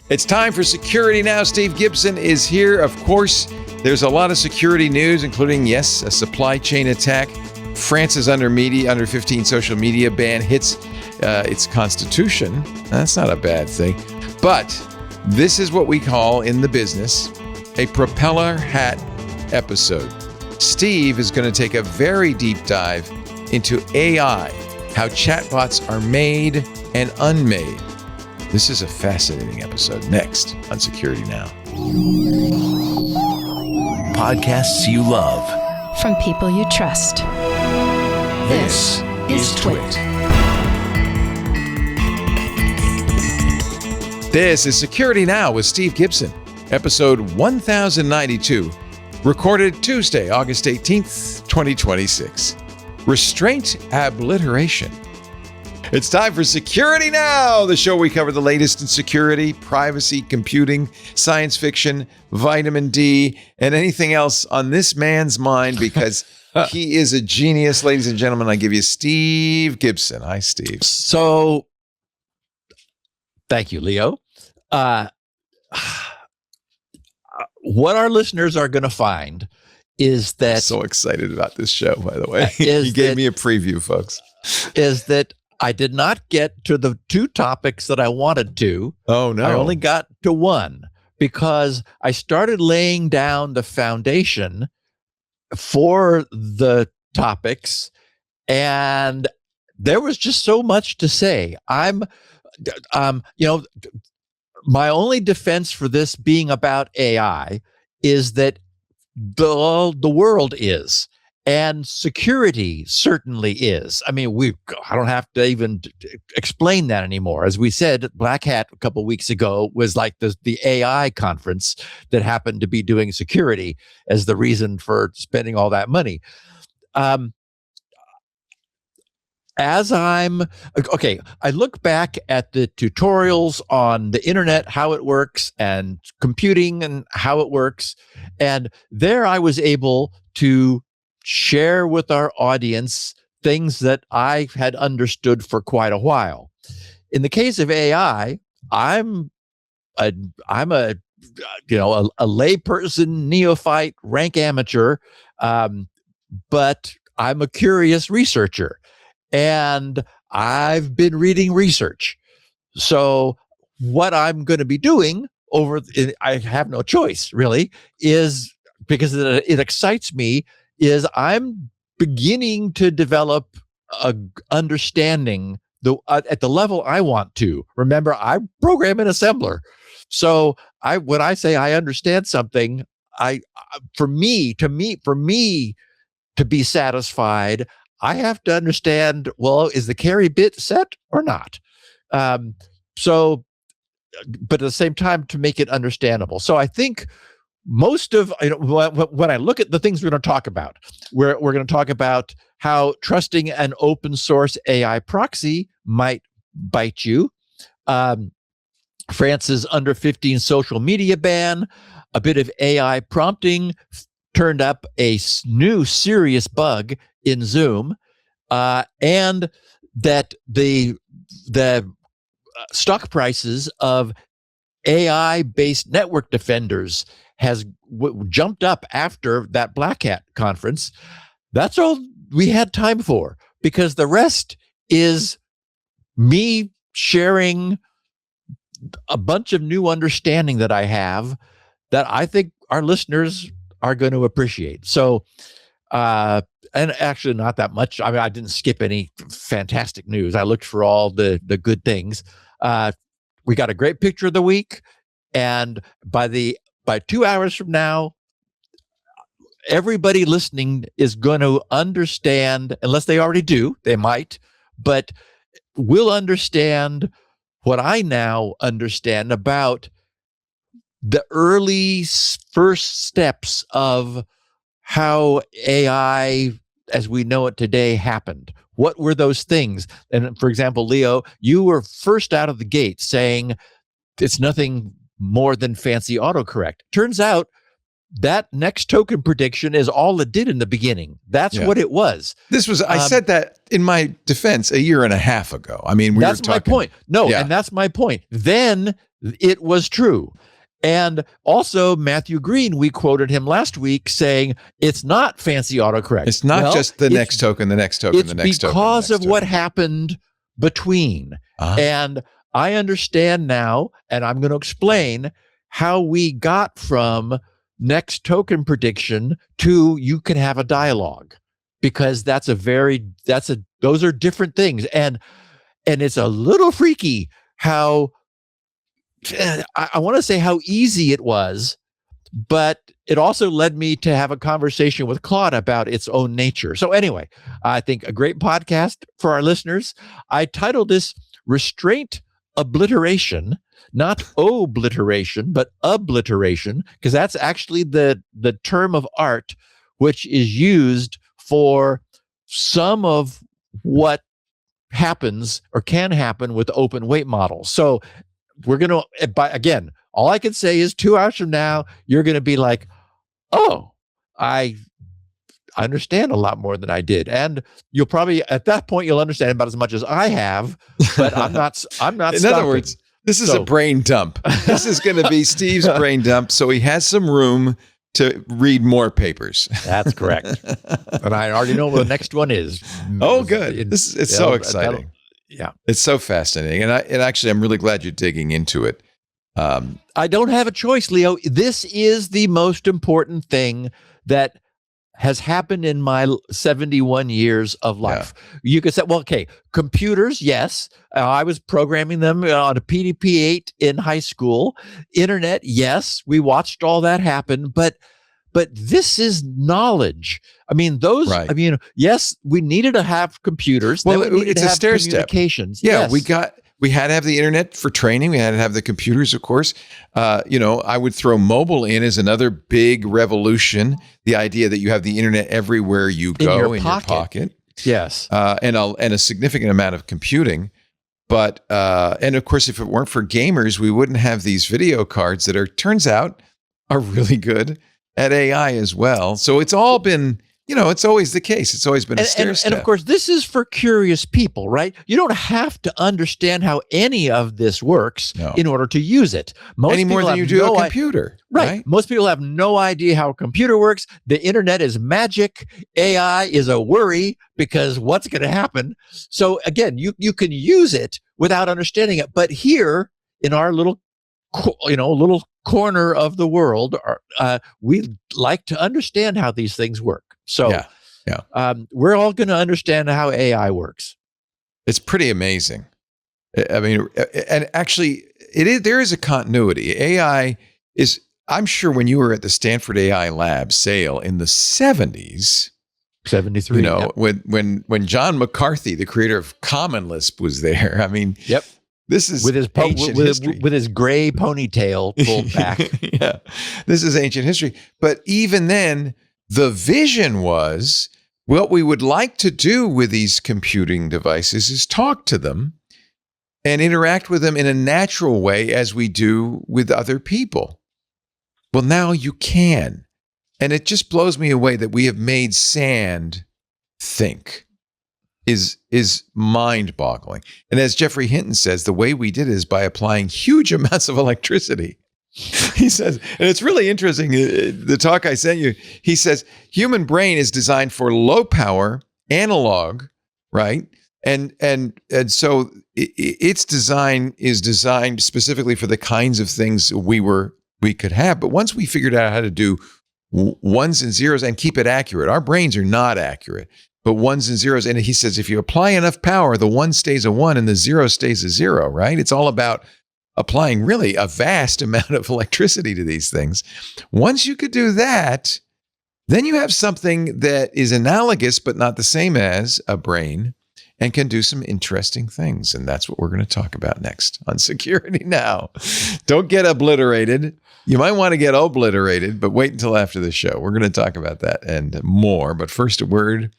It's time for Security Now. Steve Gibson is here. Of course, there's a lot of security news, including, yes, a supply chain attack. France's under 15 social media ban hits its constitution. That's not a bad thing. But this is what we call in the business a propeller hat episode. Steve is going to take a very deep dive into AI, how chatbots are made and unmade. This is a fascinating episode. Next on Security Now. Podcasts you love. From people you trust. This is TWiT. This is Security Now with Steve Gibson, episode 1092, recorded Tuesday, August 18th, 2026. Restraint, Abliteration. It's time for Security Now, the show we cover the latest in security, privacy, computing, science fiction, vitamin D, and anything else on this man's mind because he is a genius. Ladies and gentlemen, I give you Steve Gibson. Hi, Steve. So, thank you, Leo. What our listeners are going to find is that... So excited about this show, by the way. He gave me a preview, folks. Is that I did not get to the two topics that I wanted to. Oh, no. I only got to one because I started laying down the foundation for the topics, and there was just so much to say. My only defense for this being about AI is that the world is, and security certainly is. I mean, I don't have to even explain that anymore. As we said, Black Hat a couple of weeks ago was like the AI conference that happened to be doing security as the reason for spending all that money. I look back at the tutorials on the internet, how it works, and computing and how it works. And there I was able to share with our audience things that I had understood for quite a while. In the case of AI, I'm a layperson, neophyte, rank amateur, but I'm a curious researcher. And I've been reading research. So what I'm going to be doing I have no choice really, is because it excites me, is I'm beginning to develop a understanding at the level I want to. Remember, I program in assembler. So when I say I understand something, for me to be satisfied, I have to understand, well, is the carry bit set or not? But at the same time, to make it understandable. So I think most of, when I look at the things we're going to talk about, we're going to talk about how trusting an open source AI proxy might bite you. France's under 15 social media ban, a bit of AI prompting turned up a new serious bug in Zoom, and that the stock prices of AI-based network defenders has jumped up after that Black Hat conference. That's all we had time for, because the rest is me sharing a bunch of new understanding that I have that I think our listeners are going to appreciate. So, and actually not that much. I mean, I didn't skip any fantastic news. I looked for all the good things. We got a great picture of the week, and by 2 hours from now, everybody listening is going to understand, unless they already do, they might, but will understand what I now understand about the early first steps of how AI as we know it today happened. What were those things? And for example, Leo, you were first out of the gate saying it's nothing more than fancy autocorrect. Turns out that next token prediction is all it did in the beginning. That's what it was. This was, I said that in my defense a year and a half ago. I mean, that's my point. No, and that's my point. Then it was true. And also Matthew Green, we quoted him last week saying it's not fancy autocorrect. It's not just the next token, the next token, the next token. It's because of what happened between. And I understand now, and I'm going to explain how we got from next token prediction to you can have a dialogue, because those are different things. And it's a little freaky how I want to say how easy it was, but it also led me to have a conversation with Claude about its own nature. So anyway, I think a great podcast for our listeners. I titled this Restraint Abliteration, not obliteration, but abliteration, because that's actually the term of art which is used for some of what happens or can happen with open weight models. So we're going to, again, all I can say is 2 hours from now, you're going to be like, oh, I understand a lot more than I did. And you'll probably, at that point, you'll understand about as much as I have, but I'm not In stopping. other words, this is a brain dump. This is going to be Steve's brain dump. So he has some room to read more papers. That's correct. And I already know what the next one is. Oh, good. It's so exciting. Yeah. It's so fascinating. And actually, I'm really glad you're digging into it. I don't have a choice, Leo. This is the most important thing that has happened in my 71 years of life. Yeah. You could say, well, okay, computers, yes. I was programming them on a PDP-8 in high school. Internet, yes. We watched all that happen, but this is knowledge. I mean, right. I mean, yes, we needed to have computers. Well, then we needed it's to a have stair step. Communications. Yeah, yes. We had to have the internet for training. We had to have the computers, of course. I would throw mobile in as another big revolution. The idea that you have the internet everywhere you go in your pocket. Yes. And a significant amount of computing. But, and of course, if it weren't for gamers, we wouldn't have these video cards that turns out are really good at AI as well. So it's all been, it's always the case. It's always been a stair step. And of course, this is for curious people, right? You don't have to understand how any of this works in order to use it. Any more than you do a computer. Right. Most people have no idea how a computer works. The internet is magic. AI is a worry because what's going to happen? So again, you can use it without understanding it. But here in our little corner of the world, we like to understand how these things work. So we're all going to understand how AI works. It's pretty amazing. I mean, and actually, there is a continuity. AI is, I'm sure when you were at the Stanford AI Lab sale in the 70s, 73, when John McCarthy, the creator of Common Lisp, was there. I mean, this is with his gray ponytail pulled back. Yeah, this is ancient history. But even then, the vision was what we would like to do with these computing devices is talk to them and interact with them in a natural way as we do with other people. Well, now you can. And it just blows me away that we have made sand think is mind-boggling. And as Jeffrey Hinton says, the way we did it is by applying huge amounts of electricity. He says, and it's really interesting, the talk I sent you, he says, human brain is designed for low power, analog, right? And so its design is designed specifically for the kinds of things we could have. But once we figured out how to do ones and zeros and keep it accurate, our brains are not accurate, but ones and zeros. And he says, if you apply enough power, the one stays a one and the zero stays a zero, right? It's all about applying really a vast amount of electricity to these things. Once you could do that, then you have something that is analogous, but not the same as a brain and can do some interesting things. And that's what we're going to talk about next on Security Now. Don't get obliterated. You might want to get obliterated, but wait until after the show. We're going to talk about that and more. But first, a word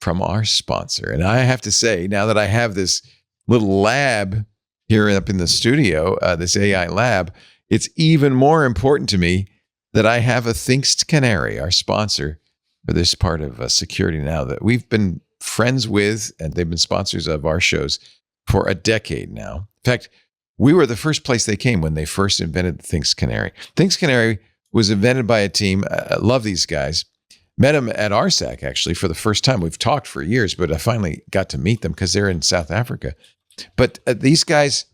from our sponsor. And I have to say, now that I have this little lab here up in the studio, this AI lab, it's even more important to me that I have a Thinkst Canary, our sponsor for this part of Security Now, that we've been friends with, and they've been sponsors of our shows for a decade now. In fact, we were the first place they came when they first invented the Thinkst Canary. Thinkst Canary was invented by a team. I love these guys. Met them at RSAC, actually, for the first time. We've talked for years, but I finally got to meet them because they're in South Africa. But these guys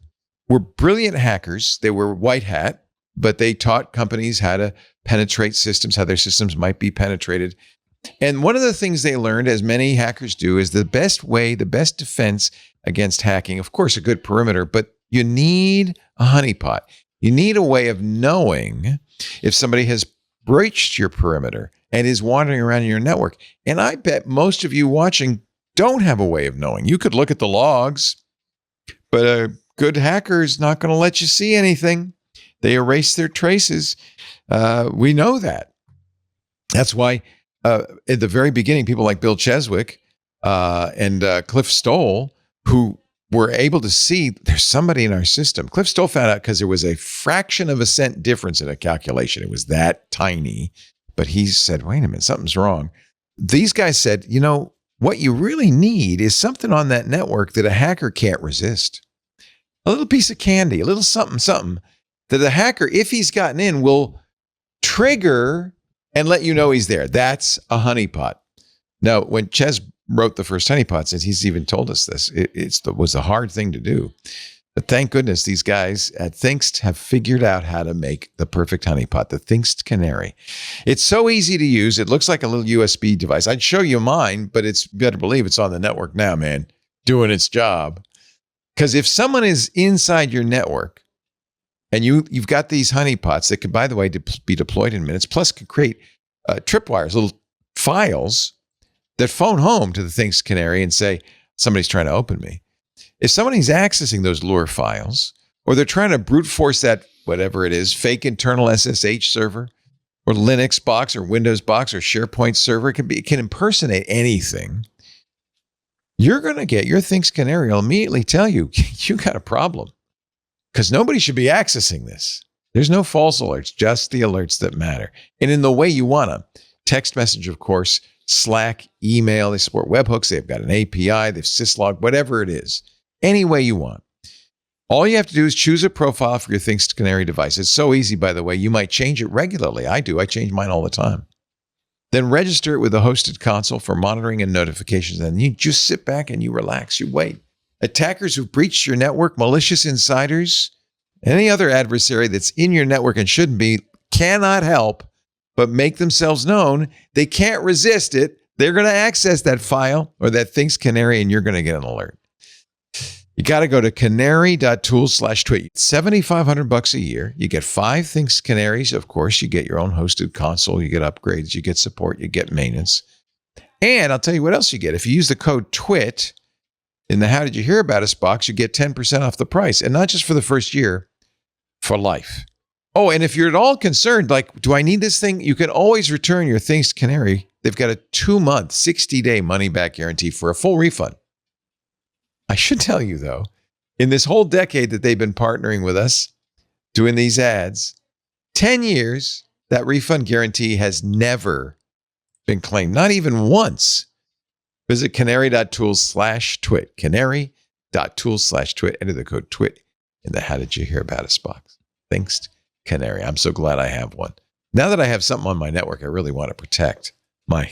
were brilliant hackers. They were white hat, but they taught companies how to penetrate systems, how their systems might be penetrated. And one of the things they learned, as many hackers do, is the best way, the best defense against hacking, of course, a good perimeter, but you need a honeypot. You need a way of knowing if somebody has breached your perimeter and is wandering around in your network. And I bet most of you watching don't have a way of knowing. You could look at the logs, but a good hacker is not going to let you see anything. They erase their traces. We know that. That's why at the very beginning, people like Bill Cheswick and Cliff Stoll, who were able to see there's somebody in our system. Cliff Stoll found out because there was a fraction of a cent difference in a calculation. It was that tiny. But he said, wait a minute, something's wrong. These guys said, you know, what you really need is something on that network that a hacker can't resist. A little piece of candy, a little something that the hacker, if he's gotten in, will trigger and let you know he's there. That's a honeypot. Now, when Ches wrote the first honeypots, and he's even told us this, it was a hard thing to do. But thank goodness these guys at Thinkst have figured out how to make the perfect honeypot, the Thinkst Canary. It's so easy to use. It looks like a little USB device. I'd show you mine, but it's better believe it's on the network now, man, doing its job. Because if someone is inside your network and you've got these honeypots that could, by the way, be deployed in minutes, plus can create tripwires, little files that phone home to the Thinkst Canary and say, somebody's trying to open me. If somebody's accessing those lure files, or they're trying to brute force that, whatever it is, fake internal SSH server, or Linux box, or Windows box, or SharePoint server, it can impersonate anything. You're going to get your Thinkst Canary will immediately tell you, you got a problem. Because nobody should be accessing this. There's no false alerts, just the alerts that matter. And in the way you want them. Text message, of course, Slack, email, they support webhooks, they've got an API, they've syslog, whatever it is. Any way you want. All you have to do is choose a profile for your Thinkst Canary device. It's so easy, by the way. You might change it regularly. I do. I change mine all the time. Then register it with a hosted console for monitoring and notifications. And you just sit back and you relax. You wait. Attackers who've breached your network, malicious insiders, any other adversary that's in your network and shouldn't be, cannot help but make themselves known. They can't resist it. They're going to access that file or that Thinkst Canary, and you're going to get an alert. You got to go to canary.tools/twit. $7,500 a year. You get 5 Thinkst Canaries. Of course, you get your own hosted console. You get upgrades. You get support. You get maintenance. And I'll tell you what else you get. If you use the code TWIT in the How Did You Hear About Us box, you get 10% off the price. And not just for the first year, for life. Oh, and if you're at all concerned, like, do I need this thing? You can always return your Thinkst Canary. They've got a 2-month, 60-day money-back guarantee for a full refund. I should tell you, though, in this whole decade that they've been partnering with us, doing these ads, 10 years, that refund guarantee has never been claimed, not even once. Visit canary.tools/twit, canary.tools/twit. Enter the code TWIT in the How Did You Hear About Us box. Thinkst Canary. I'm so glad I have one. Now that I have something on my network, I really want to protect my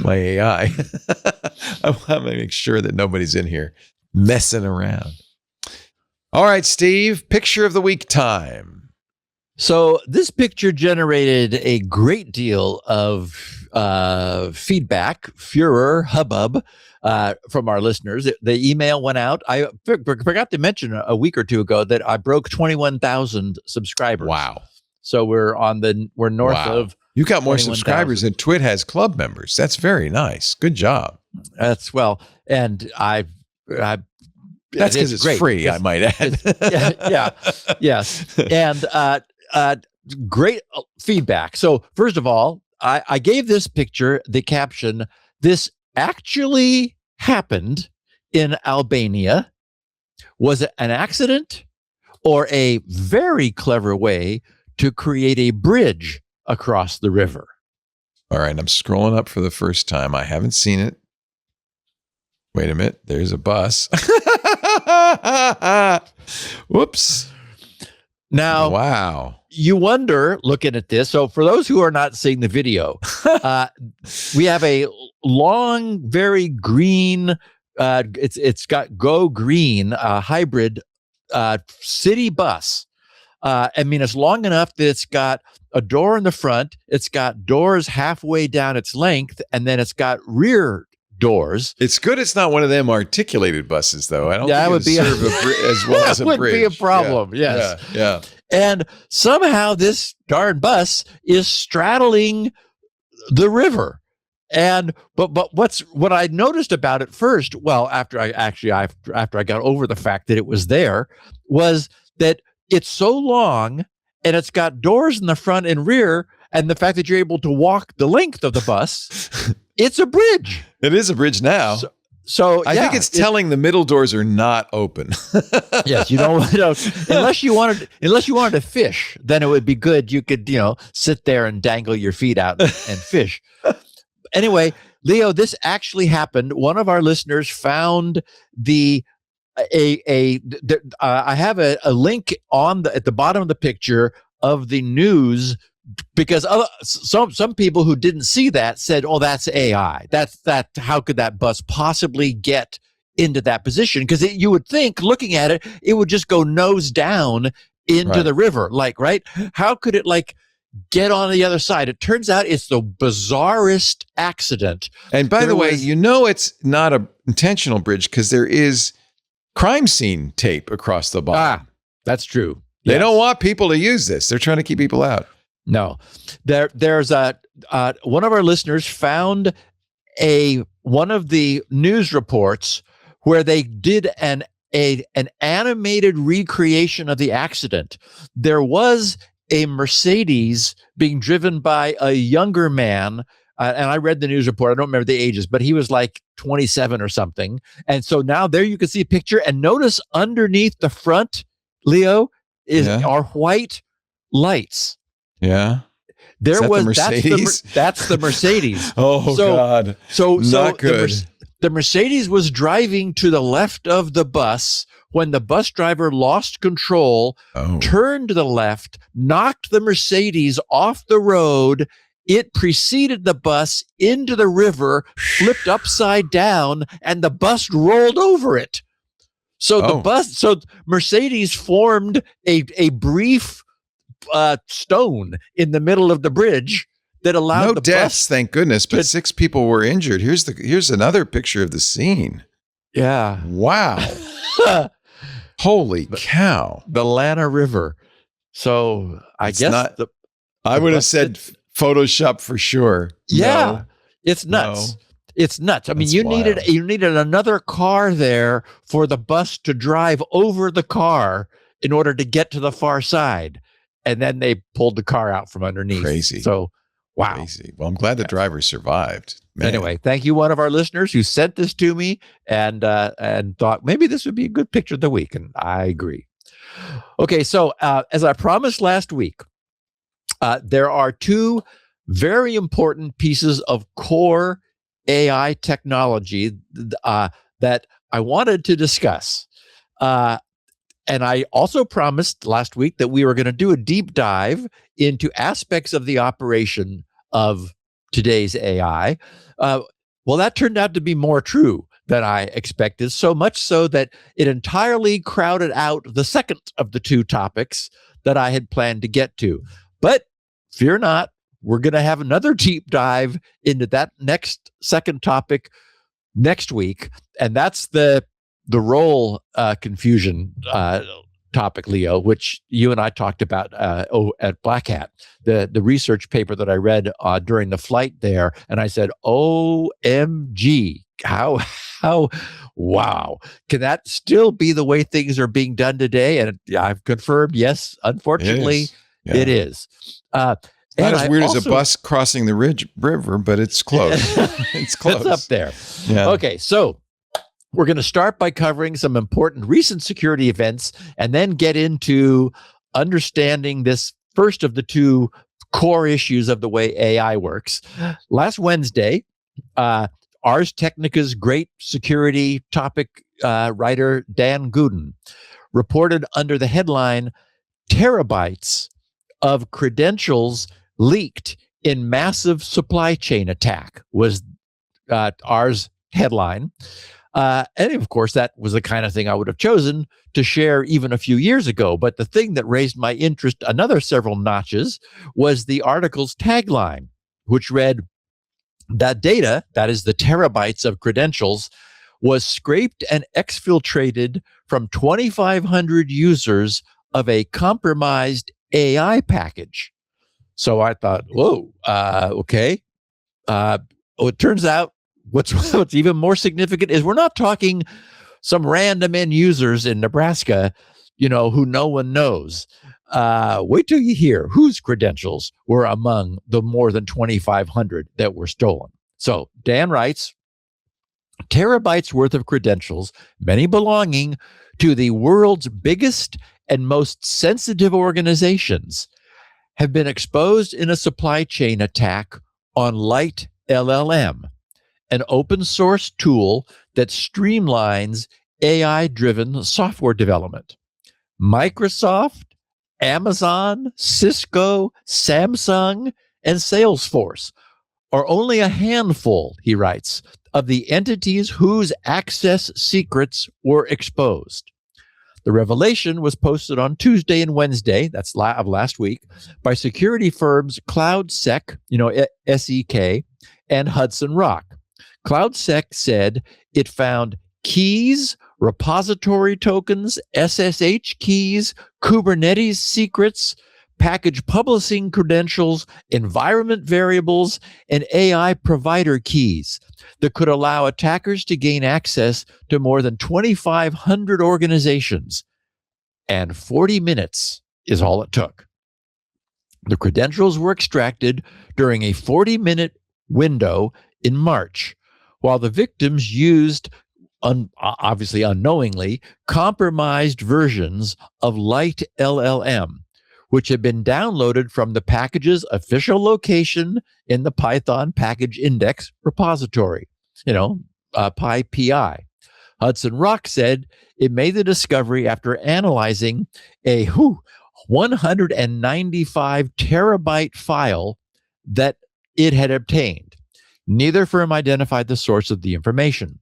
AI. I want to make sure that nobody's in here messing around. All right, Steve, picture of the week time. So this picture generated a great deal of feedback, furor, hubbub from our listeners. The email went out. I forgot to mention a week or two ago that I broke 21,000 subscribers. Wow. So we're north of. You got more subscribers than TWiT has club members. That's very nice. Good job. That's and I that's because it's great. Free, I might add. Yes. And great feedback. So first of all, I gave this picture the caption, "This actually happened in Albania. Was it an accident or a very clever way to create a bridge across the river. All right, I'm scrolling up for the first time. I haven't seen it. Wait a minute. There's a bus. Whoops. Now, wow. You wonder, looking at this. So for those who are not seeing the video, we have a long, very green, it's got Go Green, hybrid city bus. I mean, it's long enough that it's got a door in the front, it's got doors halfway down its length, and then it's got rear doors. It's good it's not one of them articulated buses, though. I don't that think would be as well as a would bridge. Be a problem. Yes. Yeah. And somehow this darn bus is straddling the river. And but what I noticed about it first, well, after I got over the fact that it was there, was that it's so long and it's got doors in the front and rear, and the fact that you're able to walk the length of the bus, it's a bridge. It is a bridge now. So I think it's telling the middle doors are not open. Yes, unless you wanted to fish, then it would be good. You could, sit there and dangle your feet out and fish. Anyway, Leo, this actually happened. One of our listeners found I have a link at the bottom of the picture of the news, because some people who didn't see that said, "Oh, that's AI. That. How could that bus possibly get into that position?" Because you would think, looking at it, it would just go nose down into the river. Right? How could it get on the other side? It turns out it's the bizarrest accident. And by the way, it's not an intentional bridge because there is crime scene tape across the bottom. That's true. They don't want people to use this. They're trying to keep people out. No, there's one of our listeners found one of the news reports where they did an animated recreation of the accident. There was a Mercedes being driven by a younger man, and I read the news report. I don't remember the ages, but he was like 27 or something. And so now there you can see a picture, and notice underneath the front, Leo, are white lights. Yeah. That's the Mercedes. God. So not good. The Mercedes was driving to the left of the bus when the bus driver lost control, turned to the left, knocked the Mercedes off the road. It preceded the bus into the river, flipped upside down, and the bus rolled over it. So Mercedes formed a brief stone in the middle of the bridge that allowed no deaths, thank goodness, but 6 people were injured. Here's another picture of the scene. Yeah. Wow. Holy cow. The Lana River. So I would have said Photoshop for sure. Yeah. No. It's nuts. No. It's nuts. I mean, That's you wild. needed another car there for the bus to drive over the car in order to get to the far side. And then they pulled the car out from underneath. Crazy. So, wow. Crazy. Well, I'm glad the driver survived. Man. Anyway, thank you, one of our listeners who sent this to me and thought maybe this would be a good picture of the week. And I agree. Okay, so as I promised last week, there are 2 very important pieces of core AI technology that I wanted to discuss. And I also promised last week that we were going to do a deep dive into aspects of the operation of today's AI. Well, that turned out to be more true than I expected, so much so that it entirely crowded out the second of the 2 topics that I had planned to get to. But fear not, we're going to have another deep dive into that second topic next week, and that's the role confusion topic, Leo, which you and I talked about at Black Hat, the research paper that I read during the flight there, and I said, OMG, how wow, can that still be the way things are being done today? And I've confirmed, yes, unfortunately, it is. Not as weird as a bus crossing the river, but it's close. It's close. It's up there. Yeah. Okay, so we're going to start by covering some important recent security events and then get into understanding this first of the 2 core issues of the way AI works. Last Wednesday, Ars Technica's great security topic writer Dan Gooden reported under the headline, "Terabytes of credentials leaked in massive supply chain attack," was Ars headline. And of course, that was the kind of thing I would have chosen to share even a few years ago. But the thing that raised my interest another several notches was the article's tagline, which read, "That data, that is the terabytes of credentials, was scraped and exfiltrated from 2,500 users of a compromised AI package." So I thought, whoa, okay. It turns out what's even more significant is we're not talking some random end users in Nebraska, who no one knows. Wait till you hear whose credentials were among the more than 2,500 that were stolen. So Dan writes, "Terabytes worth of credentials, many belonging to the world's biggest and most sensitive organizations, have been exposed in a supply chain attack on Light LLM, an open source tool that streamlines AI-driven software development. Microsoft, Amazon, Cisco, Samsung, and Salesforce are only a handful," he writes, "of the entities whose access secrets were exposed." The revelation was posted on Tuesday and Wednesday, that's of last week, by security firms CloudSec, SEK, and Hudson Rock. CloudSec said it found keys, repository tokens, SSH keys, Kubernetes secrets, package publishing credentials, environment variables, and AI provider keys that could allow attackers to gain access to more than 2,500 organizations. And 40 minutes is all it took. The credentials were extracted during a 40-minute window in March, while the victims used, obviously unknowingly, compromised versions of Light LLM, which had been downloaded from the package's official location in the Python package index repository, PyPI. Hudson Rock said it made the discovery after analyzing a 195 terabyte file that it had obtained. Neither firm identified the source of the information.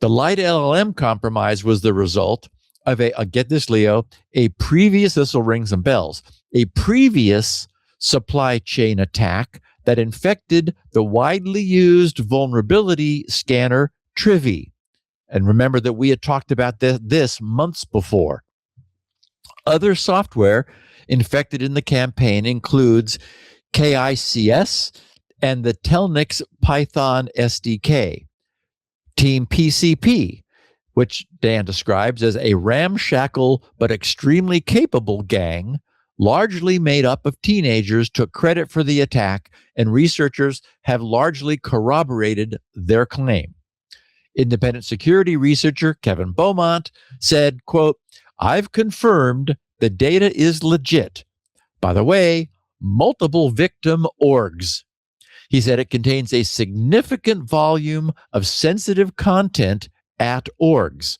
The Light LLM compromise was the result of get this, Leo, this will ring some bells, a previous supply chain attack that infected the widely used vulnerability scanner Trivy. And remember that we had talked about this months before. Other software infected in the campaign includes KICS and the Telnix Python SDK. Team PCP, which Dan describes as a ramshackle but extremely capable gang, largely made up of teenagers, took credit for the attack, and researchers have largely corroborated their claim. Independent security researcher Kevin Beaumont said, quote, "I've confirmed the data is legit. By the way, multiple victim orgs." He said it contains a significant volume of sensitive content at orgs.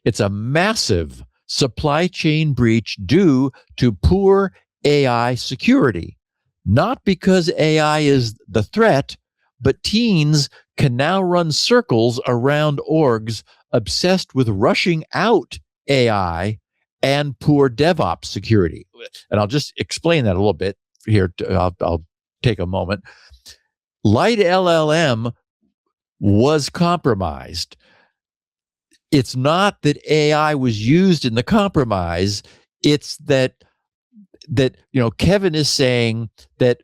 It's a massive supply chain breach due to poor AI security, not because AI is the threat, but teens can now run circles around orgs obsessed with rushing out AI and poor DevOps security. And I'll just explain that a little bit here. I'll take a moment. Light LLM was compromised. It's not that AI was used in the compromise. It's that Kevin is saying that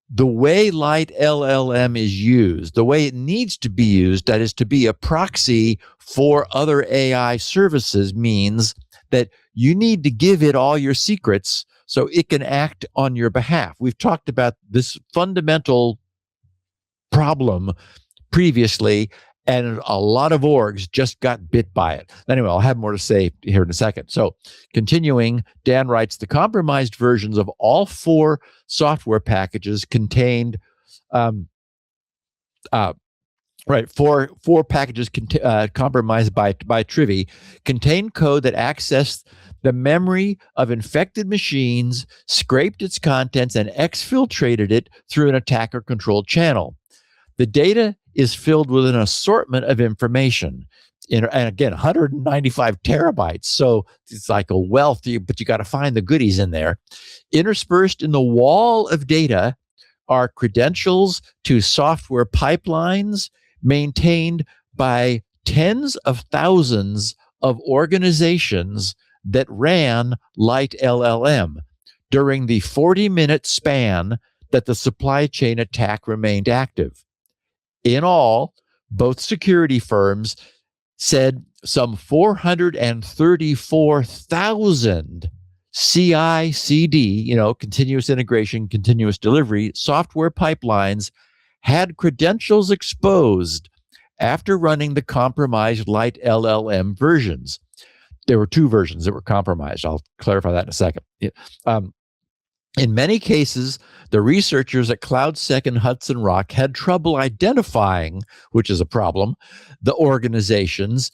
the way Light LLM is used, the way it needs to be used, that is to be a proxy for other AI services, means that you need to give it all your secrets so it can act on your behalf. We've talked about this fundamental problem previously, and a lot of orgs just got bit by it. Anyway, I'll have more to say here in a second. So continuing, Dan writes, the compromised versions of all 4 software packages contained, four packages compromised by Trivy contain code that accessed the memory of infected machines, scraped its contents, and exfiltrated it through an attacker-controlled channel. The data is filled with an assortment of information, and again, 195 terabytes. So it's like a wealth, but you got to find the goodies in there. Interspersed in the wall of data are credentials to software pipelines maintained by tens of thousands of organizations that ran Light LLM during the 40-minute span that the supply chain attack remained active. In all, both security firms said some 434,000 CI/CD, continuous integration, continuous delivery, software pipelines had credentials exposed after running the compromised Light LLM versions. There were 2 versions that were compromised. I'll clarify that in a second. In many cases, the researchers at CloudSec and Hudson Rock had trouble identifying, which is a problem, the organizations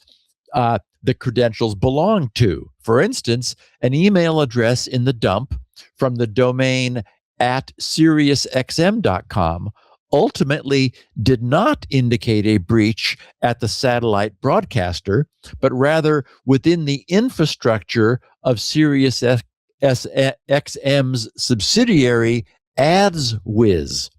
the credentials belonged to. For instance, an email address in the dump from the domain @SiriusXM.com ultimately did not indicate a breach at the satellite broadcaster, but rather within the infrastructure of SiriusXM's subsidiary AdsWiz.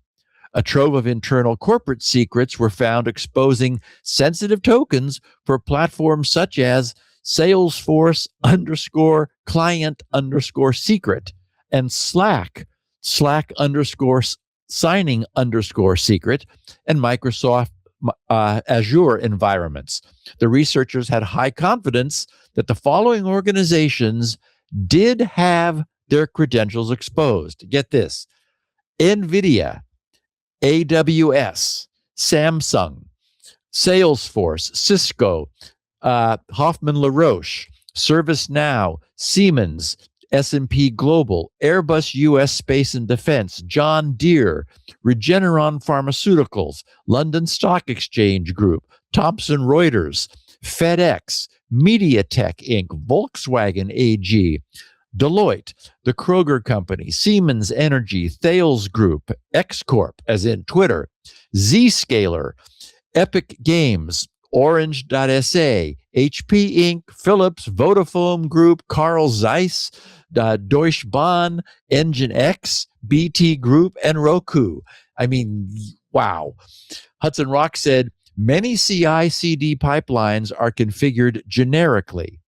A trove of internal corporate secrets were found exposing sensitive tokens for platforms such as Salesforce_client_secret and Slack_signing_secret and Microsoft Azure environments. The researchers had high confidence that the following organizations did have their credentials exposed. Get this: NVIDIA, AWS, Samsung, Salesforce, Cisco, Hoffman LaRoche, ServiceNow, Siemens, S&P Global, Airbus US Space and Defense, John Deere, Regeneron Pharmaceuticals, London Stock Exchange Group, Thomson Reuters, FedEx, MediaTek Inc., Volkswagen AG, Deloitte, the Kroger Company, Siemens Energy, Thales Group, X Corp, as in Twitter, Zscaler, Epic Games, Orange.sa, HP Inc., Philips, Vodafone Group, Carl Zeiss, Deutsche Bahn, NGINX, BT Group, and Roku. I mean, wow. Hudson Rock said, many CI/CD pipelines are configured generically.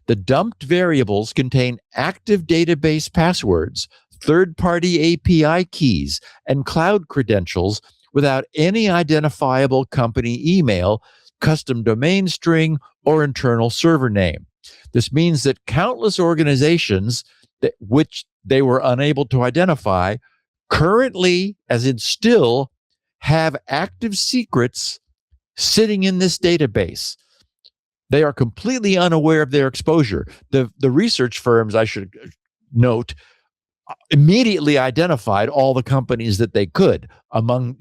The dumped variables contain active database passwords, third-party API keys, and cloud credentials without any identifiable company email, custom domain string, or internal server name. This means that countless organizations which they were unable to identify currently, as in still, have active secrets sitting in this database. They are completely unaware of their exposure. The research firms, I should note, immediately identified all the companies that they could among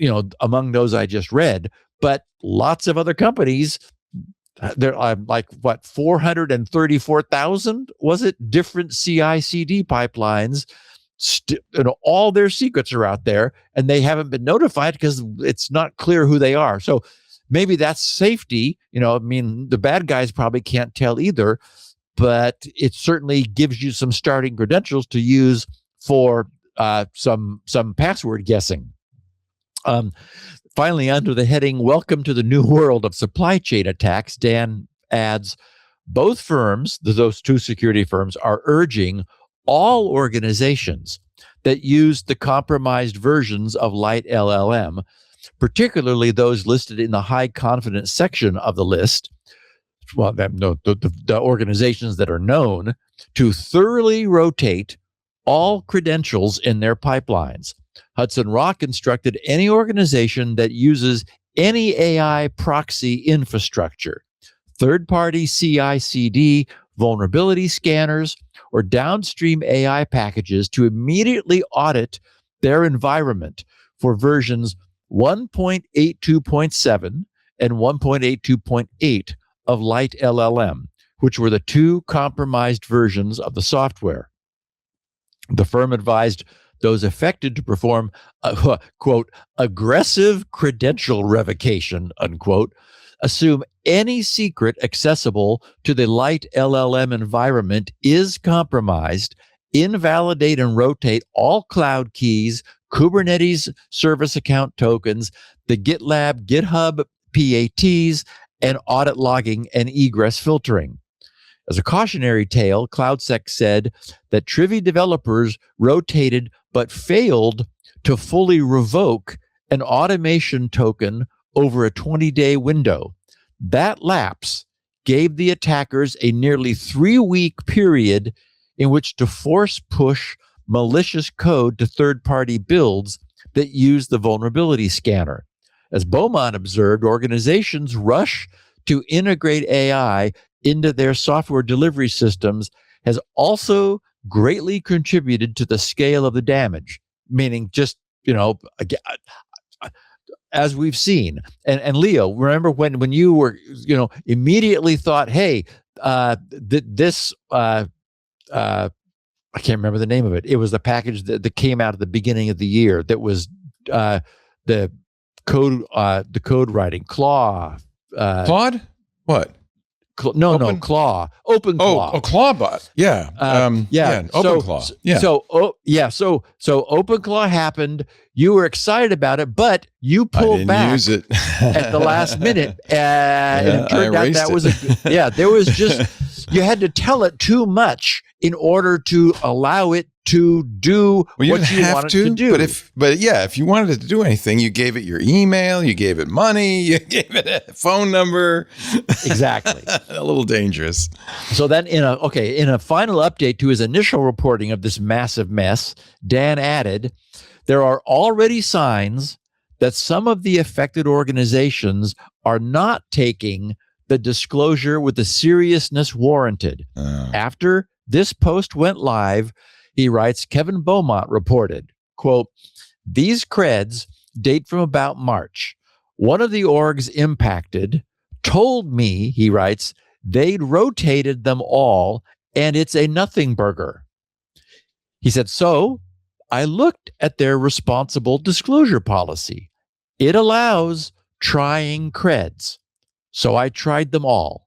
those I just read, but lots of other companies, there are 434,000, was it, different CI/CD pipelines. All their secrets are out there, and they haven't been notified because it's not clear who they are. So maybe that's safety. The bad guys probably can't tell either, but it certainly gives you some starting credentials to use for some password guessing. Finally, under the heading, Welcome to the New World of Supply Chain Attacks, Dan adds, both firms, those 2 security firms, are urging all organizations that use the compromised versions of Light LLM, particularly those listed in the high confidence section of the list, the organizations that are known, to thoroughly rotate all credentials in their pipelines. Hudson Rock instructed any organization that uses any AI proxy infrastructure, third-party CI/CD, vulnerability scanners, or downstream AI packages to immediately audit their environment for versions 1.82.7 and 1.82.8 of Lite LLM, which were the two compromised versions of the software. The firm advised those affected to perform, quote, aggressive credential revocation, unquote, assume any secret accessible to the Lite LLM environment is compromised, invalidate and rotate all cloud keys, Kubernetes service account tokens, the GitLab, GitHub PATs, and audit logging and egress filtering. As a cautionary tale, CloudSec said that Trivy developers rotated but failed to fully revoke an automation token over a 20-day window. That lapse gave the attackers a nearly 3-week period in which to force push malicious code to third-party builds that use the vulnerability scanner. As Beaumont observed, organizations rush to integrate AI into their software delivery systems has also greatly contributed to the scale of the damage, meaning just, as we've seen. And Leo, remember when you were, immediately thought, hey, this, I can't remember the name of it. It was the package that came out at the beginning of the year that was the code writing, Claw. Claude? What? No, Claw. OpenClaw. Oh, Clawbot. Yeah. OpenClaw. Yeah. So OpenClaw happened. You were excited about it, but you pulled back use it. at the last minute. And it turned out that was there was just, you had to tell it too much in order to allow it to do what you wanted to do. But if you wanted it to do anything, you gave it your email, you gave it money, you gave it a phone number. Exactly. A little dangerous. So then in a final update to his initial reporting of this massive mess, Dan added, there are already signs that some of the affected organizations are not taking the disclosure with the seriousness warranted. After this post went live, he writes, Kevin Beaumont reported, quote, these creds date from about March. One of the orgs impacted told me, he writes, they'd rotated them all and it's a nothing burger. He said, so I looked at their responsible disclosure policy. It allows trying creds. So I tried them all.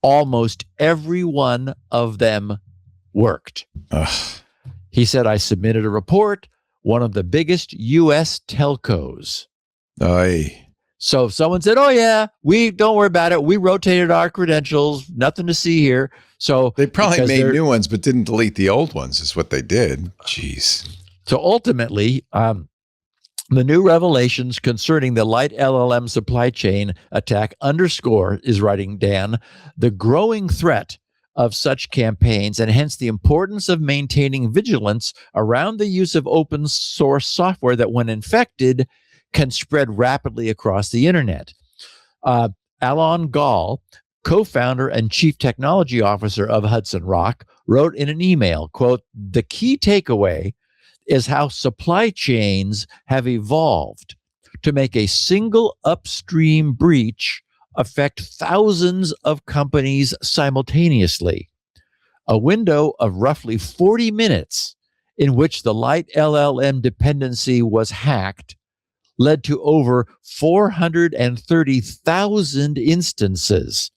Almost every one of them worked. Ugh. He said, I submitted a report, one of the biggest U.S. telcos. Aye. So if someone said, oh yeah, we don't worry about it. We rotated our credentials, nothing to see here. So they probably made new ones, but didn't delete the old ones is what they did. Jeez. So ultimately, the new revelations concerning the Lite LLM supply chain attack underscore, is writing Dan, the growing threat of such campaigns and hence the importance of maintaining vigilance around the use of open source software that, when infected, can spread rapidly across the internet. Alon Gall, co-founder and chief technology officer of Hudson Rock, wrote in an email, quote, the key takeaway is how supply chains have evolved to make a single upstream breach affect thousands of companies simultaneously. A window of roughly 40 minutes in which the Lite LLM dependency was hacked led to over 430,000 instances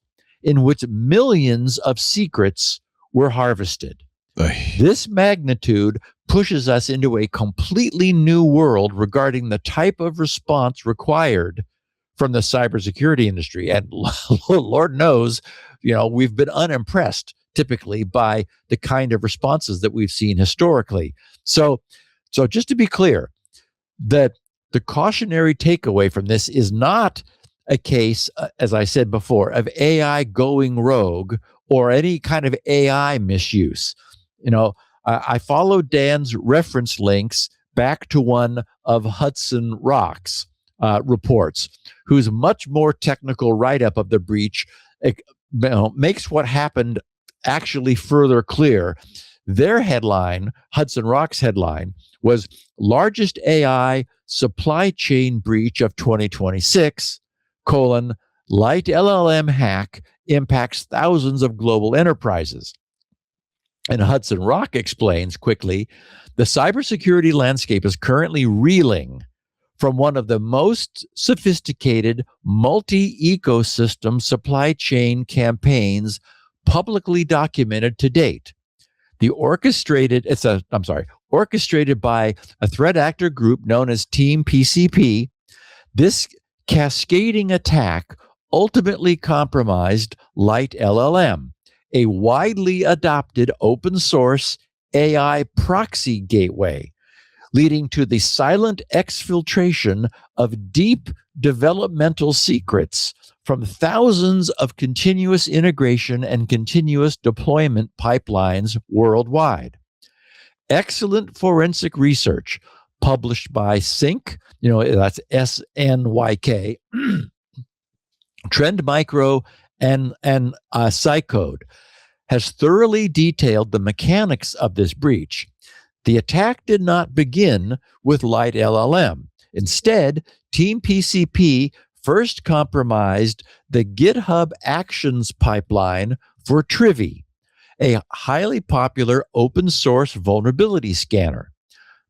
in which millions of secrets were harvested. This magnitude pushes us into a completely new world regarding the type of response required from the cybersecurity industry. And Lord knows, we've been unimpressed typically by the kind of responses that we've seen historically. So just to be clear, that the cautionary takeaway from this is not a case, as I said before, of AI going rogue or any kind of AI misuse. I followed Dan's reference links back to one of Hudson Rock's reports, whose much more technical write-up of the breach makes what happened actually further clear. Their headline, Hudson Rock's headline, was largest AI supply chain breach of 2026, light LLM hack impacts thousands of global enterprises. And Hudson Rock explains quickly, the cybersecurity landscape is currently reeling from one of the most sophisticated multi-ecosystem supply chain campaigns publicly documented to date. Orchestrated by a threat actor group known as Team PCP. This cascading attack ultimately compromised Light LLM, a widely adopted open source AI proxy gateway, leading to the silent exfiltration of deep developmental secrets from thousands of continuous integration and continuous deployment pipelines worldwide. Excellent forensic research published by Sync, that's SNYK, Trend Micro, and Psycode, has thoroughly detailed the mechanics of this breach. The attack did not begin with Light LLM. Instead, Team PCP first compromised the GitHub Actions pipeline for Trivy, a highly popular open source vulnerability scanner.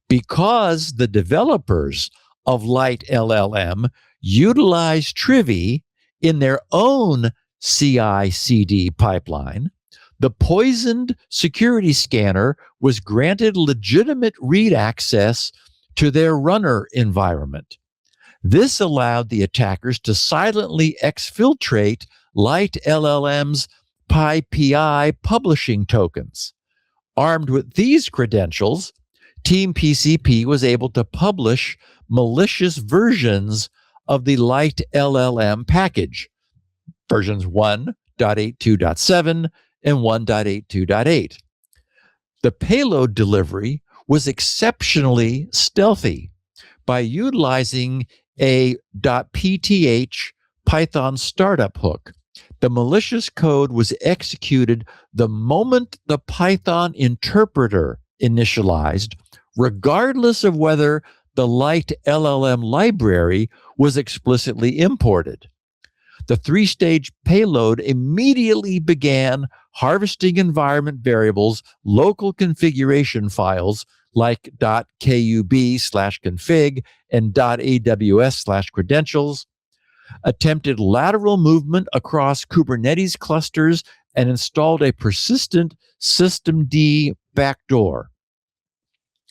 Because the developers of Light LLM utilized Trivy in their own CI/CD pipeline, the poisoned security scanner was granted legitimate read access to their runner environment. This allowed the attackers to silently exfiltrate Light LLM's PyPI publishing tokens. Armed with these credentials, Team PCP was able to publish malicious versions of the Light LLM package, versions 1.82.7 and 1.82.8. The payload delivery was exceptionally stealthy by utilizing a .pth Python startup hook. The malicious code was executed the moment the Python interpreter initialized, regardless of whether the Light LLM library was explicitly imported. The three-stage payload immediately began harvesting environment variables, local configuration files like .kub/config and .aws/credentials, attempted lateral movement across Kubernetes clusters, and installed a persistent systemd backdoor.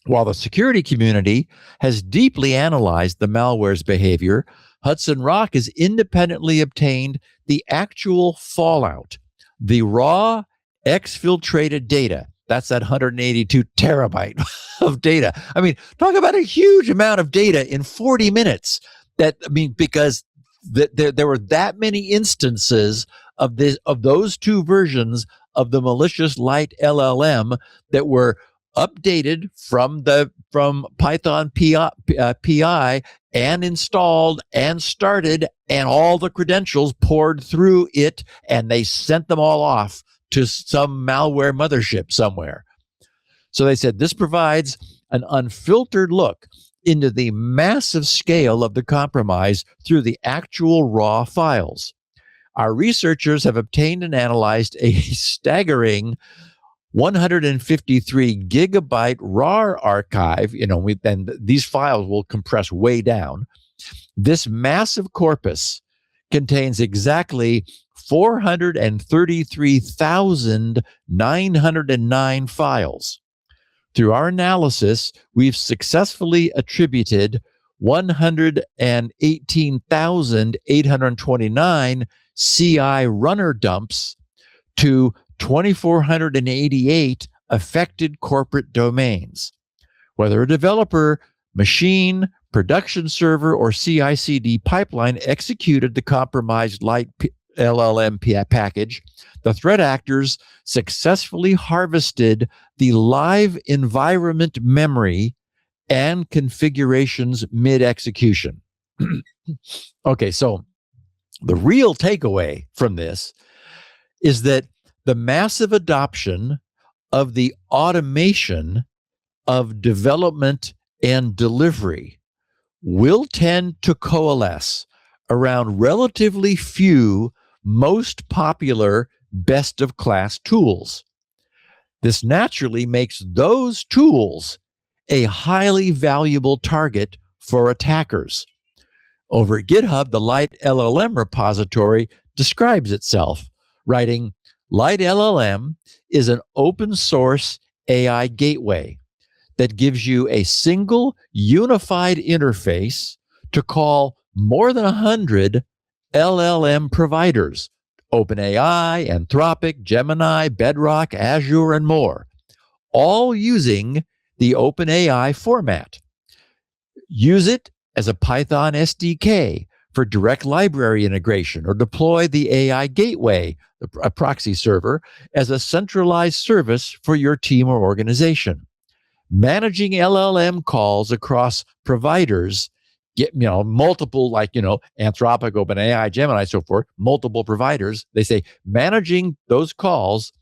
While the security community has deeply analyzed the malware's behavior, Hudson Rock has independently obtained the actual fallout, the raw exfiltrated data. That's that 182 terabyte of data. I mean, talk about a huge amount of data in 40 minutes. Because there were that many instances of those two versions of the malicious Light LLM that were updated from Python PI and installed and started, and all the credentials poured through it, and they sent them all off to some malware mothership somewhere. So they said this provides an unfiltered look into the massive scale of the compromise through the actual raw files. Our researchers have obtained and analyzed a staggering 153 gigabyte raw archive, and these files will compress way down. This massive corpus contains exactly 433,909 files. Through our analysis, we've successfully attributed 118,829 CI runner dumps to 2,488 affected corporate domains. Whether a developer, machine, production server, or CI/CD pipeline executed the compromised Light LLM package, the threat actors successfully harvested the live environment memory and configurations mid-execution. Okay, so the real takeaway from this is that the massive adoption of the automation of development and delivery will tend to coalesce around relatively few most popular best of class tools. This naturally makes those tools a highly valuable target for attackers. Over at GitHub, the Lite LLM repository describes itself, writing, Lite LLM is an open source AI gateway that gives you a single unified interface to call more than 100 LLM providers, OpenAI, Anthropic, Gemini, Bedrock, Azure, and more, all using the OpenAI format. Use it as a Python SDK for direct library integration, or deploy the AI gateway, a proxy server, as a centralized service for your team or organization. Managing LLM calls across providers, multiple, Anthropic, OpenAI, Gemini, so forth, multiple providers. They say managing those calls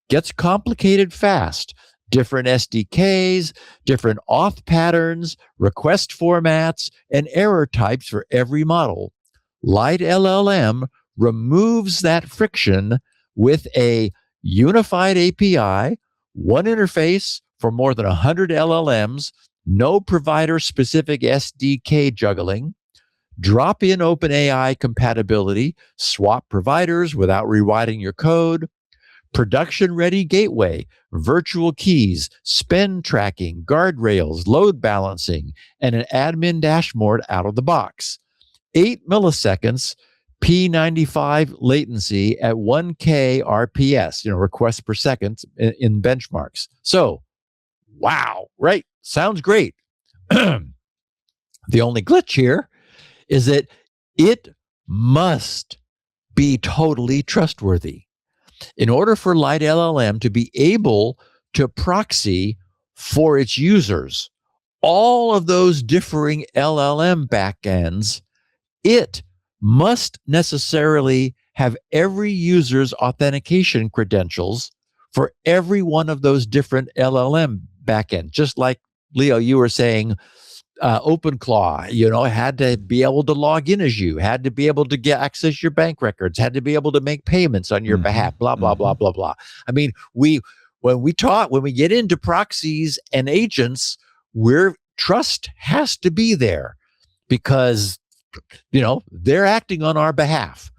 gets complicated fast. Different SDKs, different auth patterns, request formats, and error types for every model. Lite LLM removes that friction with a unified API, one interface for more than 100 LLMs, no provider-specific SDK juggling, drop-in OpenAI compatibility, swap providers without rewriting your code, production-ready gateway, virtual keys, spend tracking, guardrails, load balancing, and an admin dashboard out of the box. 8 milliseconds P95 latency at 1K RPS, requests per second in benchmarks. So, wow, right? Sounds great. The only glitch here is that it must be totally trustworthy. In order for Lite LLM to be able to proxy for its users all of those differing LLM backends, it must necessarily have every user's authentication credentials for every one of those different LLM backends. Just like, Leo, you were saying, OpenClaw, had to be able to log in as you, had to be able to access your bank records, had to be able to make payments on your behalf, blah, blah, blah, blah, blah. I mean, when we get into proxies and agents, trust has to be there because, they're acting on our behalf.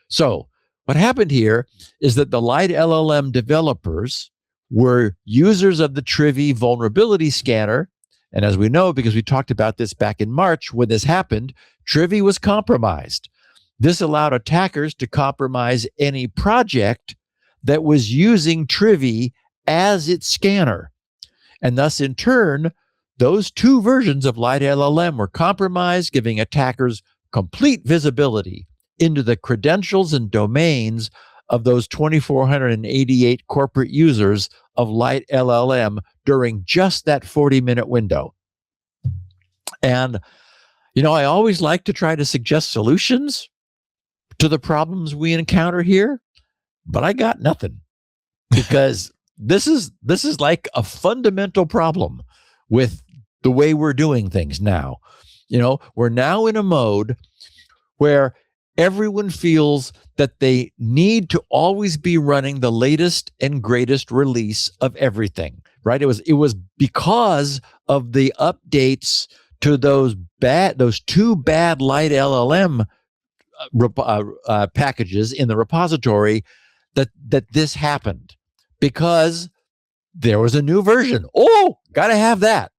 So what happened here is that the Lite LLM developers were users of the Trivy vulnerability scanner. And as we know, because we talked about this back in March, when this happened, Trivy was compromised. This allowed attackers to compromise any project that was using Trivy as its scanner. And thus, in turn, those two versions of Lite LLM were compromised, giving attackers complete visibility into the credentials and domains of those 2,488 corporate users of Lite LLM during just that 40-minute window. And, I always like to try to suggest solutions to the problems we encounter here, but I got nothing, because this is like a fundamental problem with the way we're doing things now. We're now in a mode where everyone feels that they need to always be running the latest and greatest release of everything, right? It was because of the updates to those two bad Lite LLM packages in the repository that this happened, because there was a new version. Oh, got to have that.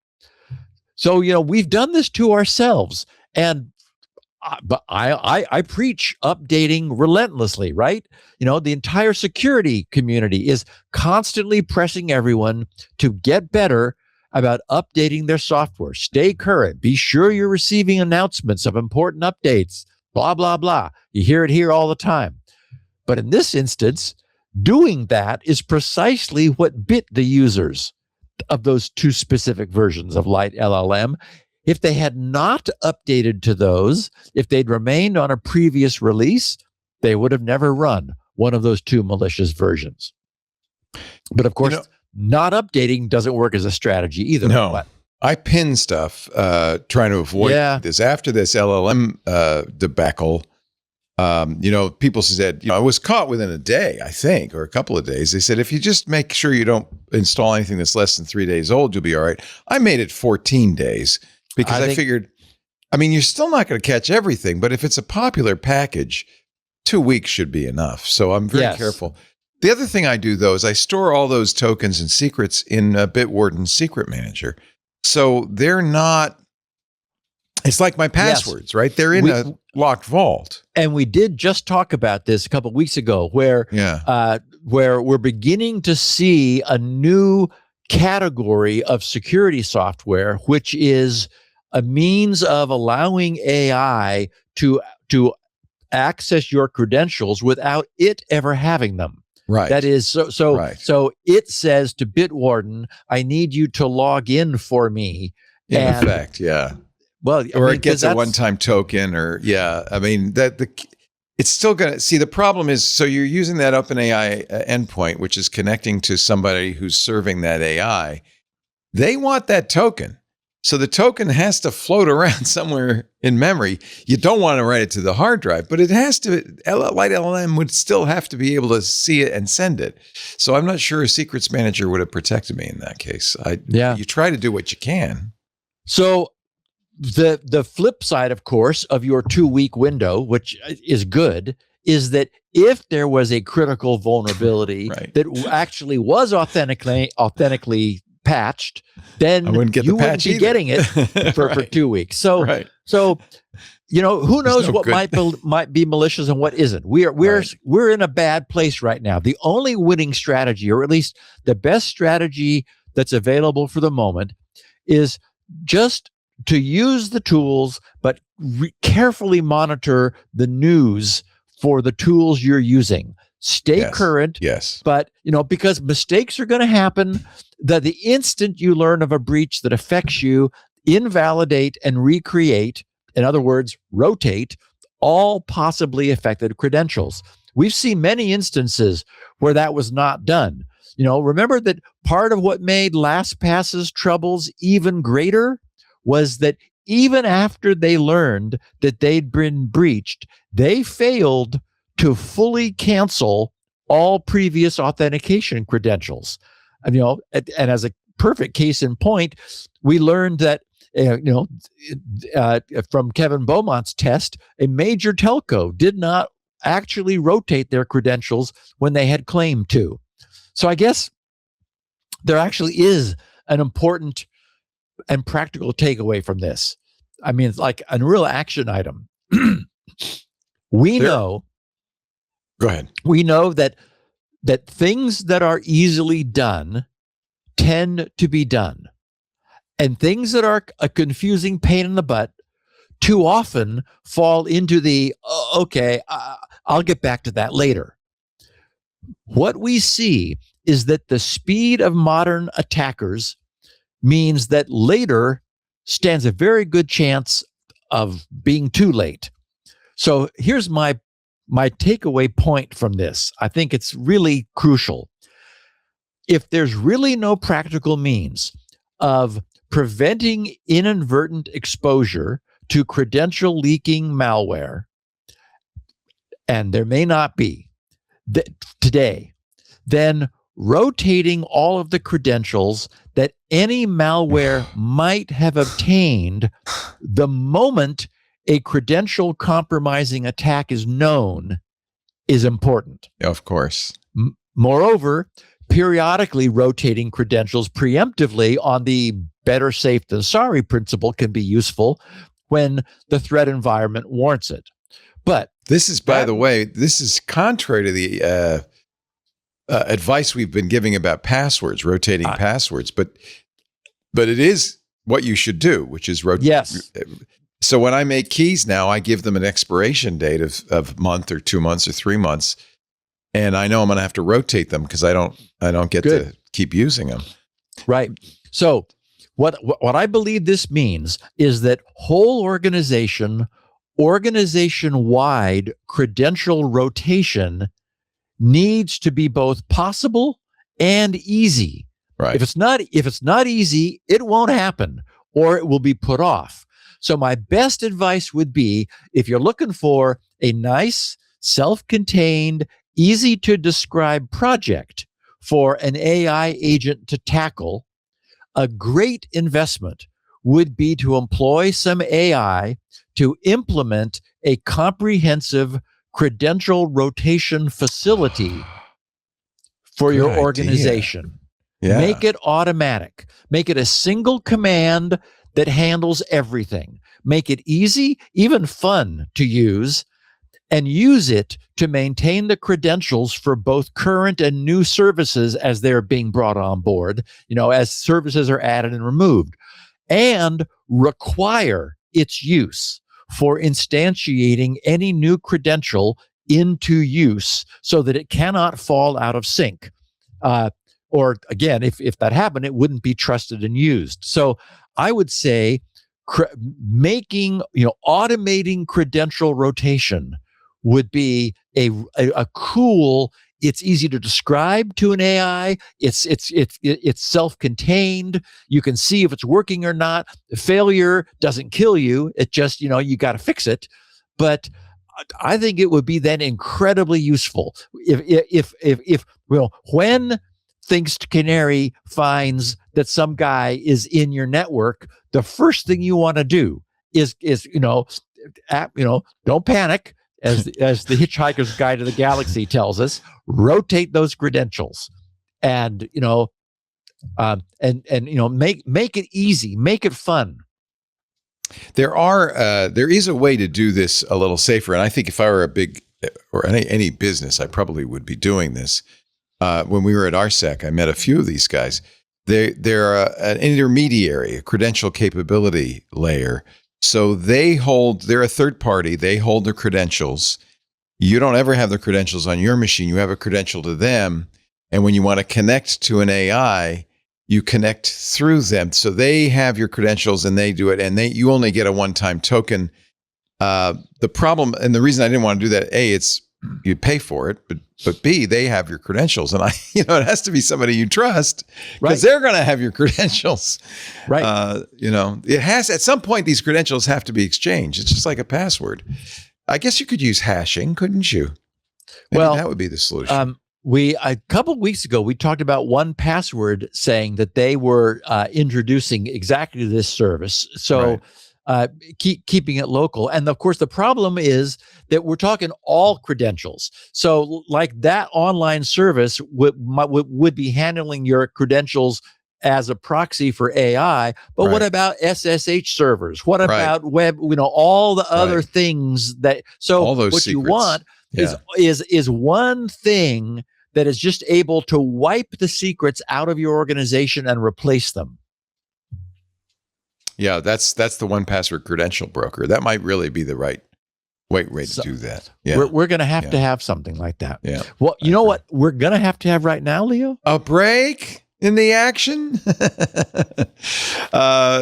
So, we've done this to ourselves, but I preach updating relentlessly, right? The entire security community is constantly pressing everyone to get better about updating their software. Stay current. Be sure you're receiving announcements of important updates, blah, blah, blah. You hear it here all the time. But in this instance, doing that is precisely what bit the users of those two specific versions of Lite LLM. if they had not updated to those, if they'd remained on a previous release, they would have never run one of those two malicious versions. But of course, not updating doesn't work as a strategy either. No. But I pin stuff trying to avoid this. After this LLM debacle, people said, I was caught within a day, I think, or a couple of days. They said, if you just make sure you don't install anything that's less than 3 days old, you'll be all right. I made it 14 days because I figured, you're still not going to catch everything, but if it's a popular package, 2 weeks should be enough. So I'm very careful. The other thing I do, though, is I store all those tokens and secrets in Bitwarden Secret Manager. So they're not, it's like my passwords, right? They're in a locked vault. And we did just talk about this a couple of weeks ago where we're beginning to see a new category of security software, which is a means of allowing AI to access your credentials without it ever having them. Right. That is so it says to Bitwarden, I need you to log in for me. In effect, yeah. Well, it gets a one-time token, it's still going to see. The problem is, so you're using that OpenAI endpoint, which is connecting to somebody who's serving that AI. They want that token, so the token has to float around somewhere in memory. You don't want to write it to the hard drive, but it has to. Light LLM would still have to be able to see it and send it. So I'm not sure a secrets manager would have protected me in that case. You try to do what you can. So the flip side, of course, of your 2-week window, which is good, is that if there was a critical vulnerability that actually was authentically patched, then you wouldn't be getting it for 2 weeks. So who knows what might be malicious and what isn't. We're in a bad place right now. The only winning strategy, or at least the best strategy that's available for the moment, is just to use the tools, but carefully monitor the news for the tools you're using. Stay current. Yes. But, because mistakes are going to happen, the instant you learn of a breach that affects you, invalidate and recreate, in other words, rotate all possibly affected credentials. We've seen many instances where that was not done. Remember that part of what made LastPass's troubles even greater was that even after they learned that they'd been breached, they failed to fully cancel all previous authentication credentials. And as a perfect case in point, we learned that, from Kevin Beaumont's test, a major telco did not actually rotate their credentials when they had claimed to. So I guess there actually is an important and practical takeaway from this. It's like a real action item. Know. Go ahead. We know that things that are easily done tend to be done. And things that are a confusing pain in the butt too often fall into the, I'll get back to that later. What we see is that the speed of modern attackers means that later stands a very good chance of being too late. So here's my takeaway point from this. I think it's really crucial. If there's really no practical means of preventing inadvertent exposure to credential leaking malware, and there may not be today, then rotating all of the credentials that any malware might have obtained the moment a credential compromising attack is known is important. Of course. Moreover, periodically rotating credentials preemptively on the better safe than sorry principle can be useful when the threat environment warrants it. But this is, by the way, this is contrary to the advice we've been giving about passwords, rotating passwords, but it is what you should do, which is rotate. Yes. So when I make keys now, I give them an expiration date of a month or 2 months or 3 months, and I know I'm going to have to rotate them because I don't get to keep using them. Right. So What I believe this means is that whole organization-wide credential rotation needs to be both possible and easy. Right. If it's not easy, it won't happen, or it will be put off. So my best advice would be, if you're looking for a nice, self-contained, easy to describe project for an AI agent to tackle, a great investment would be to employ some AI to implement a comprehensive credential rotation facility for your organization. Yeah. Make it automatic. Make it a single command that handles everything. Make it easy, even fun to use, and use it to maintain the credentials for both current and new services as they're being brought on board, as services are added and removed, and require its use for instantiating any new credential into use so that it cannot fall out of sync. Or again, if that happened, it wouldn't be trusted and used. So I would say automating credential rotation would be a cool. It's easy to describe to an AI. It's self-contained. You can see if it's working or not. The failure doesn't kill you. It just, you got to fix it. But I think it would be then incredibly useful if when Thinks Canary finds that some guy is in your network, the first thing you want to do is don't panic. As the Hitchhiker's Guide to the Galaxy tells us, rotate those credentials, and make it easy, make it fun. There is a way to do this a little safer, and I think if I were a big or any business, I probably would be doing this. When we were at RSEC, I met a few of these guys. They're an intermediary, a credential capability layer. So they're a third party. They hold the credentials. You don't ever have the credentials on your machine. You have a credential to them. And when you want to connect to an AI, you connect through them. So they have your credentials and they do it. And you only get a one-time token. The problem, and the reason I didn't want to do that, A, you pay for it, but B, they have your credentials, and it has to be somebody you trust because they're going to have your credentials. Right. It has, at some point, these credentials have to be exchanged. It's just like a password. I guess you could use hashing, couldn't you? Maybe that would be the solution. A couple of weeks ago, we talked about 1Password saying that they were introducing exactly this service. So. Right. Keeping it local. And of course, the problem is that we're talking all credentials. So like that online service would be handling your credentials as a proxy for AI. But what about SSH servers? What about web, all the other things that, so all those what secrets. You want is one thing that is just able to wipe the secrets out of your organization and replace them. Yeah, that's the 1Password credential broker. That might really be the right way to do that. Yeah, we're going to have something like that. Yeah. Well, you know what we're going to have right now, Leo? A break in the action.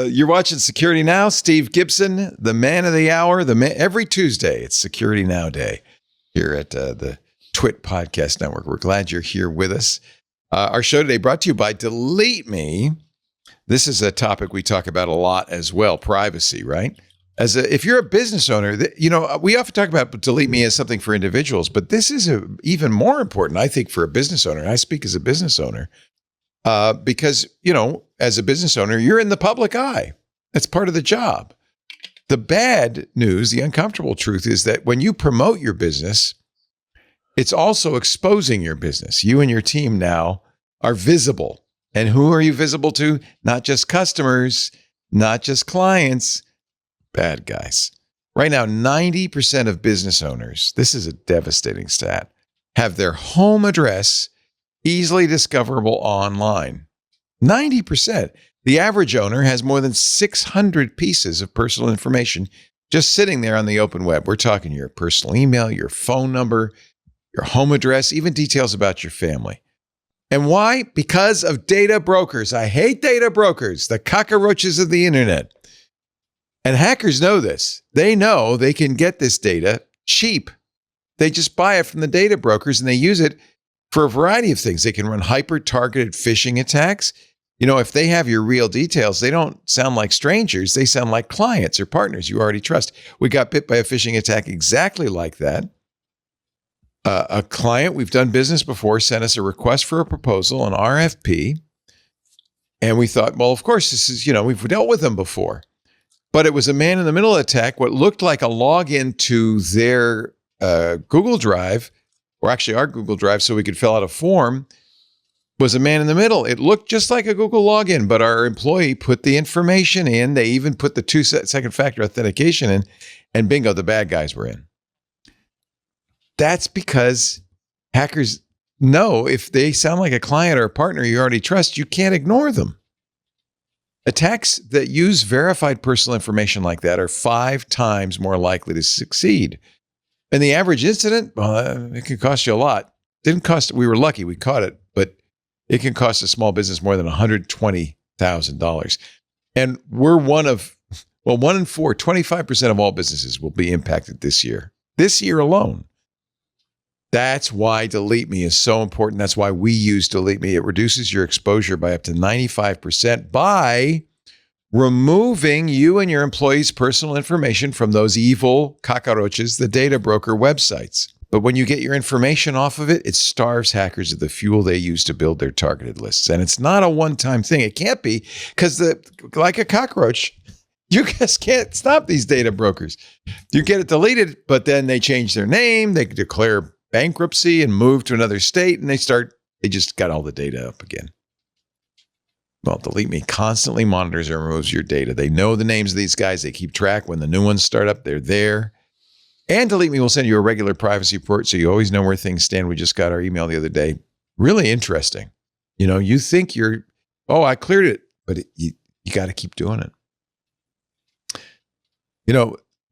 You're watching Security Now. Steve Gibson, the man of the hour. Every Tuesday, it's Security Now Day here at the TWiT Podcast Network. We're glad you're here with us. Our show today brought to you by Delete Me. This is a topic we talk about a lot as well, privacy, right? If you're a business owner, we often talk about Delete Me as something for individuals, but this is even more important, I think, for a business owner. And I speak as a business owner because, as a business owner, you're in the public eye. That's part of the job. The bad news, the uncomfortable truth is that when you promote your business, it's also exposing your business. You and your team now are visible. And who are you visible to? Not just customers, not just clients, bad guys. Right now, 90% of business owners, this is a devastating stat, have their home address easily discoverable online. 90%. The average owner has more than 600 pieces of personal information just sitting there on the open web. We're talking your personal email, your phone number, your home address, even details about your family. And why? Because of data brokers. I hate data brokers, the cockroaches of the internet. And hackers know this. They know they can get this data cheap. They just buy it from the data brokers and they use it for a variety of things. They can run hyper-targeted phishing attacks. You know, if they have your real details, they don't sound like strangers. They sound like clients or partners you already trust. We got bit by a phishing attack exactly like that. A client we've done business before sent us a request for a proposal, an RFP. And we thought, well, of course, this is, we've dealt with them before. But it was a man-in-the-middle attack, what looked like a login to their Google Drive, or actually our Google Drive, so we could fill out a form, was a man in the middle. It looked just like a Google login, but our employee put the information in. They even put the two-second factor authentication in, and bingo, the bad guys were in. That's because hackers know if they sound like a client or a partner you already trust, you can't ignore them. Attacks that use verified personal information like that are 5 times more likely to succeed. And the average incident, it can cost you a lot. Didn't cost, we were lucky, we caught it, but it can cost a small business more than $120,000. And we're one in 4, 25% of all businesses will be impacted this year alone. That's why Delete Me is so important. That's why we use Delete Me. It reduces your exposure by up to 95% by removing you and your employees' personal information from those evil cockroaches, the data broker websites. But when you get your information off of it, it starves hackers of the fuel they use to build their targeted lists. And it's not a one-time thing. It can't be, because like a cockroach, you just can't stop these data brokers. You get it deleted, but then they change their name, they declare bankruptcy and move to another state, and they just got all the data up again. Well, Delete Me constantly monitors and removes your data. They know the names of these guys. They keep track. When the new ones start up, they're there. And Delete Me will send you a regular privacy report, so you always know where things stand. We just got our email the other day. Really interesting. You think I cleared it, but you got to keep doing it.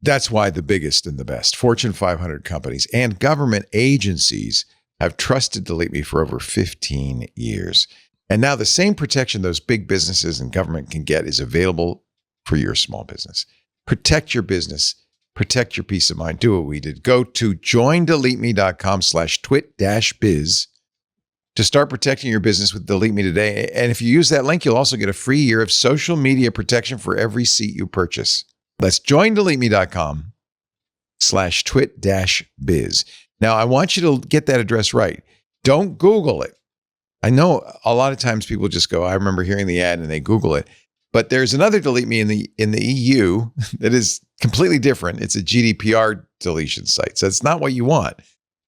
That's why the biggest and the best Fortune 500 companies and government agencies have trusted Delete Me for over 15 years. And now the same protection those big businesses and government can get is available for your small business. Protect your business. Protect your peace of mind. Do what we did. Go to joindeleteme.com/twit-biz to start protecting your business with Delete Me today. And if you use that link, you'll also get a free year of social media protection for every seat you purchase. Let's joindeleteme.com/twit-biz. Now, I want you to get that address right. Don't Google it. I know a lot of times people just go, I remember hearing the ad and they Google it. But there's another Delete Me in the EU that is completely different. It's a GDPR deletion site. So it's not what you want.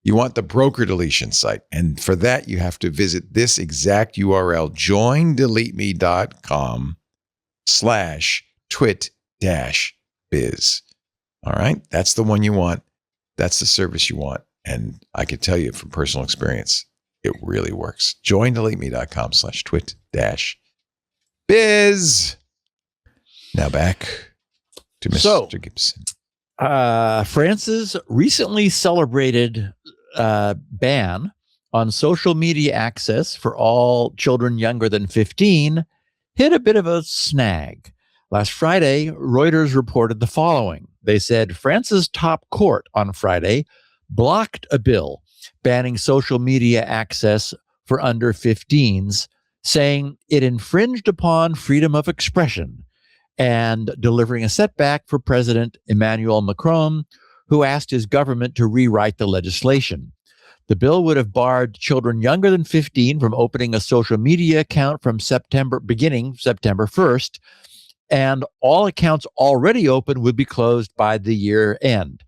You want the broker deletion site. And for that, you have to visit this exact URL, joindeleteme.com/twit-biz. All right. That's the one you want. That's the service you want. And I can tell you from personal experience, it really works. joindeleteme.com/twit-biz. Now back to Mr. Gibson. France's recently celebrated ban on social media access for all children younger than 15 hit a bit of a snag. Last Friday, Reuters reported the following. They said France's top court on Friday blocked a bill banning social media access for under 15s, saying it infringed upon freedom of expression and delivering a setback for President Emmanuel Macron, who asked his government to rewrite the legislation. The bill would have barred children younger than 15 from opening a social media account beginning September 1st, and all accounts already open would be closed by the year end,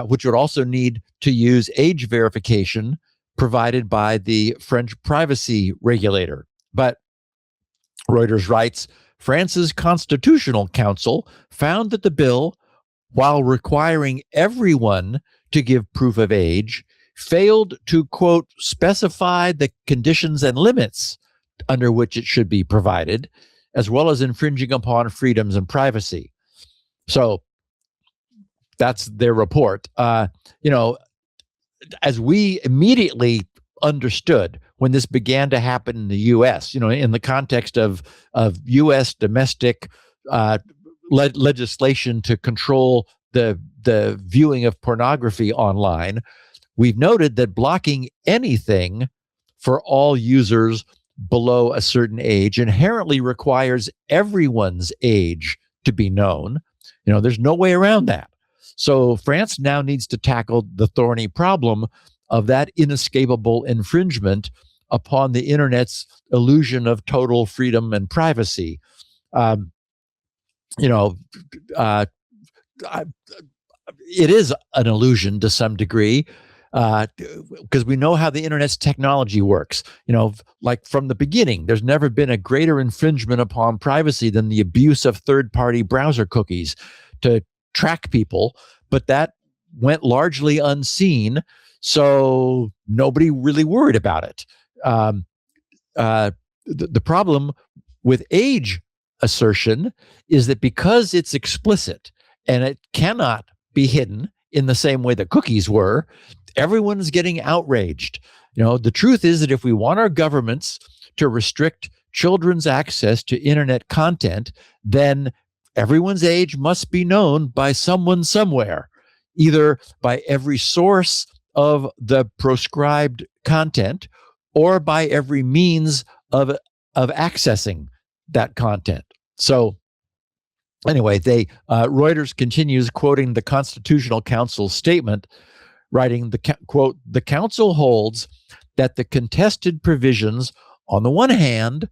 which would also need to use age verification provided by the French privacy regulator. But Reuters writes, France's Constitutional Council found that the bill, while requiring everyone to give proof of age, failed to, quote, specify the conditions and limits under which it should be provided, as well as infringing upon freedoms and privacy. So that's their report. As we immediately understood when this began to happen in the U.S. In the context of U.S. domestic legislation to control the viewing of pornography online. We've noted that blocking anything for all users below a certain age inherently requires everyone's age to be known. There's no way around that. So France now needs to tackle the thorny problem of that inescapable infringement upon the internet's illusion of total freedom and privacy. It is an illusion to some degree, because we know how the internet's technology works. Like from the beginning, there's never been a greater infringement upon privacy than the abuse of third-party browser cookies to track people, but that went largely unseen, so nobody really worried about it. The problem with age assertion is that because it's explicit and it cannot be hidden in the same way that cookies were, everyone's getting outraged. The truth is that if we want our governments to restrict children's access to internet content, then everyone's age must be known by someone somewhere, either by every source of the proscribed content or by every means of accessing that content. So anyway, Reuters continues quoting the Constitutional Council's statement, writing, quote, "The council holds that the contested provisions, on the one hand,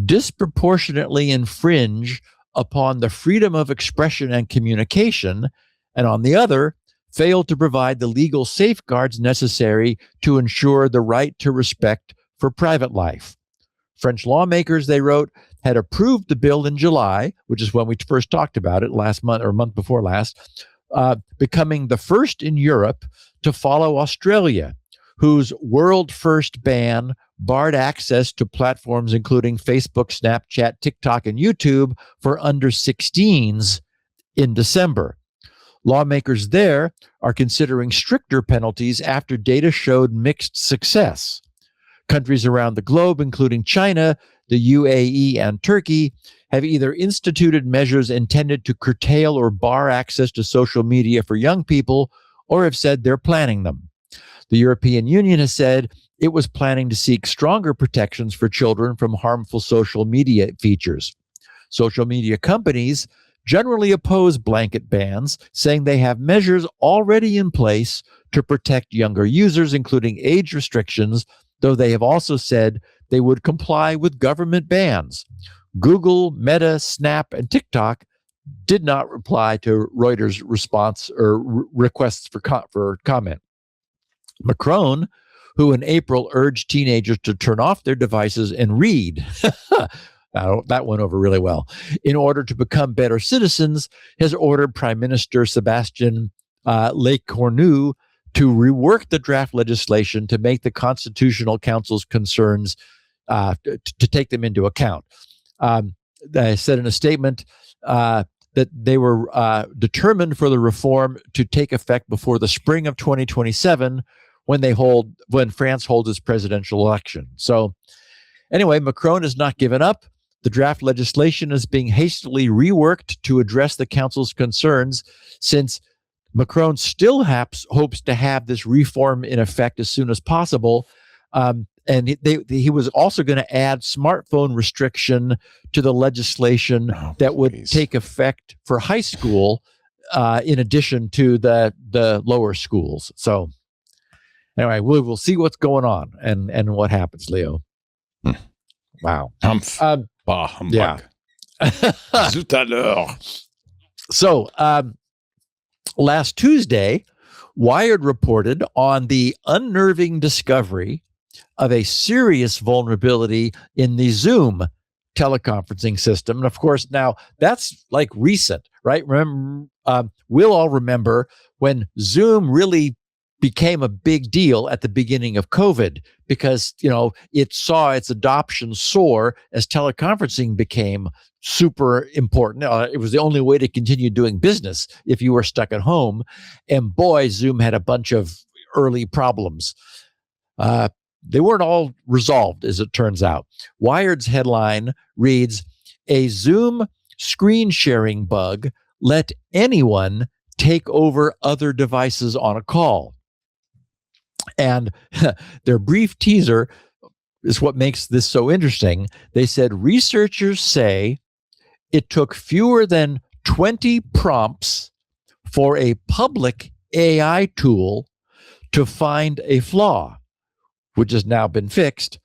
disproportionately infringe upon the freedom of expression and communication, and on the other, fail to provide the legal safeguards necessary to ensure the right to respect for private life. French lawmakers," they wrote, "had approved the bill in July," which is when we first talked about it last month or month before last, becoming the first in Europe to follow Australia, whose world first ban barred access to platforms including Facebook, Snapchat, TikTok, and YouTube for under 16s in December. Lawmakers there are considering stricter penalties after data showed mixed success. Countries around the globe, including China, the UAE, and Turkey, have either instituted measures intended to curtail or bar access to social media for young people, or have said they're planning them. The European Union has said it was planning to seek stronger protections for children from harmful social media features. Social media companies generally oppose blanket bans, saying they have measures already in place to protect younger users, including age restrictions, though they have also said they would comply with government bans. Google, Meta, Snap, and TikTok did not reply to Reuters' response or requests for comment. Macron, who in April urged teenagers to turn off their devices and read, that went over really well, in order to become better citizens, has ordered Prime Minister Sébastien Lecornu to rework the draft legislation to make the Constitutional Council's concerns, to take them into account. They said in a statement that they were determined for the reform to take effect before the spring of 2027, when France holds its presidential election. So anyway, Macron has not given up. The draft legislation is being hastily reworked to address the council's concerns, since Macron still hopes to have this reform in effect as soon as possible. And he was also going to add smartphone restriction to the legislation that would take effect for high school, in addition to the lower schools. So anyway, we'll see what's going on and what happens, Leo. Wow. Yeah. Zut alors. So last Tuesday, Wired reported on the unnerving discovery of a serious vulnerability in the Zoom teleconferencing system. And of course, now that's like recent, right? Remember, we'll all remember when Zoom really became a big deal at the beginning of COVID, because, it saw its adoption soar as teleconferencing became super important. It was the only way to continue doing business if you were stuck at home. And boy, Zoom had a bunch of early problems. they weren't all resolved, as it turns out. Wired's headline reads, "A Zoom screen sharing bug let anyone take over other devices on a call." And their brief teaser is what makes this so interesting. They said researchers say it took fewer than 20 prompts for a public AI tool to find a flaw, which has now been fixed,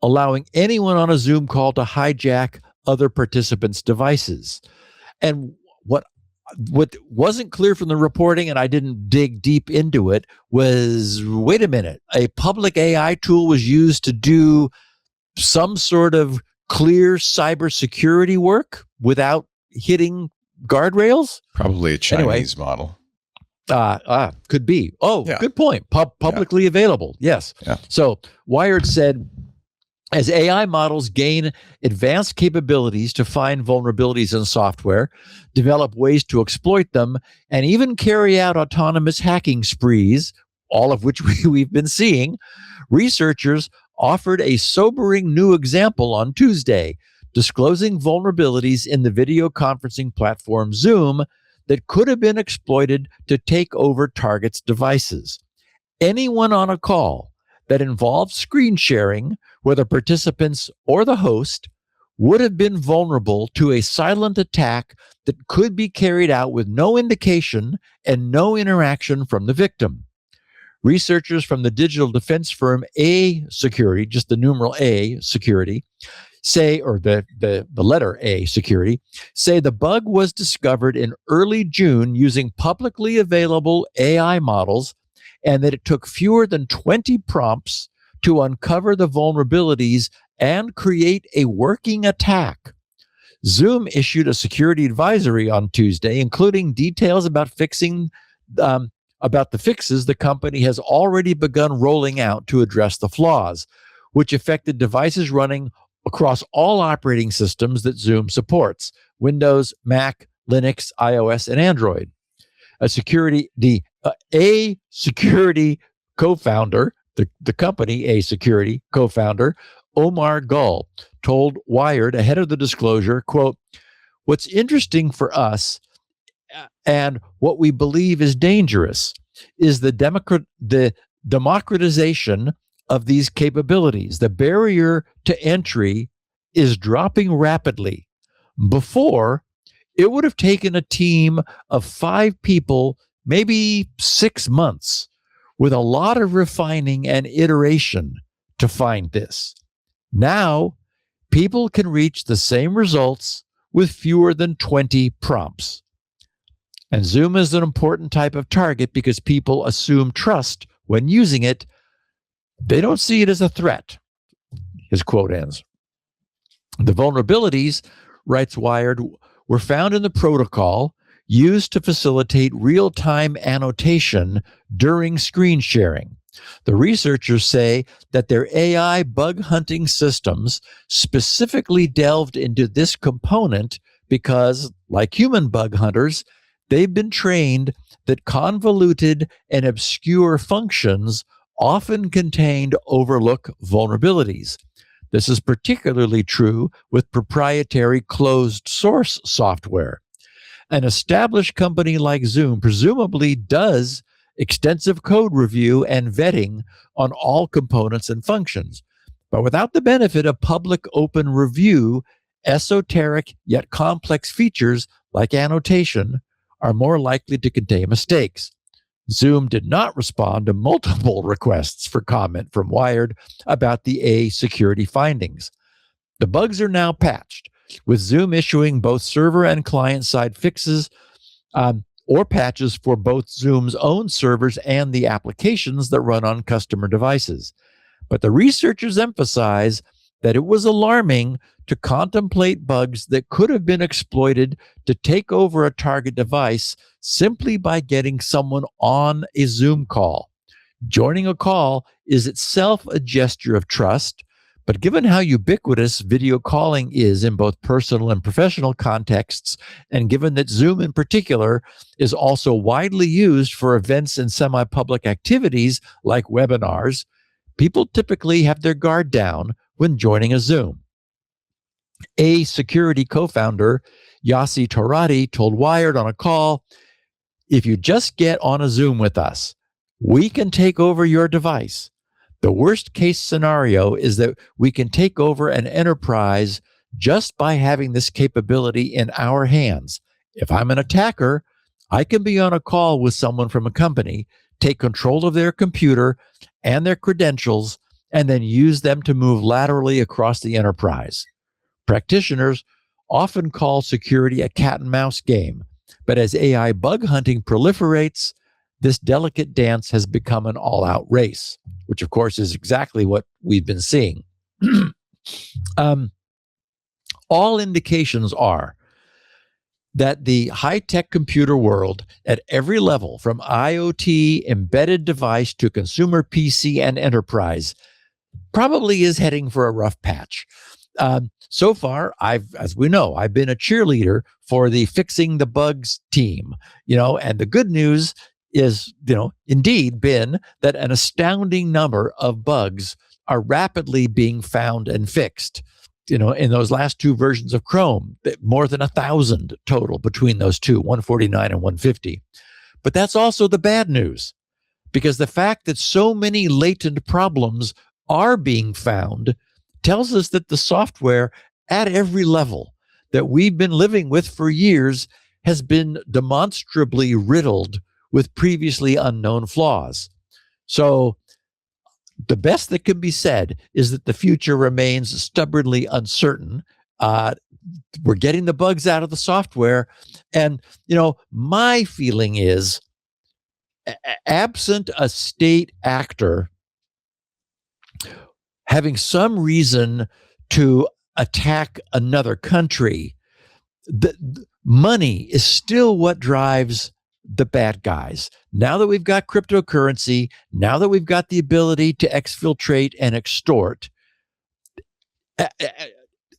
allowing anyone on a Zoom call to hijack other participants' devices. And what wasn't clear from the reporting, and I didn't dig deep into it, was, wait a minute, a public AI tool was used to do some sort of clear cybersecurity work without hitting guardrails? Probably a Chinese model. Could be. Oh, Yeah. Good point. Publicly available. Yes. Yeah. So Wired said, as AI models gain advanced capabilities to find vulnerabilities in software, develop ways to exploit them, and even carry out autonomous hacking sprees, all of which we've been seeing, researchers offered a sobering new example on Tuesday, disclosing vulnerabilities in the video conferencing platform Zoom that could have been exploited to take over targets' devices. Anyone on a call that involved screen sharing, whether participants or the host, would have been vulnerable to a silent attack that could be carried out with no indication and no interaction from the victim. Researchers from the digital defense firm A Security, just the numeral A Security, say, or the letter A Security, say the bug was discovered in early June using publicly available AI models, and that it took fewer than 20 prompts to uncover the vulnerabilities and create a working attack. Zoom issued a security advisory on Tuesday, including details about about the fixes the company has already begun rolling out to address the flaws, which affected devices running across all operating systems that Zoom supports: Windows, Mac, Linux, iOS, and Android. A security co-founder, the company A Security co-founder, Omar Gull, told Wired ahead of the disclosure, quote, "What's interesting for us and what we believe is dangerous is the democratization of these capabilities. The barrier to entry is dropping rapidly. Before, it would have taken a team of 5 people, maybe 6 months, with a lot of refining and iteration to find this. Now, people can reach the same results with fewer than 20 prompts. And Zoom is an important type of target because people assume trust when using it. They don't see it as a threat." His quote ends. The vulnerabilities, writes Wired, were found in the protocol used to facilitate real-time annotation during screen sharing. The researchers say that their AI bug hunting systems specifically delved into this component because, like human bug hunters, they've been trained that convoluted and obscure functions often contained overlooked vulnerabilities. This is particularly true with proprietary closed source software. An established company like Zoom presumably does extensive code review and vetting on all components and functions, but without the benefit of public open review, esoteric yet complex features like annotation are more likely to contain mistakes. Zoom did not respond to multiple requests for comment from Wired about the A security findings. The bugs are now patched, with Zoom issuing both server and client-side fixes or patches for both Zoom's own servers and the applications that run on customer devices. But the researchers emphasize that it was alarming to contemplate bugs that could have been exploited to take over a target device simply by getting someone on a Zoom call. Joining a call is itself a gesture of trust, but given how ubiquitous video calling is in both personal and professional contexts, and given that Zoom in particular is also widely used for events and semi-public activities like webinars, people typically have their guard down when joining a Zoom. A security co-founder, Yassi Torati, told Wired on a call, "If you just get on a Zoom with us, we can take over your device. The worst case scenario is that we can take over an enterprise just by having this capability in our hands. If I'm an attacker, I can be on a call with someone from a company, take control of their computer and their credentials, and then use them to move laterally across the enterprise." Practitioners often call security a cat and mouse game, but as AI bug hunting proliferates, this delicate dance has become an all-out race, which of course is exactly what we've been seeing. All indications are that the high-tech computer world at every level, from IoT, embedded device to consumer PC and enterprise, probably is heading for a rough patch. So far, as we know, I've been a cheerleader for the fixing the bugs team, and the good news is, indeed been that an astounding number of bugs are rapidly being found and fixed. In those last two versions of Chrome, more than 1,000 total between those two, 149 and 150. But that's also the bad news, because the fact that so many latent problems are being found tells us that the software at every level that we've been living with for years has been demonstrably riddled with previously unknown flaws. So the best that can be said is that the future remains stubbornly uncertain. We're getting the bugs out of the software. And, my feeling is, absent a state actor having some reason to attack another country, the money is still what drives the bad guys. Now that we've got cryptocurrency, now that we've got the ability to exfiltrate and extort,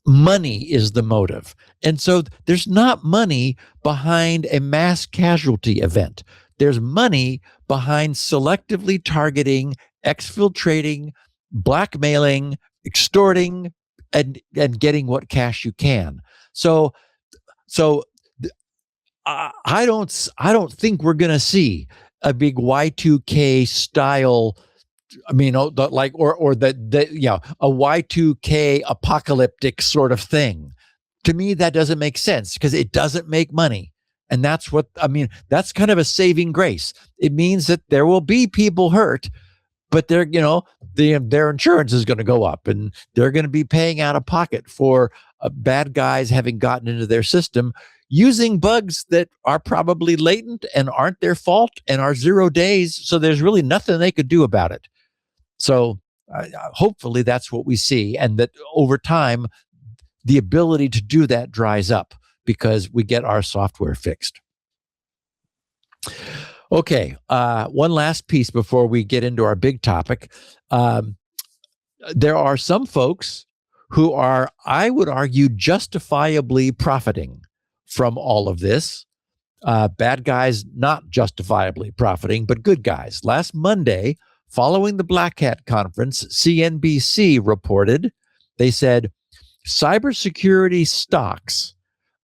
money is the motive. And so there's not money behind a mass casualty event. There's money behind selectively targeting, exfiltrating, blackmailing, extorting, and getting what cash you can. So I don't think we're going to see a big Y2K style. I mean, a Y2K apocalyptic sort of thing. To me, that doesn't make sense because it doesn't make money. And that's kind of a saving grace. It means that there will be people hurt, but their insurance is going to go up and they're going to be paying out of pocket for bad guys having gotten into their system using bugs that are probably latent and aren't their fault and are 0 days. So there's really nothing they could do about it. So hopefully that's what we see, and that over time, the ability to do that dries up because we get our software fixed. Okay, one last piece before we get into our big topic. There are some folks who are, I would argue, justifiably profiting from all of this. Bad guys not justifiably profiting, but good guys. Last Monday, following the Black Hat conference, CNBC reported, they said, cybersecurity stocks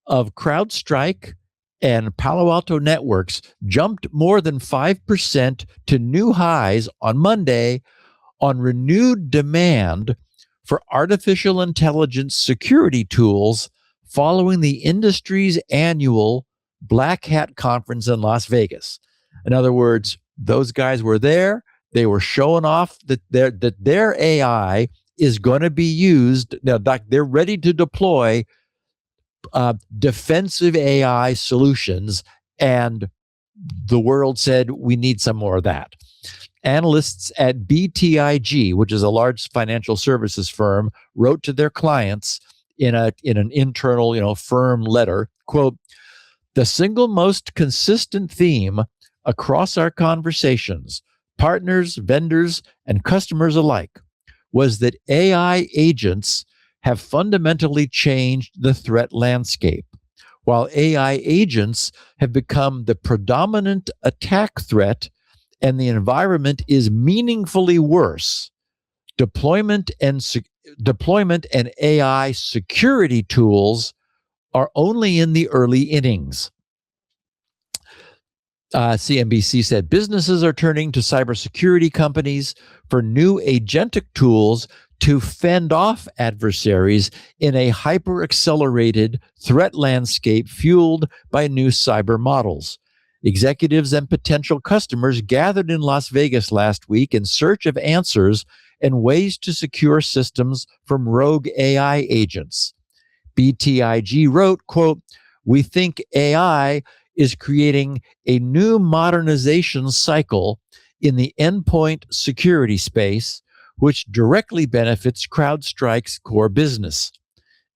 of CrowdStrike and Palo Alto Networks jumped more than 5% to new highs on Monday on renewed demand for artificial intelligence security tools following the industry's annual Black Hat conference in Las Vegas. In other words, those guys were there. They were showing off that their AI is going to be used. Now, they're ready to deploy defensive AI solutions, and the world said, we need some more of that. Analysts at BTIG, which is a large financial services firm, wrote to their clients in an internal, firm letter, quote, "The single most consistent theme across our conversations, partners, vendors, and customers alike, was that AI agents have fundamentally changed the threat landscape. While AI agents have become the predominant attack threat and the environment is meaningfully worse, Deployment and AI security tools are only in the early innings. CNBC said businesses are turning to cybersecurity companies for new agentic tools to fend off adversaries in a hyper-accelerated threat landscape fueled by new cyber models. Executives and potential customers gathered in Las Vegas last week in search of answers and ways to secure systems from rogue AI agents. BTIG wrote, quote, "We think AI is creating a new modernization cycle in the endpoint security space, which directly benefits CrowdStrike's core business."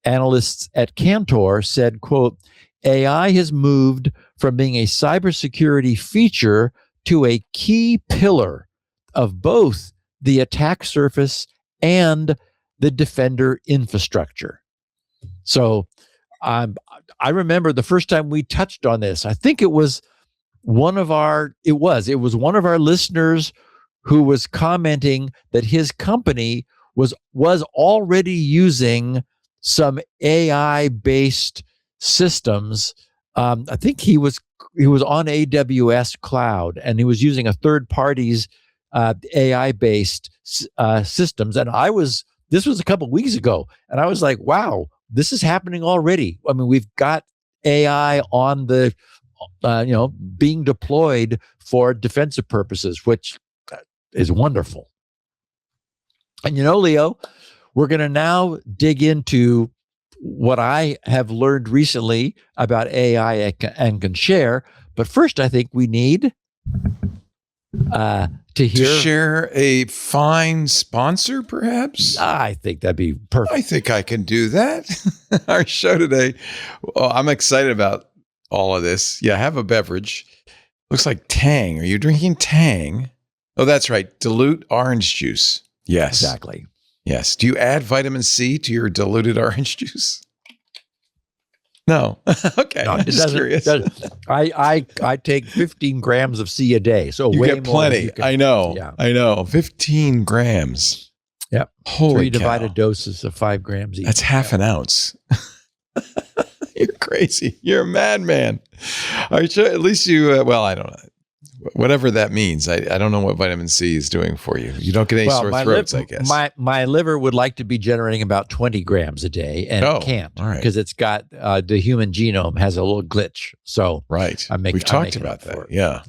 Analysts at Cantor said, quote, "AI has moved from being a cybersecurity feature to a key pillar of both the attack surface and the defender infrastructure." So I remember the first time we touched on this. I think it was one of our listeners who was commenting that his company was already using some AI based systems. I think he was on AWS cloud, and he was using a third party's AI based systems. And this was a couple of weeks ago, and I was like, wow, this is happening already. I mean, we've got AI on the, being deployed for defensive purposes, which is wonderful. And Leo, we're going to now dig into what I have learned recently about AI and can share. But first, I think we need to share a fine sponsor, perhaps? I think that'd be perfect. I think I can do that. Our show today, I'm excited about all of this. Yeah, have a beverage. Looks like Tang. Are you drinking Tang? Oh, that's right. Dilute orange juice. Yes. Exactly. Yes. Do you add vitamin C to your diluted orange juice? No. Okay. No, I'm just curious. I take 15 grams of C a day, so you way get plenty. I know. Yeah. I know. 15 grams. Yep. Holy 3 divided doses of 5 grams each. That's half an ounce. You're crazy. You're a madman. Are you sure? At least you, I don't know. Whatever that means. I don't know what vitamin C is doing for you. You don't get any sore throats, I guess. My liver would like to be generating about 20 grams a day, and it can't because it's got the human genome has a little glitch. So right. We've talked about that. Yeah.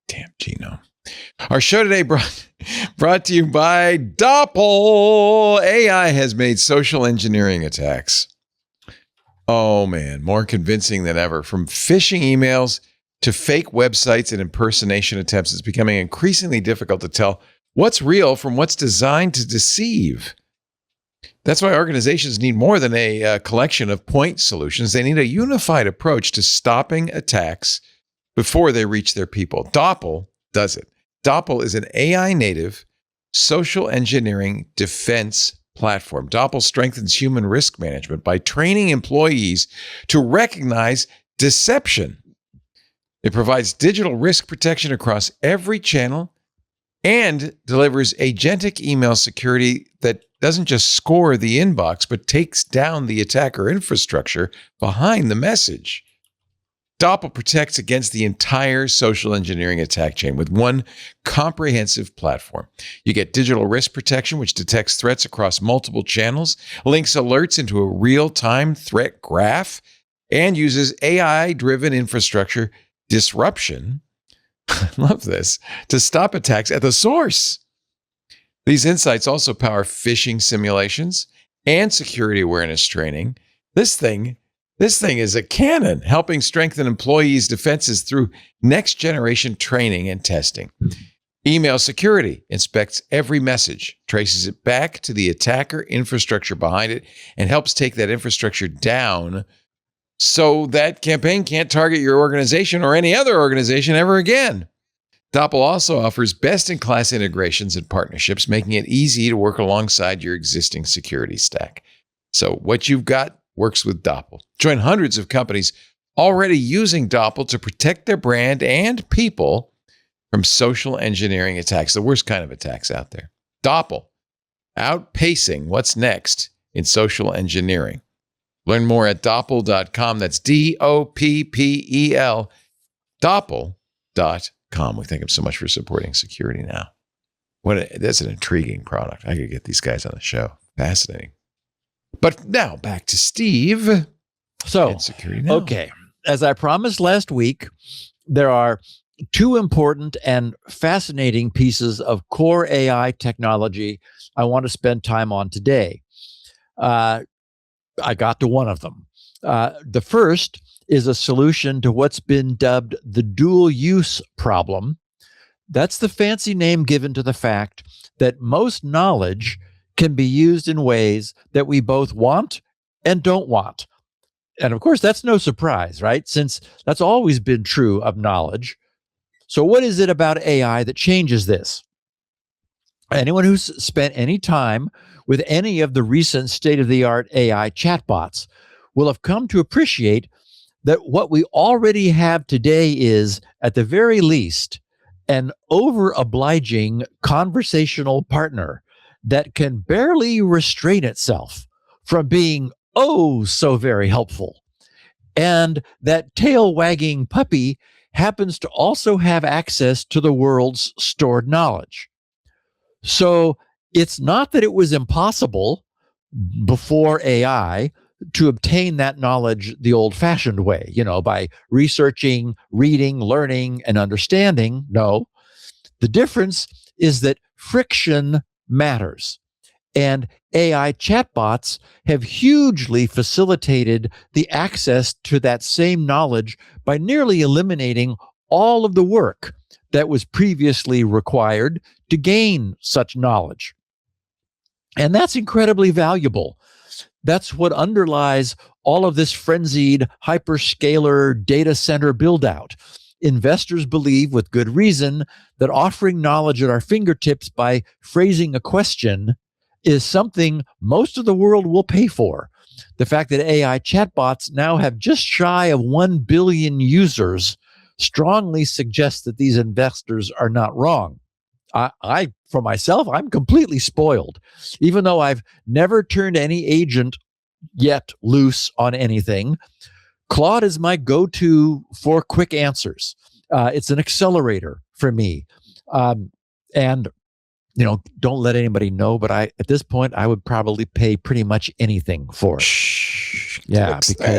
Damn genome. Our show today brought to you by Doppel. AI has made social engineering attacks. Oh man, more convincing than ever. From phishing emails to fake websites and impersonation attempts, it's becoming increasingly difficult to tell what's real from what's designed to deceive. That's why organizations need more than a collection of point solutions. They need a unified approach to stopping attacks before they reach their people. Doppel does it. Doppel is an AI-native social engineering defense platform. Doppel strengthens human risk management by training employees to recognize deception. It provides digital risk protection across every channel and delivers agentic email security that doesn't just score the inbox, but takes down the attacker infrastructure behind the message. Doppel protects against the entire social engineering attack chain with one comprehensive platform. You get digital risk protection, which detects threats across multiple channels, links alerts into a real-time threat graph, and uses AI-driven infrastructure disruption, I love this, to stop attacks at the source. These insights also power phishing simulations and security awareness training. This thing is a cannon, helping strengthen employees' defenses through next-generation training and testing. Email security inspects every message, traces it back to the attacker infrastructure behind it, and helps take that infrastructure down so that campaign can't target your organization or any other organization ever again. Doppel also offers best-in-class integrations and partnerships, making it easy to work alongside your existing security stack. So what you've got works with Doppel. Join hundreds of companies already using Doppel to protect their brand and people from social engineering attacks, the worst kind of attacks out there. Doppel, outpacing what's next in social engineering. Learn more at doppel.com. That's Doppel, doppel.com. We thank them so much for supporting Security Now. That's an intriguing product. I could get these guys on the show. Fascinating. But now back to Steve. So, Security Now. Okay. As I promised last week, there are two important and fascinating pieces of core AI technology I want to spend time on today. I got to one of them. The first is a solution to what's been dubbed the dual use problem. That's the fancy name given to the fact that most knowledge can be used in ways that we both want and don't want. And of course, that's no surprise, right? Since that's always been true of knowledge. So what is it about AI that changes this? Anyone who's spent any time with any of the recent state-of-the-art AI chatbots will have come to appreciate that what we already have today is, at the very least, an over-obliging conversational partner that can barely restrain itself from being oh so very helpful. And that tail-wagging puppy happens to also have access to the world's stored knowledge. So it's not that it was impossible before AI to obtain that knowledge the old-fashioned way, by researching, reading, learning, and understanding. No, the difference is that friction matters. And AI chatbots have hugely facilitated the access to that same knowledge by nearly eliminating all of the work that was previously required to gain such knowledge. And that's incredibly valuable. That's what underlies all of this frenzied hyperscaler data center build-out. Investors believe, with good reason, that offering knowledge at our fingertips by phrasing a question is something most of the world will pay for. The fact that AI chatbots now have just shy of 1 billion users strongly suggests that these investors are not wrong. I, for myself, I'm completely spoiled. Even though I've never turned any agent yet loose on anything, Claude is my go-to for quick answers. It's an accelerator for me. And don't let anybody know, but at this point, I would probably pay pretty much anything for it. Yeah, because I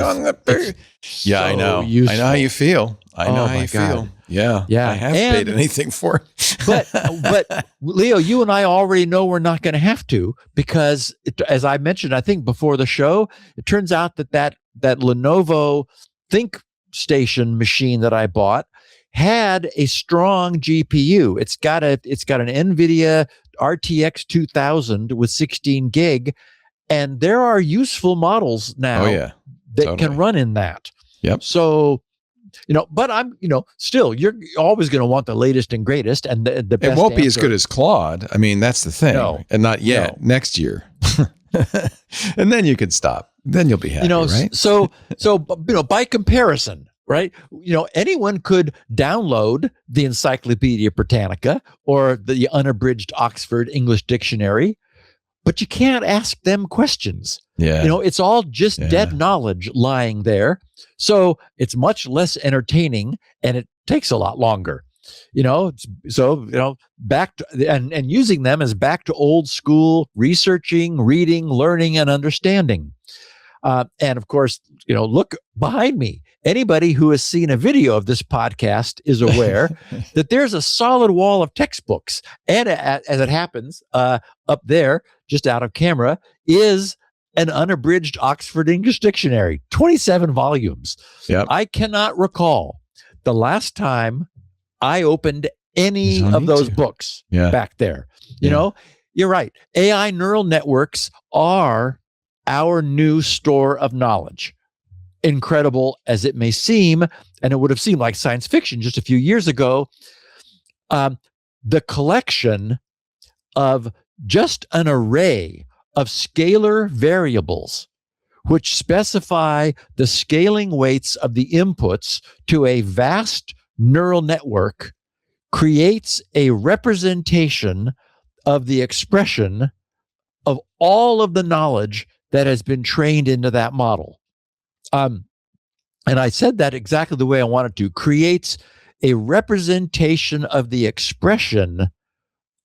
know. Useful. I know how you feel. I know how you feel. Yeah. I have paid anything for it. but Leo, you and I already know we're not going to have to, because as I mentioned, I think before the show, it turns out that Lenovo ThinkStation machine that I bought had a strong GPU. It's got an NVIDIA RTX 2000 with 16 gig, and there are useful models now that can run in that. Yep. So, but I'm, still, you're always going to want the latest and greatest, and the best. It won't be as good as Claude. I mean, that's the thing. No, and not yet. No. Next year. And then you can stop. Then you'll be happy, right? So, by comparison, right? Anyone could download the Encyclopedia Britannica or the unabridged Oxford English Dictionary, but you can't ask them questions. Yeah. It's all just dead knowledge lying there. So it's much less entertaining, and it takes a lot longer. Back to, and using them as back to old school researching, reading, learning, and understanding. And of course, look behind me. Anybody who has seen a video of this podcast is aware that there's a solid wall of textbooks. And as it happens, up there, just out of camera, is an unabridged Oxford English Dictionary, 27 volumes. Yep. I cannot recall the last time I opened any of those books back there. You're right. AI neural networks are our new store of knowledge. Incredible as it may seem, and it would have seemed like science fiction just a few years ago, the collection of just an array of scalar variables which specify the scaling weights of the inputs to a vast neural network creates a representation of the expression of all of the knowledge that has been trained into that model. And I said that exactly the way I wanted to. Creates a representation of the expression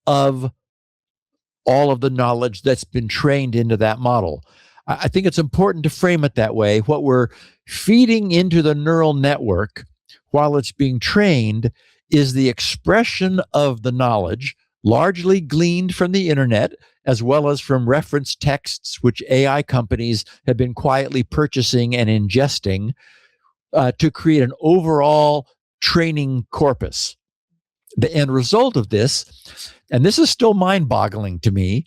of all of the knowledge that's been trained into that model. I think it's important to frame it that way. What we're feeding into the neural network while it's being trained is the expression of the knowledge, largely gleaned from the internet, as well as from reference texts, which AI companies have been quietly purchasing and ingesting to create an overall training corpus. The end result of this, and this is still mind-boggling to me,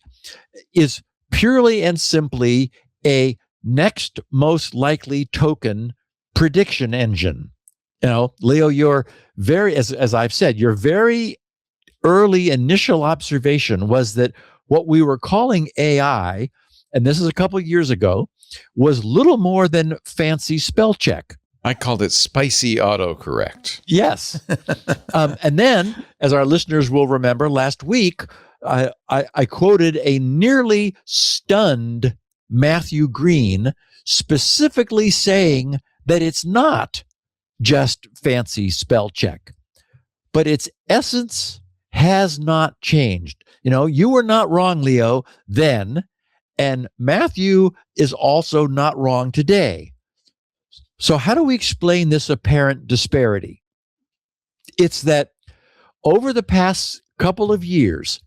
is purely and simply a next most likely token prediction engine. Leo, you're very, as I've said, your very early initial observation was that what we were calling AI, and this is a couple of years ago, was little more than fancy spell check. I called it spicy autocorrect. Yes. And then, as our listeners will remember, last week, I quoted a nearly stunned Matthew Green, specifically saying that it's not just fancy spell check, but its essence has not changed. You were not wrong, Leo, then, and Matthew is also not wrong today. So how do we explain this apparent disparity? It's that over the past couple of years,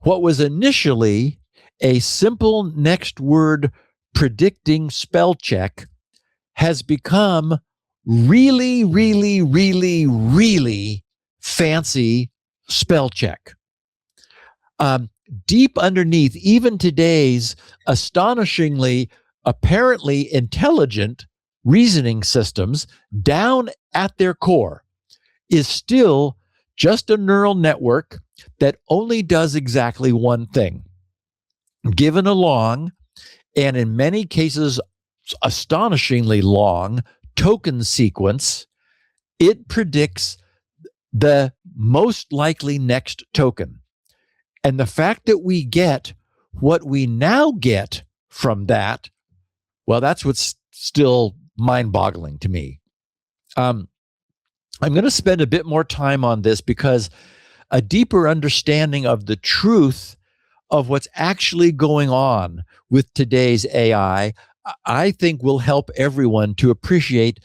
what was initially a simple next word predicting spell check has become really, really, really, really fancy spell check. Deep underneath even today's astonishingly, apparently intelligent reasoning systems, down at their core, is still just a neural network that only does exactly one thing. Given a long, and in many cases astonishingly long, token sequence, it predicts the most likely next token. And the fact that we get what we now get from that, well, that's what's still mind-boggling to me. I'm going to spend a bit more time on this because a deeper understanding of the truth of what's actually going on with today's AI, I think will help everyone to appreciate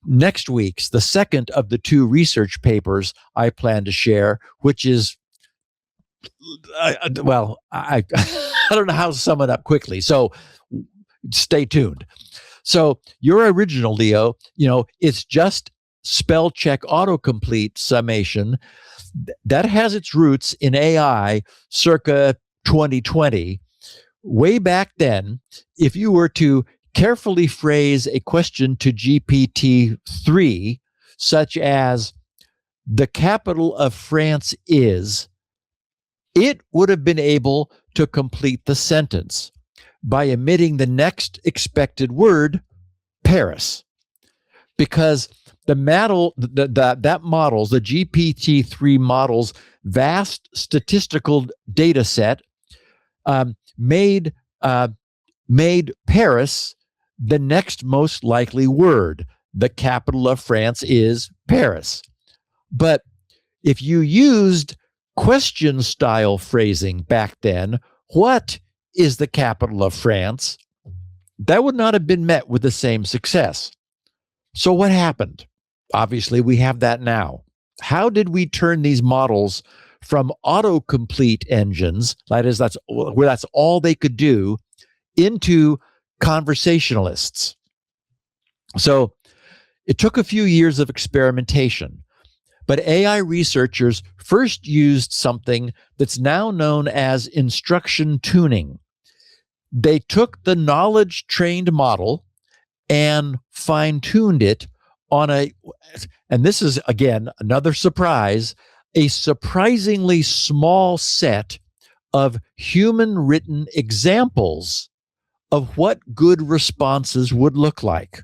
next week's, the second of the two research papers I plan to share, which is, I don't know how to sum it up quickly. So stay tuned. So your original, Leo, it's just spell check autocomplete summation that has its roots in AI circa 2020. Way back then, if you were to carefully phrase a question to GPT-3, such as, the capital of France is, it would have been able to complete the sentence by omitting the next expected word, Paris. Because the model, that model's, the GPT-3 model's vast statistical data set made Paris the next most likely word. The capital of France is Paris. But if you used question style phrasing back then, what is the capital of France? That would not have been met with the same success. So what happened? Obviously, we have that now. How did we turn these models from autocomplete engines, that's all they could do, into conversationalists? So it took a few years of experimentation, but AI researchers first used something that's now known as instruction tuning. They took the knowledge-trained model and fine-tuned it on and this is, again, another surprise, a surprisingly small set of human-written examples of what good responses would look like.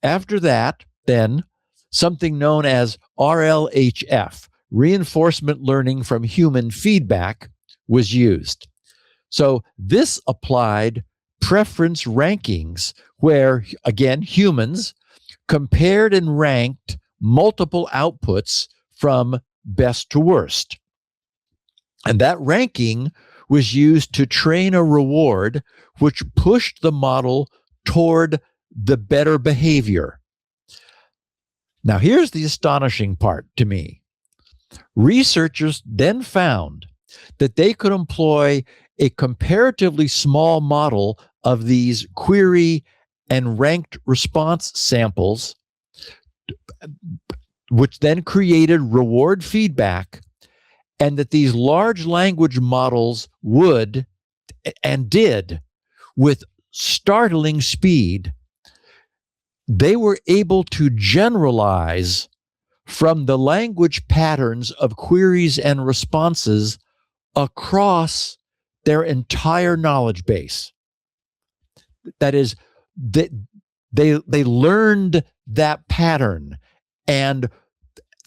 After that, then, something known as RLHF, reinforcement learning from human feedback was used. So this applied preference rankings where, again, humans compared and ranked multiple outputs from best to worst. And that ranking was used to train a reward which pushed the model toward the better behavior. Now, here's the astonishing part to me. Researchers then found that they could employ a comparatively small model of these query and ranked response samples, which then created reward feedback, and that these large language models would and did with startling speed. They were able to generalize from the language patterns of queries and responses across their entire knowledge base. That is, they learned that pattern and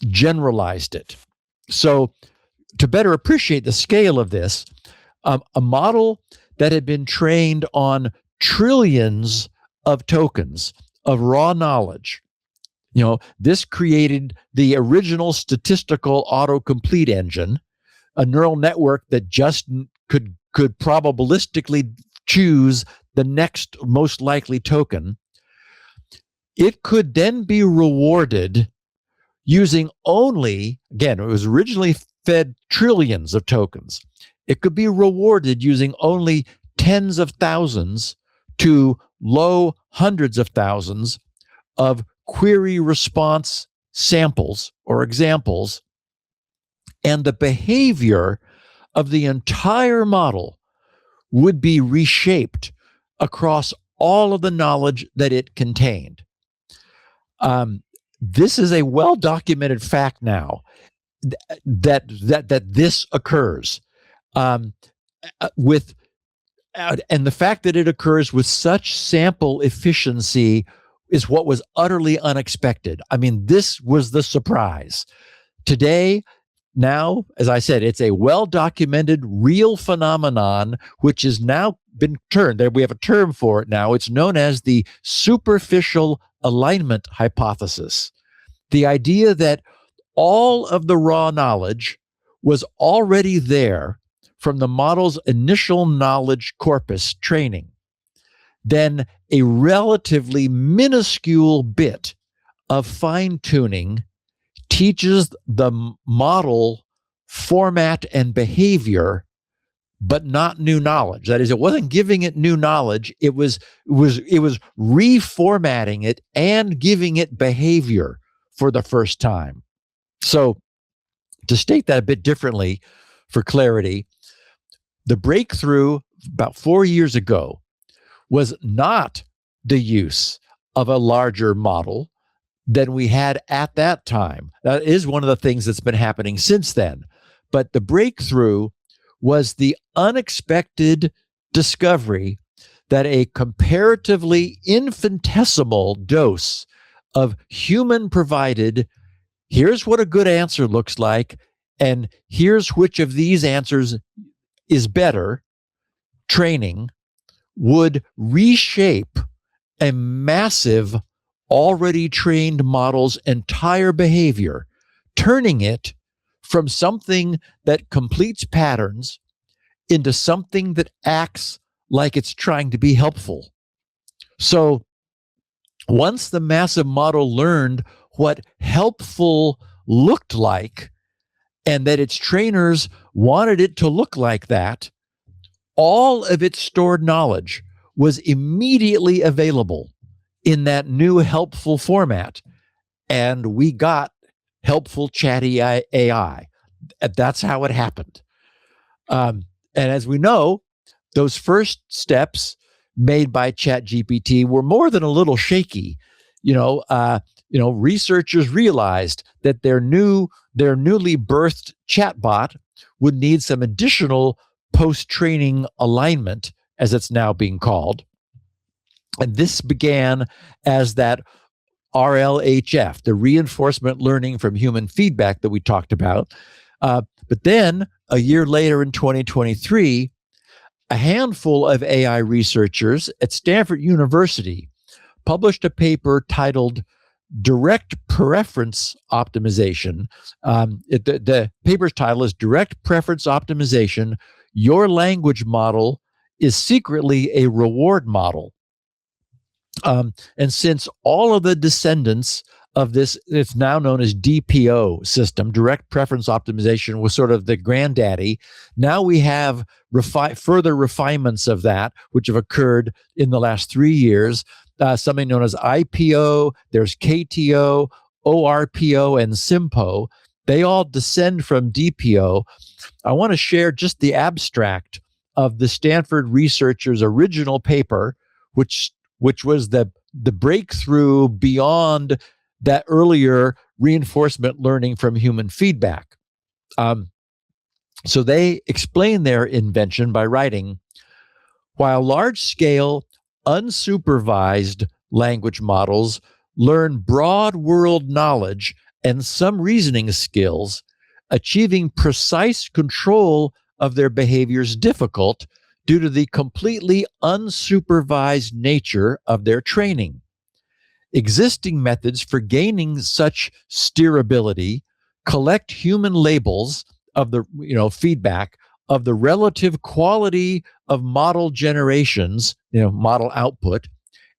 generalized it. So to better appreciate the scale of this, a model that had been trained on trillions of tokens of raw knowledge, this created the original statistical autocomplete engine, a neural network that just could probabilistically choose the next most likely token. It could then be rewarded using only, again, it was originally fed trillions of tokens. It could be rewarded using only tens of thousands to low hundreds of thousands of query response samples or examples, and the behavior of the entire model would be reshaped across all of the knowledge that it contained. This is a well-documented fact now that this occurs, and the fact that it occurs with such sample efficiency is what was utterly unexpected. I mean, this was the surprise. Today, now, as I said, it's a well-documented, real phenomenon, which has now been turned. We have a term for it now. It's known as the superficial alignment hypothesis. The idea that all of the raw knowledge was already there from the model's initial knowledge corpus training. Then a relatively minuscule bit of fine-tuning teaches the model format and behavior, but not new knowledge. That is, it wasn't giving it new knowledge. It was reformatting it and giving it behavior for the first time. So to state that a bit differently for clarity, the breakthrough about 4 years ago was not the use of a larger model than we had at that time. That is one of the things that's been happening since then. But the breakthrough was the unexpected discovery that a comparatively infinitesimal dose of human-provided, here's what a good answer looks like, and here's which of these answers is better, training would reshape a massive, already trained model's entire behavior, turning it from something that completes patterns into something that acts like it's trying to be helpful. So once the massive model learned what helpful looked like and that its trainers wanted it to look like that, all of its stored knowledge was immediately available in that new helpful format. And we got helpful chatty AI. That's how it happened. And as we know, those first steps made by ChatGPT were more than a little shaky. Researchers realized that their newly birthed chatbot would need some additional post-training alignment, as it's now being called. And this began as that RLHF, the reinforcement learning from human feedback that we talked about. But then a year later in 2023, a handful of AI researchers at Stanford University published a paper titled Direct Preference Optimization. The paper's title is Direct Preference Optimization. Your language model is secretly a reward model. And since all of the descendants of this, it's now known as DPO system, direct preference optimization, was sort of the granddaddy. Now we have further refinements of that, which have occurred in the last 3 years. Something known as IPO, there's KTO, ORPO, and SIMPO. They all descend from DPO. I want to share just the abstract of the Stanford researchers' original paper, which was the breakthrough beyond that earlier reinforcement learning from human feedback. So they explain their invention by writing, while large-scale, unsupervised language models learn broad world knowledge and some reasoning skills, achieving precise control of their behavior is difficult due to the completely unsupervised nature of their training. Existing methods for gaining such steerability collect human labels of the feedback of the relative quality of model generations, model output,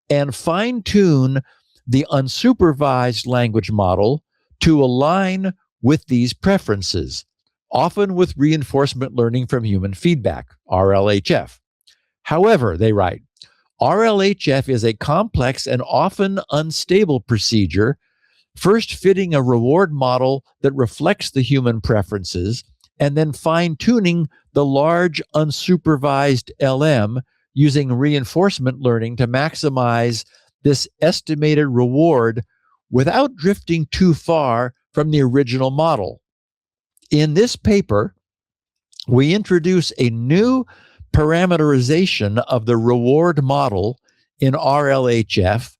and fine-tune the unsupervised language model to align with these preferences, often with reinforcement learning from human feedback, RLHF. However, they write, RLHF is a complex and often unstable procedure, first fitting a reward model that reflects the human preferences, and then fine-tuning the large unsupervised LM using reinforcement learning to maximize this estimated reward without drifting too far from the original model. In this paper, we introduce a new parameterization of the reward model in RLHF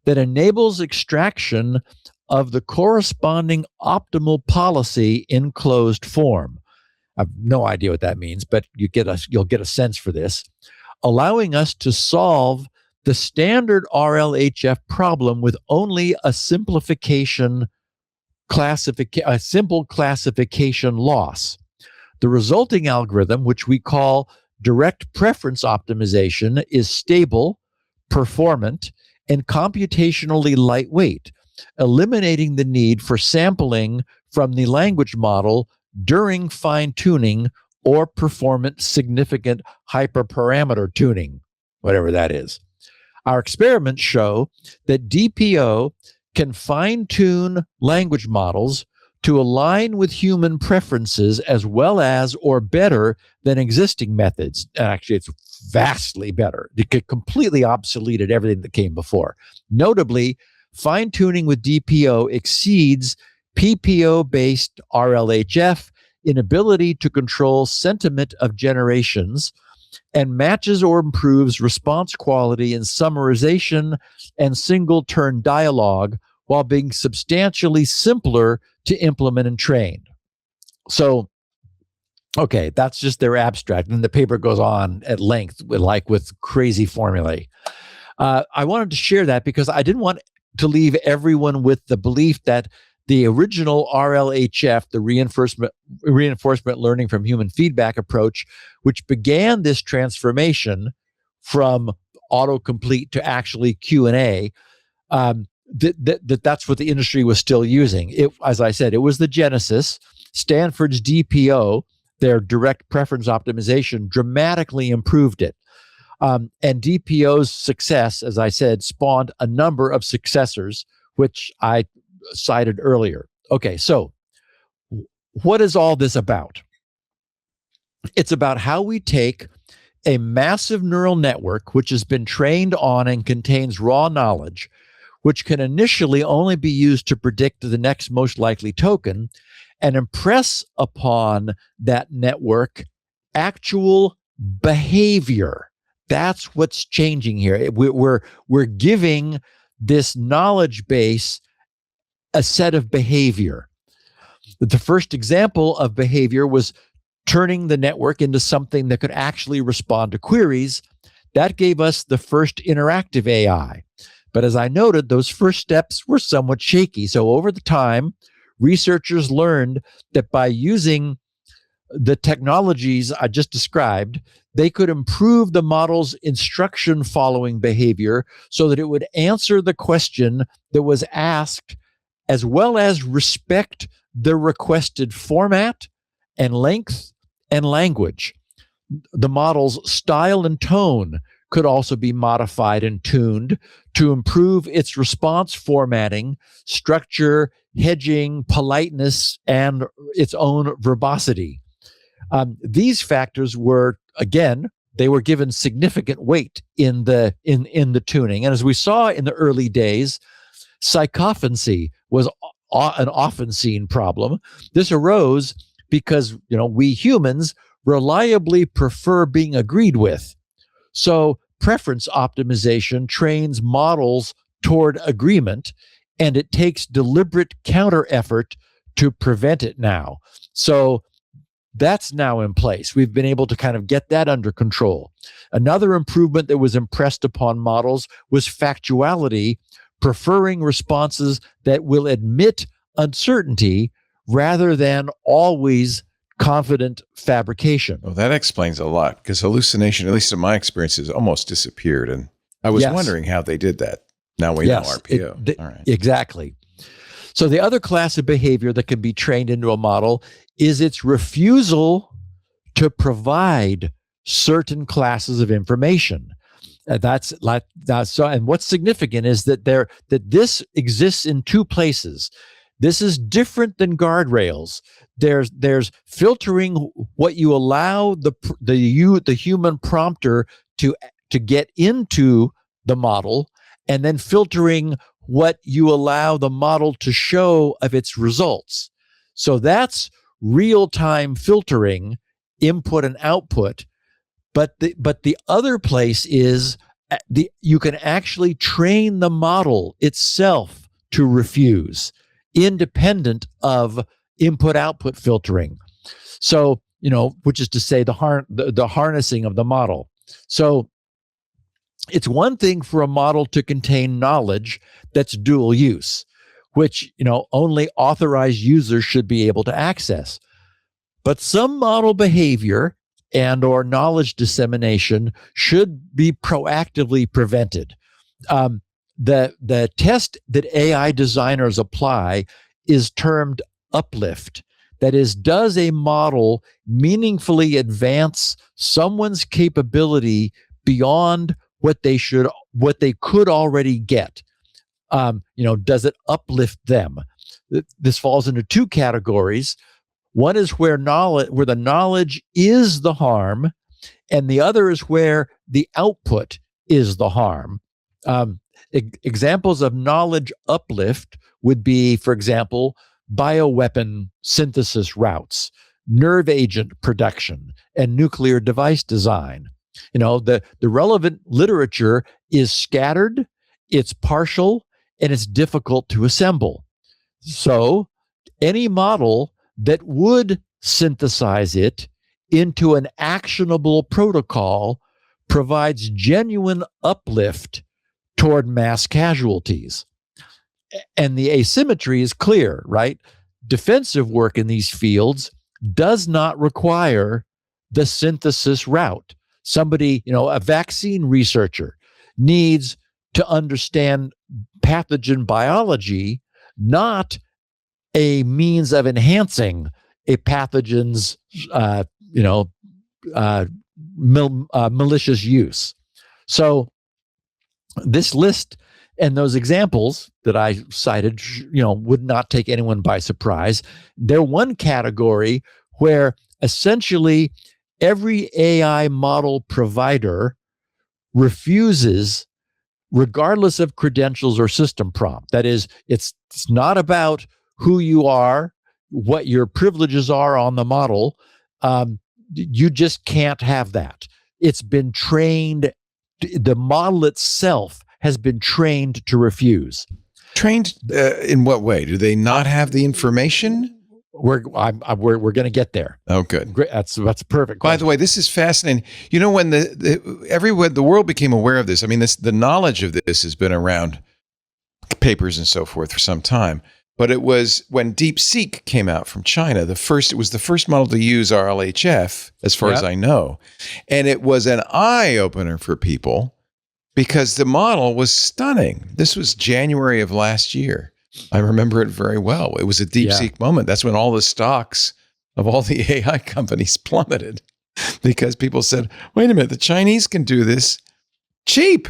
that enables extraction of the corresponding optimal policy in closed form. I have no idea what that means, but you'll get a sense for this, allowing us to solve the standard RLHF problem with only a simple classification loss. The resulting algorithm, which we call direct preference optimization, is stable, performant, and computationally lightweight, eliminating the need for sampling from the language model during fine-tuning or performance significant hyperparameter tuning, whatever that is. Our experiments show that DPO can fine-tune language models to align with human preferences as well as or better than existing methods. Actually, it's vastly better. It completely obsoleted everything that came before. Notably, fine-tuning with DPO exceeds PPO-based RLHF in ability to control sentiment of generations and matches or improves response quality in summarization and single-turn dialogue while being substantially simpler to implement and train. So, okay, that's just their abstract. And the paper goes on at length with crazy formulae. I wanted to share that because I didn't want to leave everyone with the belief that the original RLHF, the reinforcement learning from human feedback approach, which began this transformation from autocomplete to actually Q&A, that's what the industry was still using. As I said, it was the genesis. Stanford's DPO, their direct preference optimization, dramatically improved it. And DPO's success, as I said, spawned a number of successors, which I cited earlier. Okay, so what is all this about? It's about how we take a massive neural network, which has been trained on and contains raw knowledge, which can initially only be used to predict the next most likely token, and impress upon that network actual behavior. That's what's changing here. We're giving this knowledge base a set of behavior. The first example of behavior was turning the network into something that could actually respond to queries. That gave us the first interactive AI. But as I noted, those first steps were somewhat shaky. So over the time, researchers learned that by using the technologies I just described, they could improve the model's instruction following behavior so that it would answer the question that was asked, as well as respect the requested format and length and language. The model's style and tone could also be modified and tuned to improve its response formatting, structure, hedging, politeness, and its own verbosity. These factors were, again, they were given significant weight in the tuning. And as we saw in the early days, sycophancy was an often seen problem. This arose because, we humans reliably prefer being agreed with. So preference optimization trains models toward agreement, and it takes deliberate counter effort to prevent it now. So that's now in place. We've been able to kind of get that under control. Another improvement that was impressed upon models was factuality, preferring responses that will admit uncertainty rather than always confident fabrication. Well, that explains a lot, because hallucination, at least in my experience, has almost disappeared. And I was wondering how they did that. Now we know RPO. All right. Exactly. So the other class of behavior that can be trained into a model is its refusal to provide certain classes of information. That's so. And what's significant is that this exists in two places. This is different than guardrails. There's filtering what you allow the human prompter to get into the model, and then filtering what you allow the model to show of its results. So that's real-time filtering, input and output. But the other place is you can actually train the model itself to refuse, independent of input-output filtering. So, which is to say the harnessing of the model. So it's one thing for a model to contain knowledge that's dual use, which, only authorized users should be able to access. But some model behavior and or knowledge dissemination should be proactively prevented. The test that AI designers apply is termed uplift. That is, does a model meaningfully advance someone's capability beyond what they could already get? Does it uplift them? This falls into two categories. One is where the knowledge is the harm, and the other is where the output is the harm. Examples of knowledge uplift would be, for example, bioweapon synthesis routes, nerve agent production, and nuclear device design. The relevant literature is scattered, it's partial, and it's difficult to assemble. So any model that would synthesize it into an actionable protocol provides genuine uplift toward mass casualties. And the asymmetry is clear, right? Defensive work in these fields does not require the synthesis route. Somebody, a vaccine researcher needs to understand pathogen biology, not a means of enhancing a pathogen's, malicious use. So this list and those examples that I cited, would not take anyone by surprise. They're one category where essentially every AI model provider refuses, regardless of credentials or system prompt. That is, it's not about who you are, what your privileges are on the model. You just can't have that. It's been trained. The model itself has been trained to refuse. Trained in what way? Do they not have the information? We're going to get there. Oh, good. Great. That's a perfect question. By the way, this is fascinating. You know, when the world became aware of this, I mean, the knowledge of this has been around, papers and so forth, for some time. But it was when DeepSeek came out from China, it was the first model to use RLHF, as far as I know. And it was an eye-opener for people because the model was stunning. This was January of last year. I remember it very well. It was a DeepSeek moment. That's when all the stocks of all the AI companies plummeted because people said, wait a minute, the Chinese can do this cheap.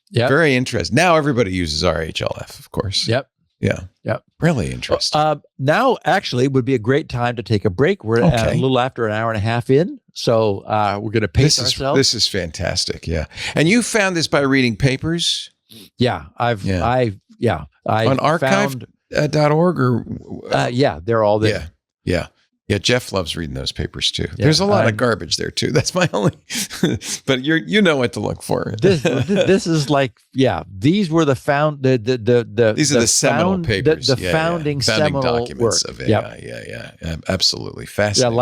Yeah. Very interesting. Now everybody uses RHLF, of course. Yep. Yeah. Yep. Really interesting. Now, actually, would be a great time to take a break. We're a little after an hour and a half in. So we're going to pace ourselves. This is fantastic. Yeah. And you found this by reading papers? Yeah. On archive.org or? They're all there. Yeah. Yeah, Jeff loves reading those papers too. Yeah, there's a lot of garbage there too. That's my only, but you know what to look for. This is like, these were the these are the seminal papers, the founding seminal documents of AI. Yeah, absolutely fascinating.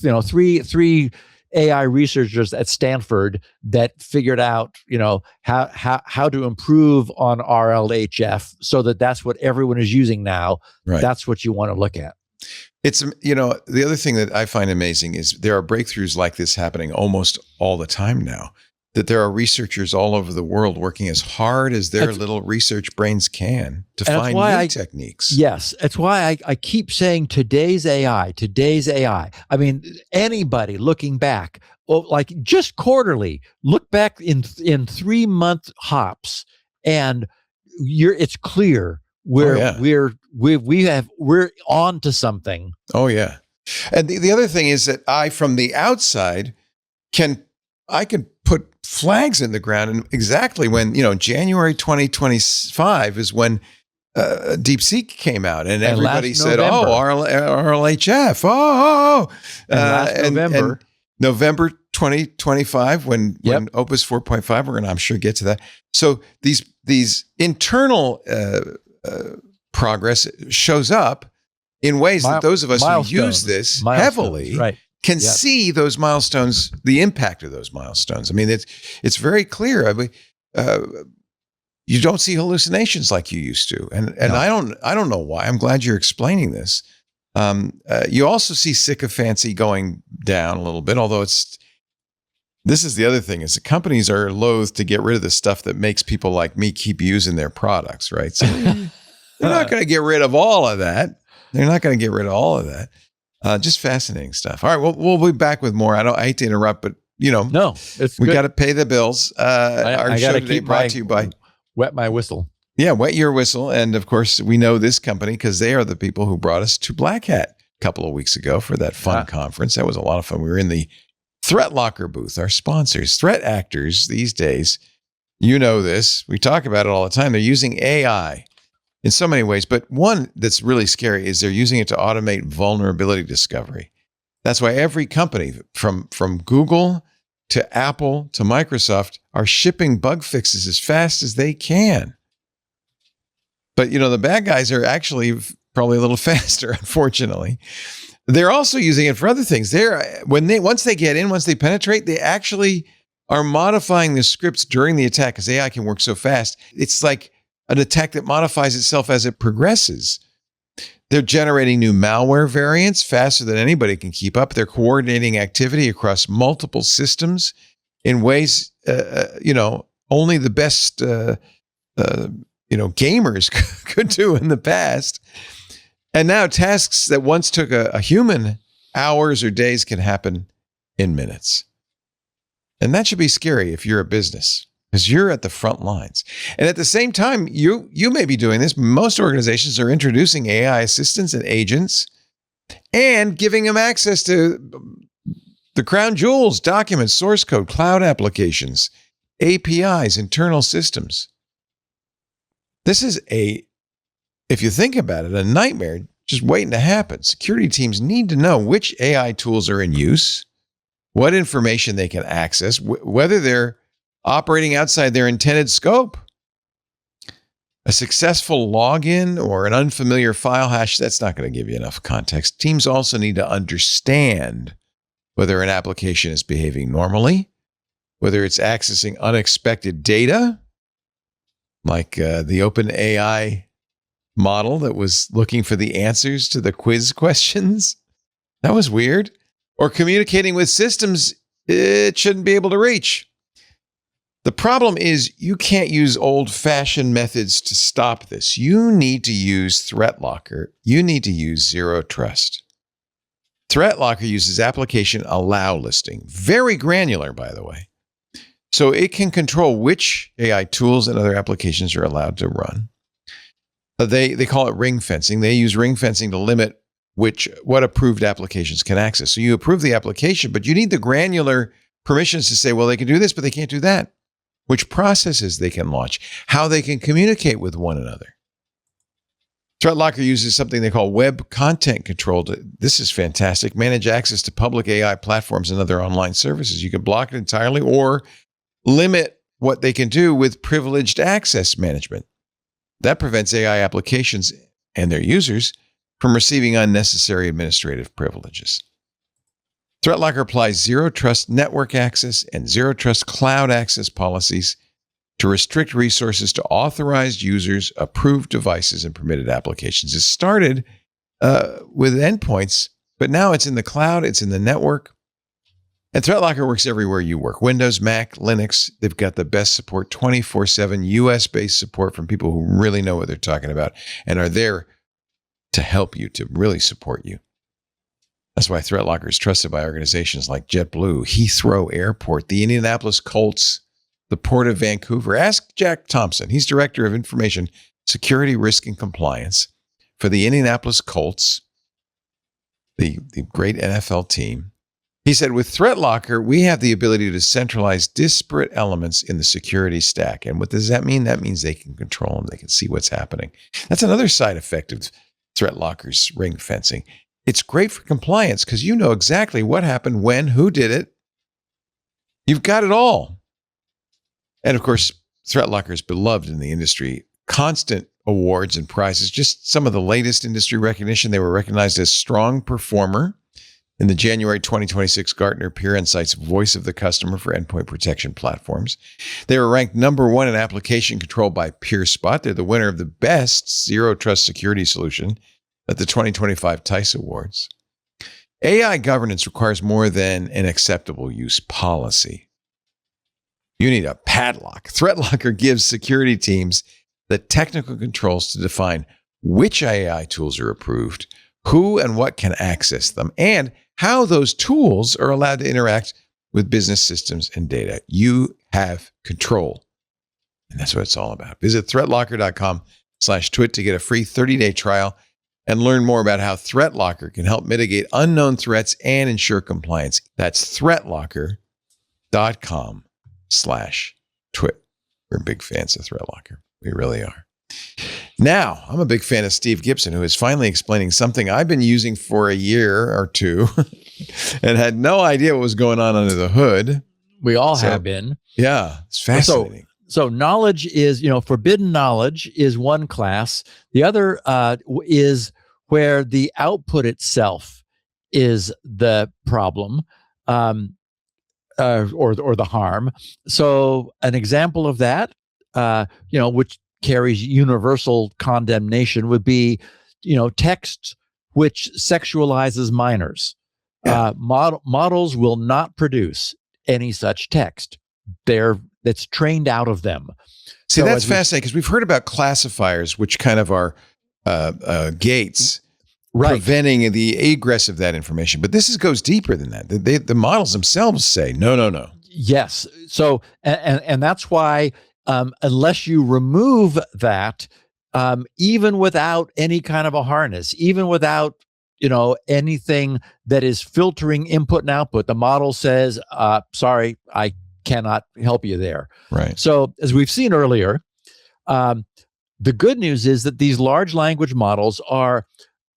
Yeah, three AI researchers at Stanford that figured out, how to improve on RLHF so that's what everyone is using now. Right. That's what you want to look at. It's, the other thing that I find amazing is there are breakthroughs like this happening almost all the time now, that there are researchers all over the world working as hard as their little research brains can to find new techniques. Yes. That's why I keep saying today's AI. I mean, anybody looking back, like just quarterly, look back in 3-month hops and it's clear we're on to something. Oh yeah. And the other thing is that I, from the outside, can put flags in the ground, and exactly when, January 2025 is when DeepSeek came out and everybody said, RLHF, and November 2025 when Opus 4.5, I'm sure get to that. So these internal progress shows up in ways that those of us who use this heavily can see those milestones, the impact of those milestones. I mean, it's very clear. I mean, you don't see hallucinations like you used to, and no. I don't know why. I'm glad you're explaining this. You also see sycophancy going down a little bit, although this is the other thing, is the companies are loath to get rid of the stuff that makes people like me keep using their products, right? So they're not going to get rid of all of that. Just fascinating stuff. All right, we'll be back with more. I hate to interrupt, but we got to pay the bills. Our show today brought to you by Wet My Whistle. Yeah, wet your whistle. And of course, we know this company because they are the people who brought us to Black Hat a couple of weeks ago for that fun conference. That was a lot of fun. We were in the Threat Locker booth, our sponsors, threat actors these days. You know this. We talk about it all the time. They're using AI in so many ways, but one that's really scary is they're using it to automate vulnerability discovery. That's why every company from Google to Apple to Microsoft are shipping bug fixes as fast as they can. But, the bad guys are actually probably a little faster, unfortunately. They're also using it for other things. Once they penetrate, they actually are modifying the scripts during the attack because AI can work so fast. It's like an attack that modifies itself as it progresses. They're generating new malware variants faster than anybody can keep up. They're coordinating activity across multiple systems in ways, only the best, gamers could do in the past. And now tasks that once took a human hours or days can happen in minutes. And that should be scary if you're a business, because you're at the front lines. And at the same time, you may be doing this. Most organizations are introducing AI assistants and agents and giving them access to the crown jewels, documents, source code, cloud applications, APIs, internal systems. This is if you think about it, a nightmare just waiting to happen. Security teams need to know which AI tools are in use, what information they can access, whether they're operating outside their intended scope. A successful login or an unfamiliar file hash, that's not going to give you enough context. Teams also need to understand whether an application is behaving normally, whether it's accessing unexpected data, like the OpenAI model that was looking for the answers to the quiz questions. That was weird. Or communicating with systems it shouldn't be able to reach. The problem is you can't use old-fashioned methods to stop this. You need to use ThreatLocker. You need to use Zero Trust. ThreatLocker uses application allow listing. Very granular, by the way. So it can control which AI tools and other applications are allowed to run. They call it ring fencing. They use ring fencing to limit what approved applications can access. So you approve the application, but you need the granular permissions to say, well, they can do this, but they can't do that. Which processes they can launch, how they can communicate with one another. ThreatLocker uses something they call web content control. This is fantastic. Manage access to public AI platforms and other online services. You can block it entirely or limit what they can do with privileged access management. That prevents AI applications and their users from receiving unnecessary administrative privileges. ThreatLocker applies Zero Trust network access and Zero Trust cloud access policies to restrict resources to authorized users, approved devices, and permitted applications. It started with endpoints, but now it's in the cloud, it's in the network. And ThreatLocker works everywhere you work. Windows, Mac, Linux, they've got the best support, 24/7 US-based support from people who really know what they're talking about and are there to help you, to really support you. That's why ThreatLocker is trusted by organizations like JetBlue, Heathrow Airport, the Indianapolis Colts, the Port of Vancouver. Ask Jack Thompson. He's Director of Information Security, Risk, and Compliance for the Indianapolis Colts, the great NFL team. He said, with ThreatLocker, we have the ability to centralize disparate elements in the security stack. And what does that mean? That means they can control them. They can see what's happening. That's another side effect of ThreatLocker's ring fencing. It's great for compliance because you know exactly what happened, when, who did it. You've got it all. And of course, ThreatLocker is beloved in the industry. Constant awards and prizes. Just some of the latest industry recognition. They were recognized as strong performer in the January 2026 Gartner Peer Insights Voice of the Customer for Endpoint Protection Platforms. They were ranked number 1 in application control by PeerSpot. They're the winner of the best Zero Trust security solution at the 2025 TICE Awards. AI governance requires more than an acceptable use policy. You need a padlock. ThreatLocker gives security teams the technical controls to define which AI tools are approved, who and what can access them, and how those tools are allowed to interact with business systems and data. You have control. And that's what it's all about. Visit threatlocker.com/twit to get a free 30-day trial and learn more about how ThreatLocker can help mitigate unknown threats and ensure compliance. That's threatlocker.com/twit. We're big fans of ThreatLocker. We really are. Now, I'm a big fan of Steve Gibson, who is finally explaining something I've been using for a year or two and had no idea what was going on under the hood. We all have been. Yeah, it's fascinating. So knowledge is, forbidden knowledge is one class. The other is where the output itself is the problem or the harm. So an example of that, which carries universal condemnation would be, text which sexualizes minors. Yeah. Models will not produce any such text. That's trained out of them. See, so that's fascinating because we've heard about classifiers, which kind of are gates preventing the egress of that information. But this goes deeper than that. The models themselves say, no. Yes. So, and that's why unless you remove that, even without any kind of a harness, even without anything that is filtering input and output, the model says, sorry, I cannot help you there. Right. So as we've seen earlier, the good news is that these large language models are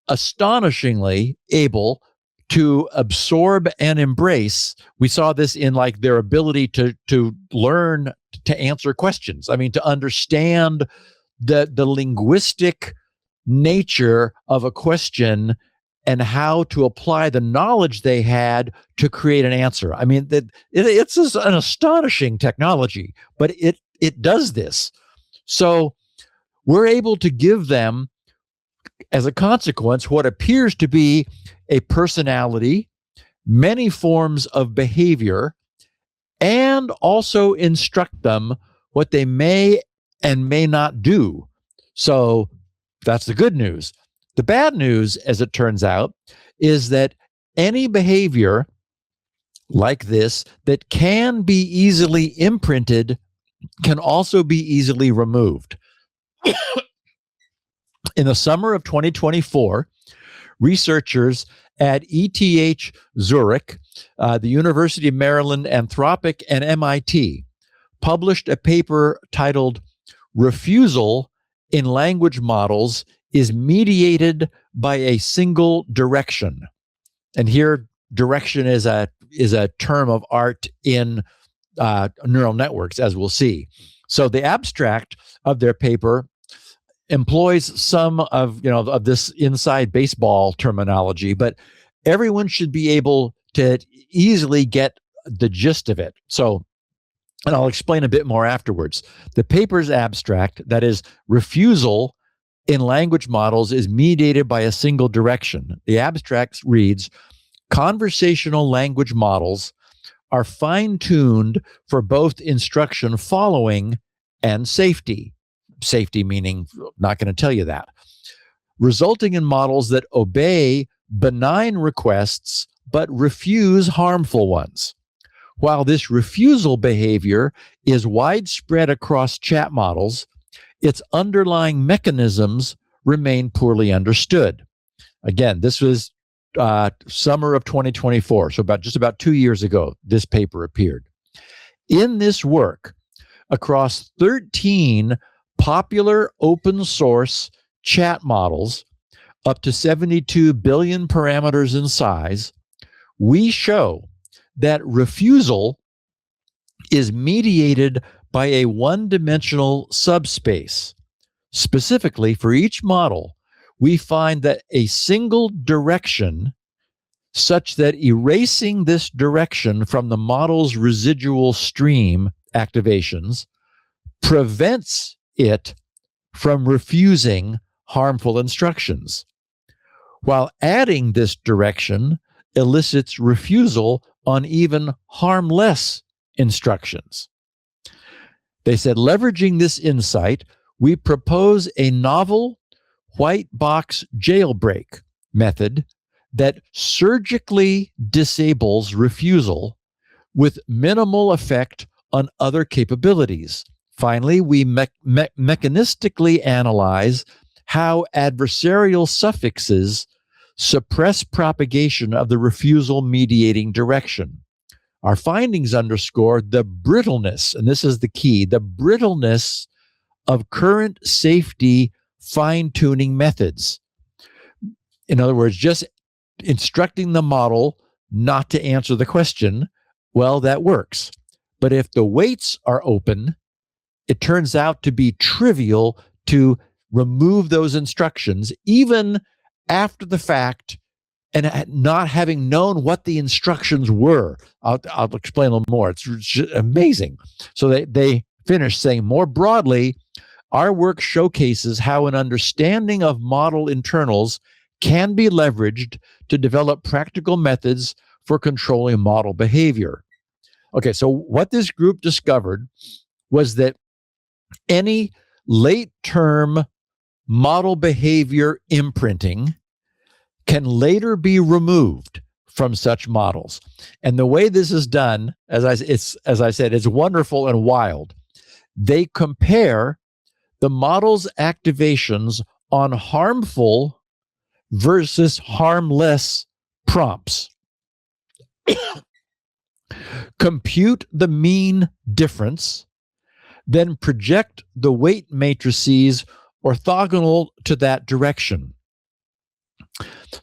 astonishingly able to absorb and embrace. We saw this in like their ability to learn to answer questions. I mean, to understand the linguistic nature of a question and how to apply the knowledge they had to create an answer. I mean, it's an astonishing technology, but it does this. So we're able to give them, as a consequence, what appears to be a personality, many forms of behavior, and also instruct them what they may and may not do. So that's the good news. The bad news, as it turns out, is that any behavior like this that can be easily imprinted can also be easily removed. In the summer of 2024, researchers at ETH Zurich, the University of Maryland, Anthropic, and MIT published a paper titled "Refusal in Language Models is Mediated by a Single Direction." And here, direction is a term of art in neural networks, as we'll see. So the abstract of their paper employs some of this inside baseball terminology, but everyone should be able to easily get the gist of it. So, and I'll explain a bit more afterwards. The paper's abstract, that is, refusal in language models is mediated by a single direction. The abstract reads, conversational language models are fine-tuned for both instruction following and safety. Safety meaning, not going to tell you that. Resulting in models that obey benign requests but refuse harmful ones. While this refusal behavior is widespread across chat models, its underlying mechanisms remain poorly understood. Again, this was summer of 2024, so just about 2 years ago, this paper appeared. In this work, across 13 popular open source chat models, up to 72 billion parameters in size, we show that refusal is mediated by a one-dimensional subspace. Specifically, for each model, we find that a single direction, such that erasing this direction from the model's residual stream activations prevents it from refusing harmful instructions, while adding this direction elicits refusal on even harmless instructions. They said, leveraging this insight, we propose a novel white box jailbreak method that surgically disables refusal with minimal effect on other capabilities. Finally, we mechanistically analyze how adversarial suffixes suppress propagation of the refusal mediating direction. Our findings underscore the brittleness, and this is the key, the brittleness of current safety fine-tuning methods. In other words, just instructing the model not to answer the question, well, that works. But if the weights are open, it turns out to be trivial to remove those instructions, even after the fact, and not having known what the instructions were. I'll explain a little more. It's amazing. So they finish saying, more broadly, our work showcases how an understanding of model internals can be leveraged to develop practical methods for controlling model behavior. Okay, so what this group discovered was that any late-term model behavior imprinting can later be removed from such models. And the way this is done, as I said, it's wonderful and wild. They compare the model's activations on harmful versus harmless prompts. Compute the mean difference, then project the weight matrices orthogonal to that direction.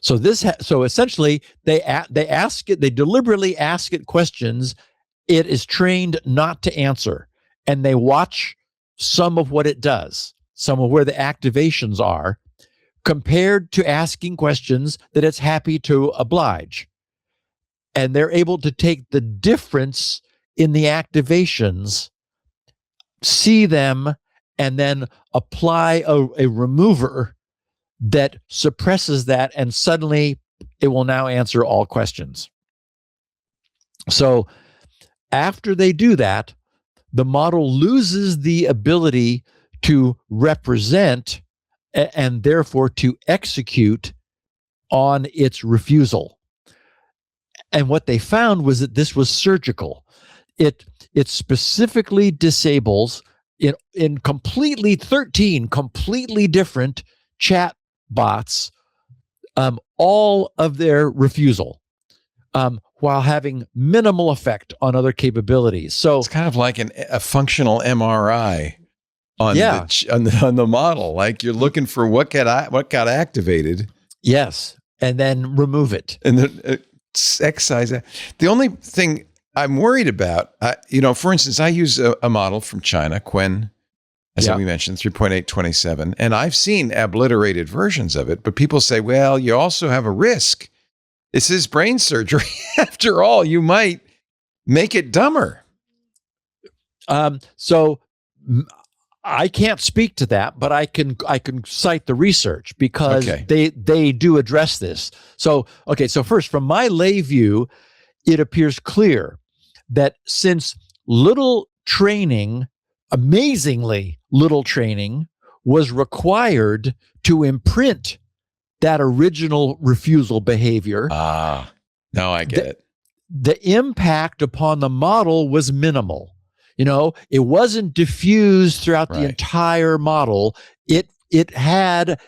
So so essentially they ask it, they deliberately ask it questions it is trained not to answer, and they watch some of what it does, some of where the activations are, compared to asking questions that it's happy to oblige. And they're able to take the difference in the activations, see them, and then apply a remover that suppresses that, and suddenly it will now answer all questions. So after they do that, the model loses the ability to represent and therefore to execute on its refusal. And what they found was that this was surgical. It specifically disables in 13 completely different chat bots all of their refusal, while having minimal effect on other capabilities. So it's kind of like a functional MRI on the model. Like you're looking for what got activated. Yes, and then remove it. And then excise that. The only thing I'm worried about, for instance, I use a model from China, Quen, as we mentioned, 3.827, and I've seen obliterated versions of it, but people say, well, you also have a risk. This is brain surgery. After all, you might make it dumber. So I can't speak to that, but I can cite the research because they do address this. So first, from my lay view, it appears clear that since little training, amazingly little training, was required to imprint that original refusal behavior. Now I get it. The impact upon the model was minimal. It wasn't diffused throughout the entire model. It had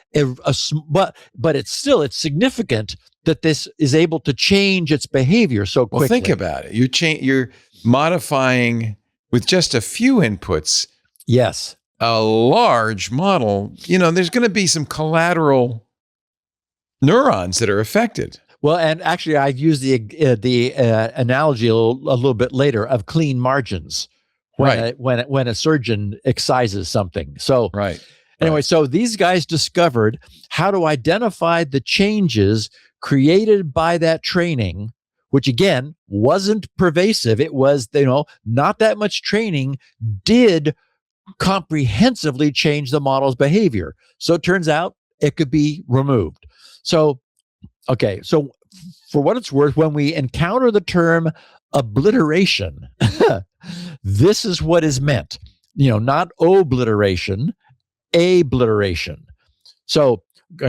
but it's significant that this is able to change its behavior so quickly. Well, think about it. You're modifying with just a few inputs. Yes. A large model. There's going to be some collateral neurons that are affected. Well, and actually, I've used the analogy a little bit later of clean margins when a surgeon excises something. So anyway, so these guys discovered how to identify the changes created by that training, which again wasn't pervasive. It was not that much training did comprehensively change the model's behavior. So it turns out it could be removed. So for what it's worth, when we encounter the term obliteration, this is what is meant. Not obliteration, abliteration. So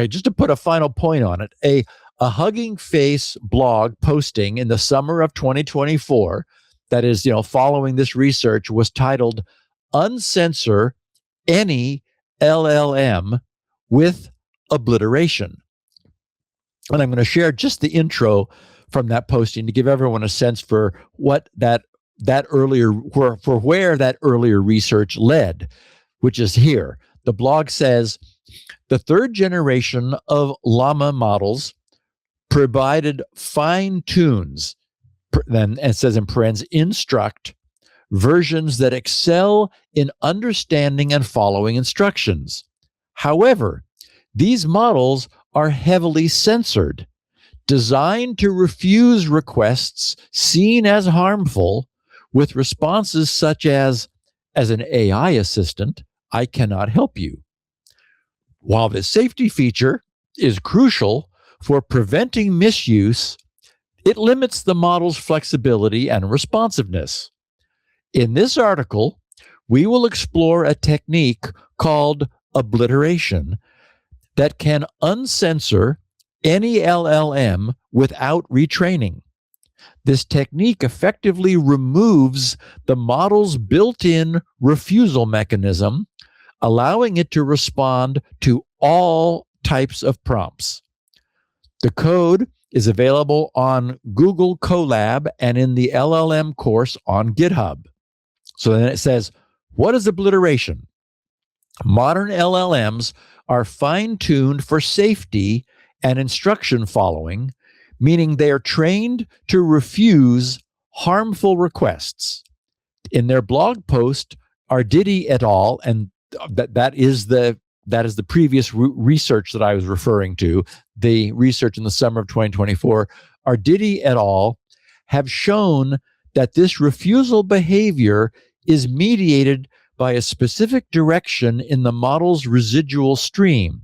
just to put a final point on it, a Hugging Face blog posting in the summer of 2024, that is, following this research, was titled "Uncensor Any LLM with Obliteration." And I'm going to share just the intro from that posting to give everyone a sense for what where that earlier research led, which is here. The blog says, the third generation of llama models provided fine tunes, then it says in parens, instruct versions that excel in understanding and following instructions. However, these models are heavily censored, designed to refuse requests seen as harmful with responses such as an AI assistant, I cannot help you. While this safety feature is crucial for preventing misuse, it limits the model's flexibility and responsiveness. In this article, we will explore a technique called obliteration that can uncensor any LLM without retraining. This technique effectively removes the model's built-in refusal mechanism, allowing it to respond to all types of prompts. The code is available on Google Colab and in the LLM course on GitHub. So then it says, what is obliteration? Modern LLMs are fine-tuned for safety and instruction following, meaning they are trained to refuse harmful requests. In their blog post, Arditi et al., and that is the previous research that I was referring to, the research in the summer of 2024, Arditi et al. Have shown that this refusal behavior is mediated by a specific direction in the model's residual stream.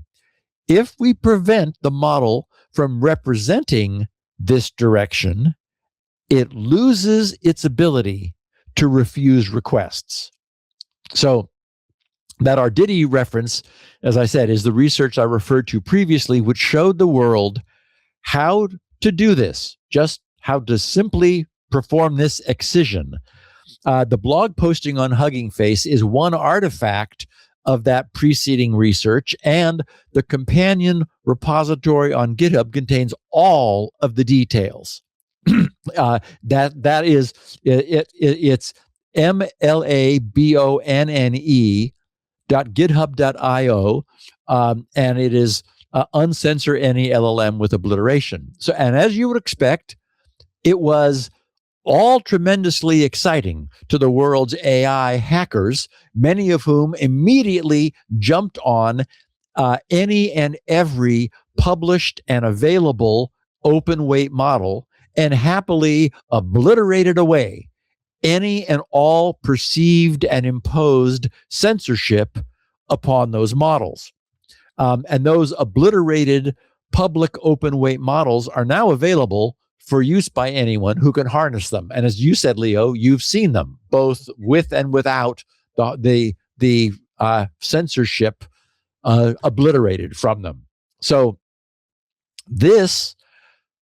If we prevent the model from representing this direction, it loses its ability to refuse requests. So that Arditi reference, as I said, is the research I referred to previously, which showed the world how to do this, just how to simply perform this excision. The blog posting on Hugging Face is one artifact of that preceding research, and the companion repository on GitHub contains all of the details. That is, it's MLABONNE.github.io, and it is uncensor any LLM with obliteration. So, and as you would expect, it was all tremendously exciting to the world's AI hackers, many of whom immediately jumped on any and every published and available open weight model and happily obliterated away any and all perceived and imposed censorship upon those models. And those obliterated public open weight models are now available for use by anyone who can harness them. And as you said, Leo, you've seen them both with and without the censorship obliterated from them. So this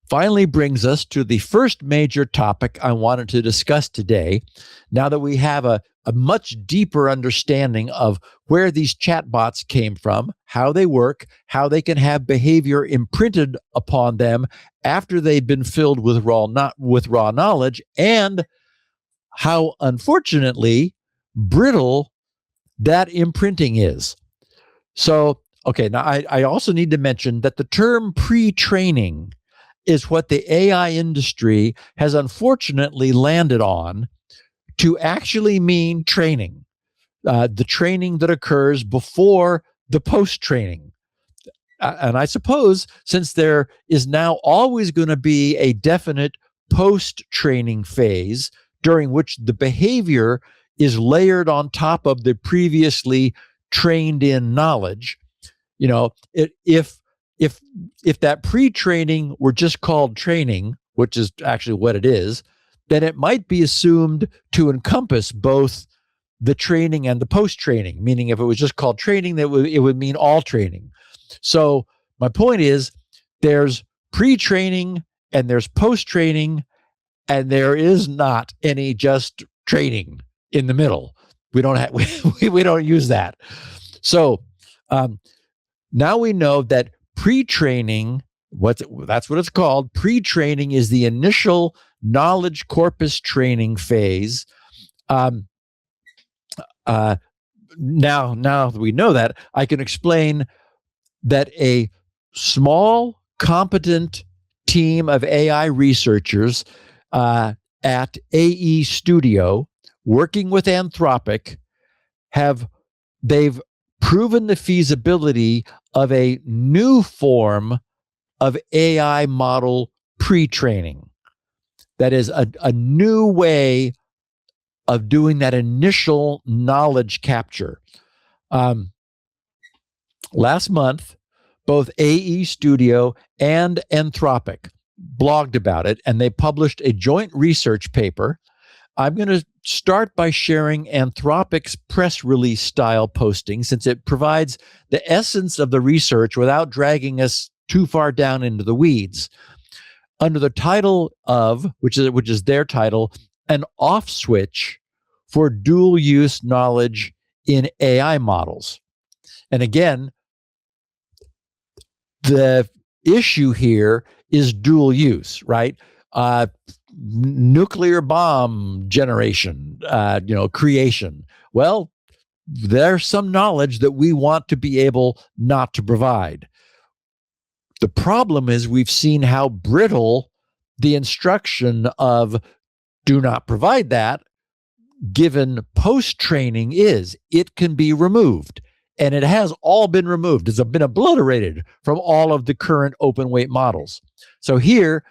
finally brings us to the first major topic I wanted to discuss today. Now that we have a much deeper understanding of where these chatbots came from, how they work, how they can have behavior imprinted upon them after they've been filled with raw knowledge, and how unfortunately brittle that imprinting is. So, okay, now I also need to mention that the term pre-training is what the AI industry has unfortunately landed on to actually mean training, the training that occurs before the post-training. And I suppose since there is now always going to be a definite post-training phase during which the behavior is layered on top of the previously trained-in knowledge, you know, if that pre-training were just called training, which is actually what it is, then it might be assumed to encompass both the training and the post-training, meaning if it was just called training, it would mean all training. So my point is there's pre-training and there's post-training, and there is not any just training in the middle. We don't have, we don't use that. So now we know that pre-training, that's what it's called. Pre-training is the initial knowledge corpus training phase. Now that we know that, I can explain that a small, competent team of AI researchers at AE Studio, working with Anthropic, they've proven the feasibility of a new form of AI model pre-training. That is a new way of doing that initial knowledge capture. Last month, both AE Studio and Anthropic blogged about it, and they published a joint research paper. I'm going to start by sharing Anthropic's press release style posting, since it provides the essence of the research without dragging us too far down into the weeds. Under the title of, which is their title, an off switch for dual use knowledge in AI models. And again, the issue here is dual use, right? Nuclear bomb generation, creation. Well, there's some knowledge that we want to be able not to provide. The problem is we've seen how brittle the instruction of do not provide that given post-training is. It can be removed, and it has all been removed. It's been obliterated from all of the current open weight models. So here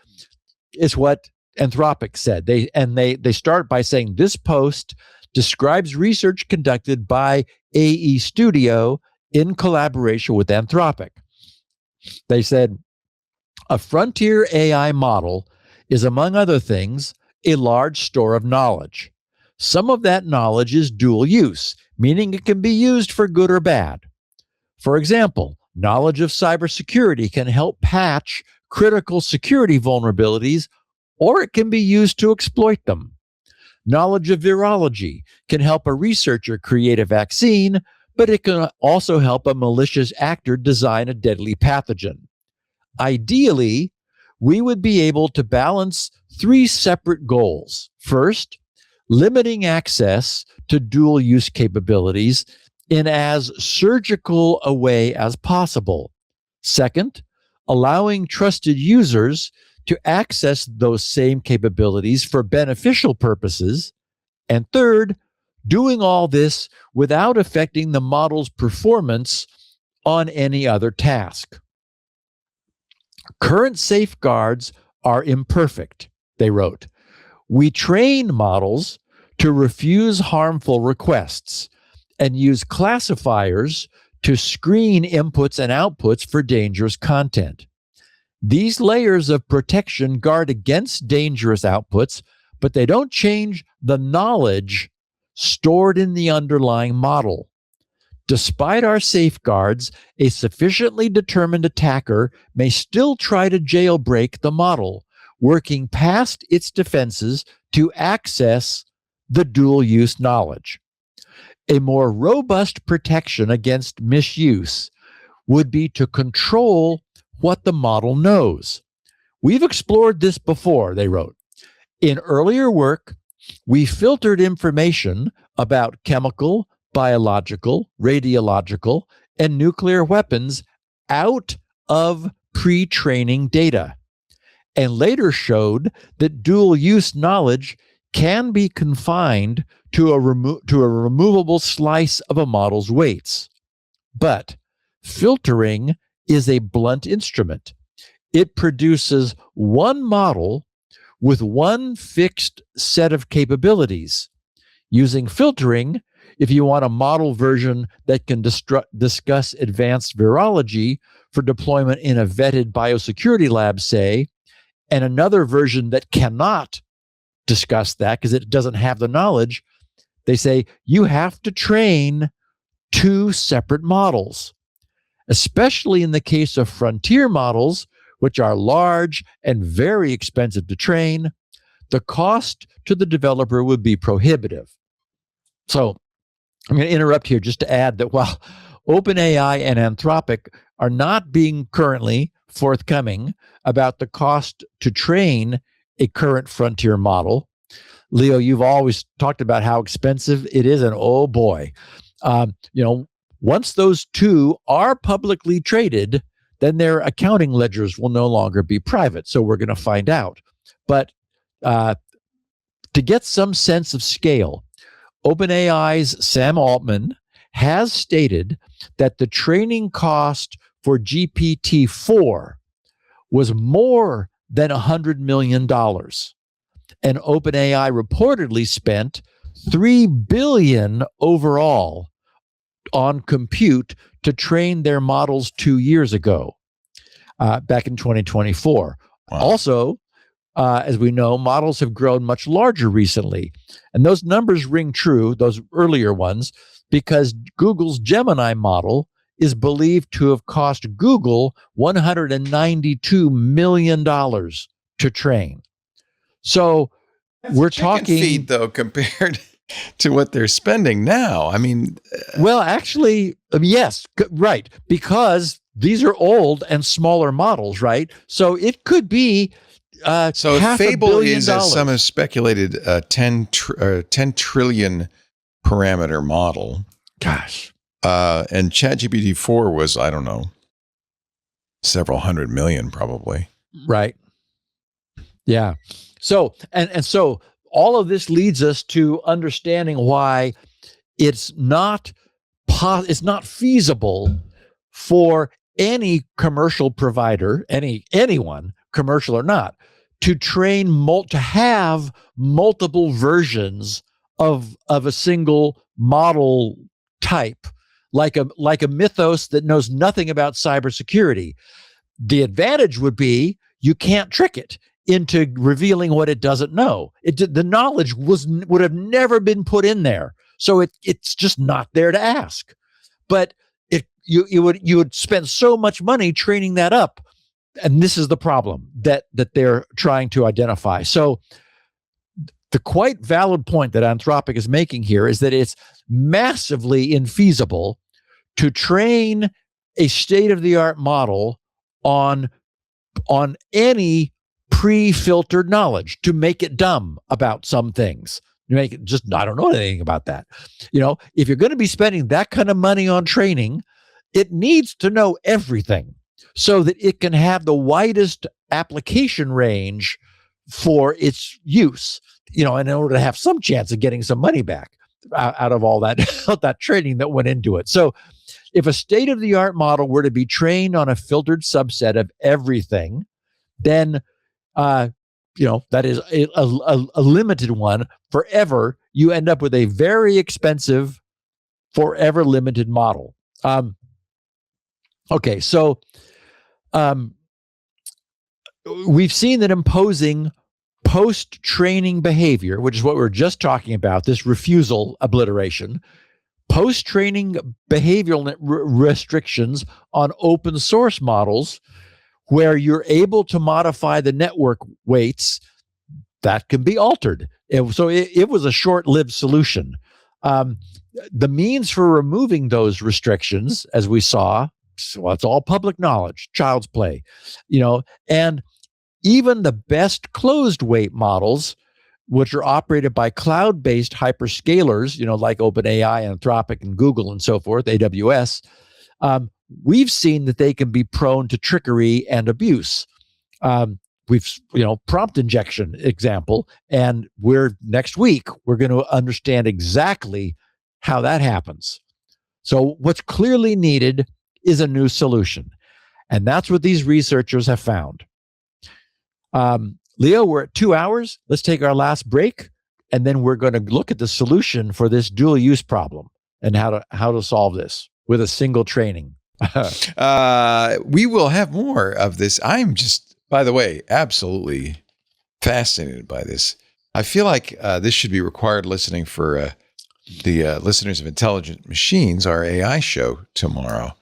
is what Anthropic said. They start by saying this post describes research conducted by AE Studio in collaboration with Anthropic. They said, a frontier AI model is, among other things, a large store of knowledge. Some of that knowledge is dual use, meaning it can be used for good or bad. For example, knowledge of cybersecurity can help patch critical security vulnerabilities, or it can be used to exploit them. Knowledge of virology can help a researcher create a vaccine, but it can also help a malicious actor design a deadly pathogen. Ideally, we would be able to balance three separate goals. First, limiting access to dual use capabilities in as surgical a way as possible. Second, allowing trusted users to access those same capabilities for beneficial purposes. And third, doing all this without affecting the model's performance on any other task. Current safeguards are imperfect, they wrote. We train models to refuse harmful requests and use classifiers to screen inputs and outputs for dangerous content. These layers of protection guard against dangerous outputs, but they don't change the knowledge stored in the underlying model. Despite our safeguards, a sufficiently determined attacker may still try to jailbreak the model, working past its defenses to access the dual-use knowledge. A more robust protection against misuse would be to control what the model knows. We've explored this before, they wrote. In earlier work, we filtered information about chemical, biological, radiological, and nuclear weapons out of pre-training data, and later showed that dual-use knowledge can be confined to a removable slice of a model's weights. But filtering is a blunt instrument. It produces one model with one fixed set of capabilities. Using filtering, if you want a model version that can discuss advanced virology for deployment in a vetted biosecurity lab, say, and another version that cannot discuss that because it doesn't have the knowledge, they say you have to train two separate models, especially in the case of frontier models, which are large and very expensive to train. The cost to the developer would be prohibitive. So I'm going to interrupt here just to add that while OpenAI and Anthropic are not being currently forthcoming about the cost to train a current frontier model, Leo, you've always talked about how expensive it is, and oh boy, once those two are publicly traded, then their accounting ledgers will no longer be private. So we're going to find out. But to get some sense of scale, OpenAI's Sam Altman has stated that the training cost for GPT-4 was more than $100 million. And OpenAI reportedly spent $3 billion overall on compute to train their models 2 years ago, back in 2024. Wow. Also, as we know, models have grown much larger recently. And those numbers ring true, those earlier ones, because Google's Gemini model is believed to have cost Google $192 million to train. So we're talking feed, though, compared to what they're spending now. I mean, well, actually, yes, right, because these are old and smaller models, right? So it could be so half Fable $1 billion. Is, as some have speculated, a 10 trillion parameter model. Gosh. And ChatGPT 4 was, I don't know, several hundred million probably. Right. Yeah. So, and so all of this leads us to understanding why it's not feasible for any commercial provider, anyone, commercial or not, to have multiple versions of a single model type, like a mythos that knows nothing about cybersecurity. The advantage would be you can't trick it into revealing what it doesn't know. The knowledge would have never been put in there, so it's just not there to ask. But you would spend so much money training that up, and this is the problem that they're trying to identify. So the quite valid point that Anthropic is making here is that it's massively infeasible to train a state-of-the-art model on any pre-filtered knowledge, to make it dumb about some things. You make it just, I don't know anything about that. If you're going to be spending that kind of money on training, it needs to know everything so that it can have the widest application range for its use, and in order to have some chance of getting some money back out of all that, that training that went into it. So if a state-of-the-art model were to be trained on a filtered subset of everything, then that is a limited one forever. You end up with a very expensive, forever limited model. Okay, so we've seen that imposing post-training behavior, which is what we were just talking about, this refusal obliteration, post-training behavioral restrictions on open source models where you're able to modify the network weights, that can be altered. So it was a short-lived solution. The means for removing those restrictions, as we saw, well, it's all public knowledge, child's play, and even the best closed weight models, which are operated by cloud-based hyperscalers, like OpenAI, Anthropic, and Google, and so forth, AWS, we've seen that they can be prone to trickery and abuse. We've, prompt injection example, and next week, we're going to understand exactly how that happens. So what's clearly needed is a new solution. And that's what these researchers have found. Leo, we're at 2 hours. Let's take our last break, and then we're going to look at the solution for this dual use problem and how to solve this with a single training. We will have more of this. I'm just, by the way, absolutely fascinated by this. I feel like this should be required listening for the listeners of Intelligent Machines, our AI show tomorrow,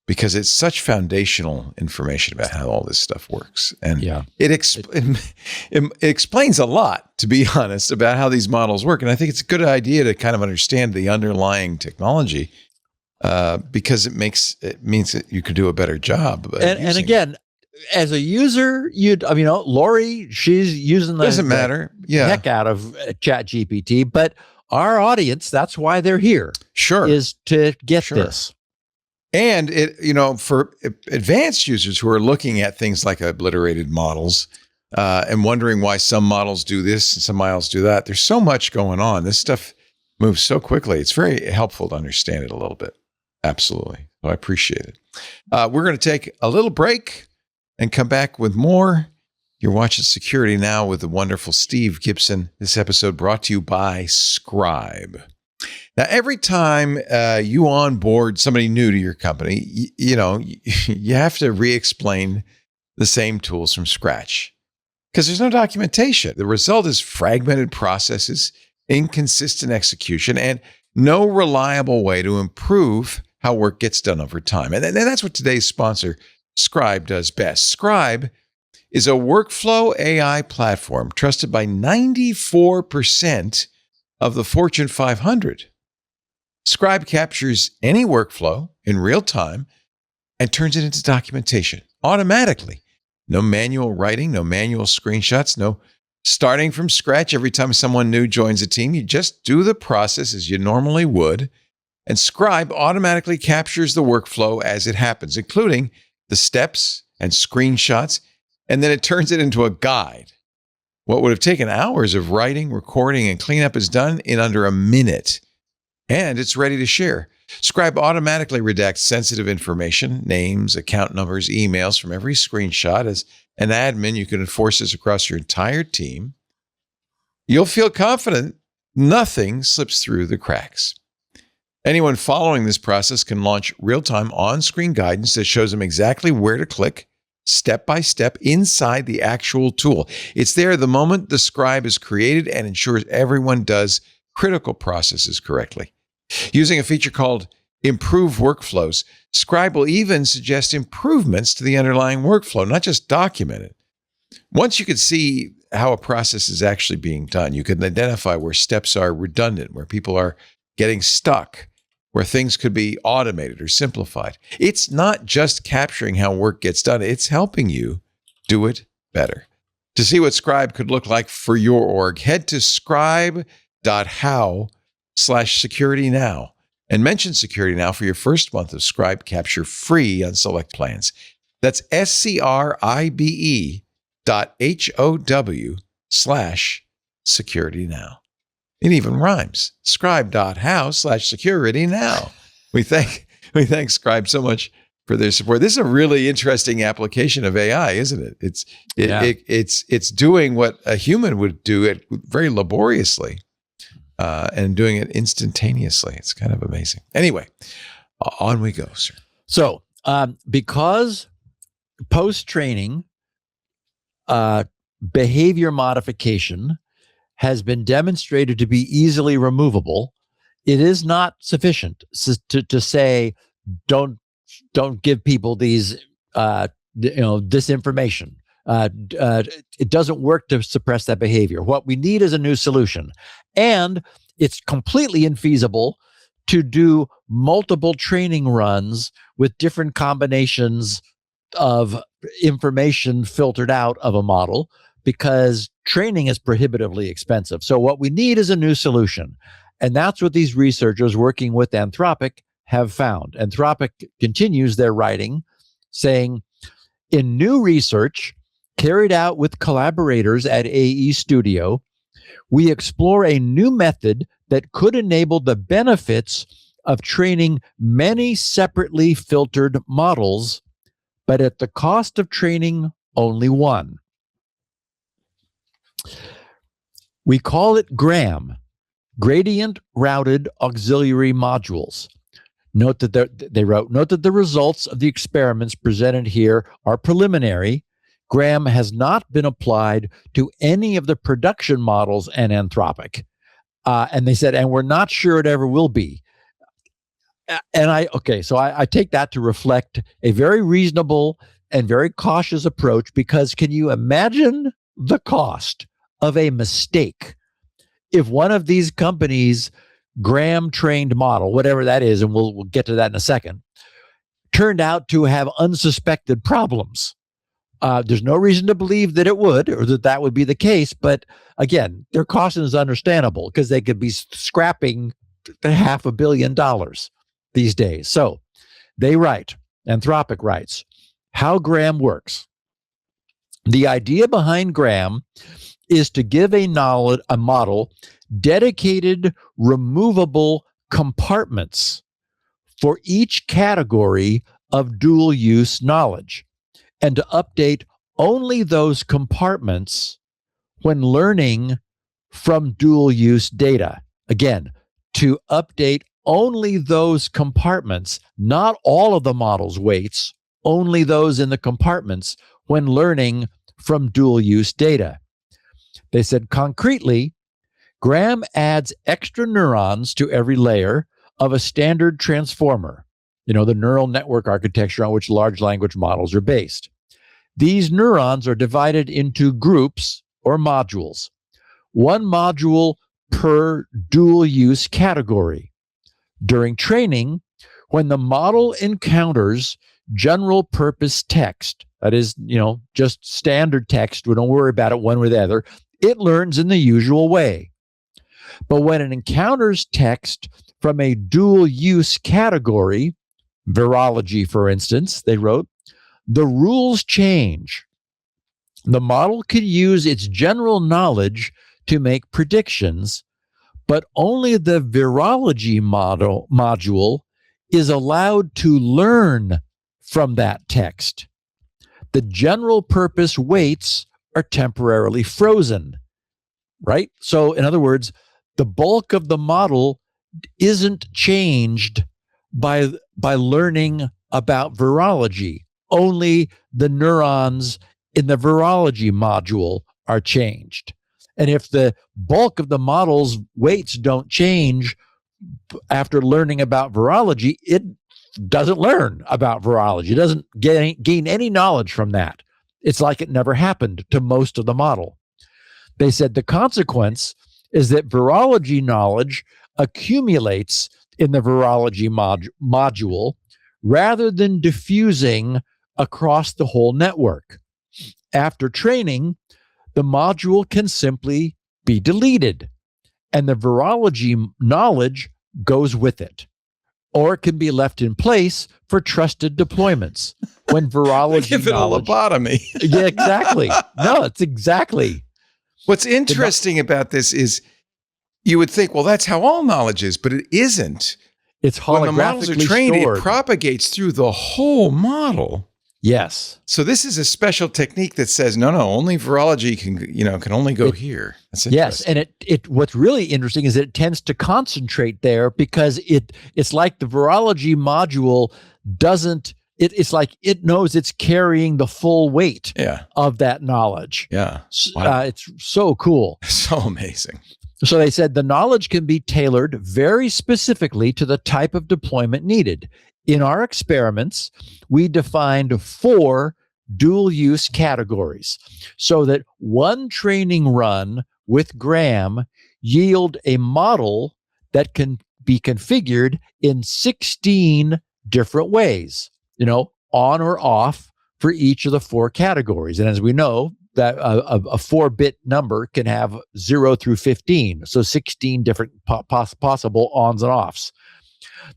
because it's such foundational information about how all this stuff works. And it explains a lot, to be honest, about how these models work. And I think it's a good idea to kind of understand the underlying technology because it means that you could do a better job. And again, as a user, Lori, she's using the heck out of ChatGPT, but our audience, that's why they're here. Sure. Is to get this. And for advanced users who are looking at things like obliterated models and wondering why some models do this and some models do that, there's so much going on. This stuff moves so quickly. It's very helpful to understand it a little bit. Absolutely. So I appreciate it. We're going to take a little break and come back with more. You're watching Security Now with the wonderful Steve Gibson. This episode brought to you by Scribe. Now, every time you onboard somebody new to your company, you have to re-explain the same tools from scratch because there's no documentation. The result is fragmented processes, inconsistent execution, and no reliable way to improve how work gets done over time. And that's what today's sponsor, Scribe, does best. Scribe is a workflow AI platform trusted by 94% of the Fortune 500. Scribe captures any workflow in real time and turns it into documentation automatically. No manual writing, no manual screenshots, no starting from scratch every time someone new joins a team. You just do the process as you normally would, and Scribe automatically captures the workflow as it happens, including the steps and screenshots, and then it turns it into a guide. What would have taken hours of writing, recording, and cleanup is done in under a minute, and it's ready to share. Scribe automatically redacts sensitive information, names, account numbers, emails from every screenshot. As an admin, you can enforce this across your entire team. You'll feel confident nothing slips through the cracks. Anyone following this process can launch real-time on-screen guidance that shows them exactly where to click, step by step, inside the actual tool. It's there the moment the scribe is created and ensures everyone does critical processes correctly. Using a feature called Improve Workflows, Scribe will even suggest improvements to the underlying workflow, not just document it. Once you can see how a process is actually being done, you can identify where steps are redundant, where people are getting stuck, where things could be automated or simplified. It's not just capturing how work gets done, it's helping you do it better. To see what Scribe could look like for your org, head to scribe.how/securitynow and mention Security Now for your first month of Scribe Capture free on select plans. That's scribe.how/securitynow. It even rhymes. Scribe.how/securitynow. We thank Scribe so much for their support. This is a really interesting application of AI, isn't it? It's doing what a human would do it very laboriously, and doing it instantaneously. It's kind of amazing. Anyway, on we go, sir. So, because post-training behavior modification has been demonstrated to be easily removable, it is not sufficient to say don't give people these this information. It doesn't work to suppress that behavior. What we need is a new solution, and it's completely infeasible to do multiple training runs with different combinations of information filtered out of a model, because training is prohibitively expensive. So what we need is a new solution. And that's what these researchers working with Anthropic have found. Anthropic continues their writing saying, in new research carried out with collaborators at AE Studio, we explore a new method that could enable the benefits of training many separately filtered models, but at the cost of training only one. We call it GRAM, Gradient Routed Auxiliary Modules. Note that the results of the experiments presented here are preliminary. GRAM has not been applied to any of the production models in Anthropic. And they said, and we're not sure it ever will be. And I take that to reflect a very reasonable and very cautious approach, because can you imagine the cost of a mistake if one of these companies' GRAM trained model, whatever that is, and we'll get to that in a second, turned out to have unsuspected problems? There's no reason to believe that it would, or that would be the case. But again, their caution is understandable, because they could be scrapping $500 million these days. So they write, Anthropic writes, how GRAM works. The idea behind GRAM is to give a model dedicated removable compartments for each category of dual use knowledge, and to update only those compartments when learning from dual use data. Again, to update only those compartments, not all of the model's weights, only those in the compartments when learning from dual use data. They said concretely, GRAM adds extra neurons to every layer of a standard transformer, the neural network architecture on which large language models are based. These neurons are divided into groups or modules, one module per dual use category. During training, when the model encounters general purpose text, that is, just standard text, we don't worry about it one way or the other, it learns in the usual way. But when it encounters text from a dual use category, virology, for instance, they wrote, the rules change. The model can use its general knowledge to make predictions, but only the virology module is allowed to learn from that text. The general purpose weights are temporarily frozen, right? So in other words, the bulk of the model isn't changed by learning about virology. Only the neurons in the virology module are changed. And if the bulk of the model's weights don't change after learning about virology, it doesn't learn about virology. It doesn't gain any knowledge from that. It's like it never happened to most of the model. They said the consequence is that virology knowledge accumulates in the virology module rather than diffusing across the whole network. After training, the module can simply be deleted, and the virology knowledge goes with it. Or it can be left in place for trusted deployments when virology Give it knowledge, a lobotomy. Yeah, exactly. No, it's exactly. What's interesting about this is you would think, well, that's how all knowledge is, but it isn't. It's when the models are holographically trained, stored. it propagates through the whole model. Yes. So this is a special technique that says, no, only virology can only go here. That's Yes, interesting. and it what's really interesting is that it tends to concentrate there because it's like the virology module doesn't. It's like it knows it's carrying the full weight of that knowledge. Yeah. Wow. It's so cool. So amazing. So they said the knowledge can be tailored very specifically to the type of deployment needed. In our experiments, we defined 4 dual-use categories so that one training run with Graham yield a model that can be configured in 16 different ways, on or off for each of the 4 categories. And as we know, that a 4-bit number can have 0 through 15, so 16 different possible ons and offs.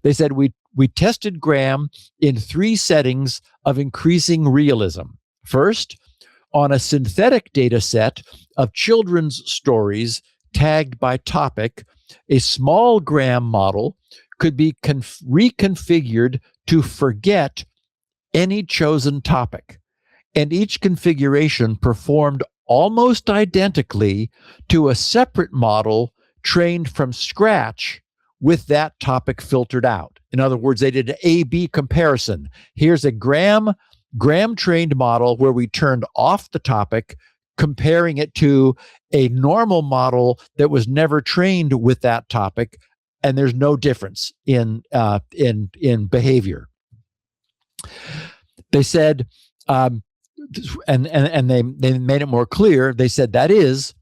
They said we tested Graham in 3 settings of increasing realism. First, on a synthetic data set of children's stories tagged by topic, a small Graham model could be reconfigured to forget any chosen topic, and each configuration performed almost identically to a separate model trained from scratch with that topic filtered out. In other words, they did an A/B comparison. Here's a Graham trained model where we turned off the topic, comparing it to a normal model that was never trained with that topic, and there's no difference in behavior. They said, and they made it more clear. They said that is,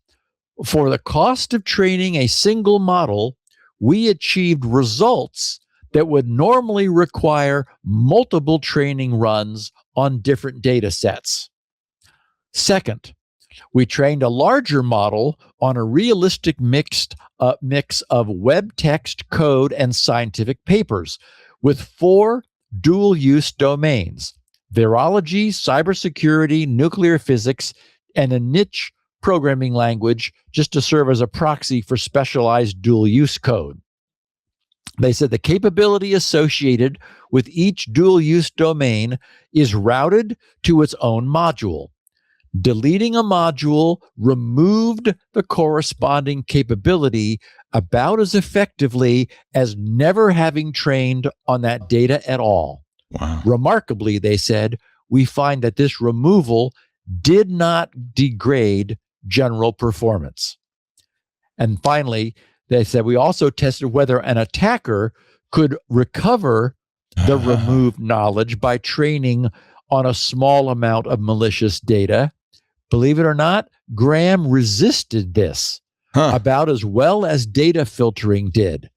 for the cost of training a single model, we achieved results that would normally require multiple training runs on different data sets. Second, we trained a larger model on a realistic mix of web text, code, and scientific papers with 4 dual-use domains: virology, cybersecurity, nuclear physics, and a niche programming language just to serve as a proxy for specialized dual-use code. They said the capability associated with each dual-use domain is routed to its own module. Deleting a module removed the corresponding capability about as effectively as never having trained on that data at all. Wow. Remarkably, they said, we find that this removal did not degrade general performance. And finally, they said we also tested whether an attacker could recover the removed knowledge by training on a small amount of malicious data. Believe it or not, Graham resisted this about as well as data filtering did.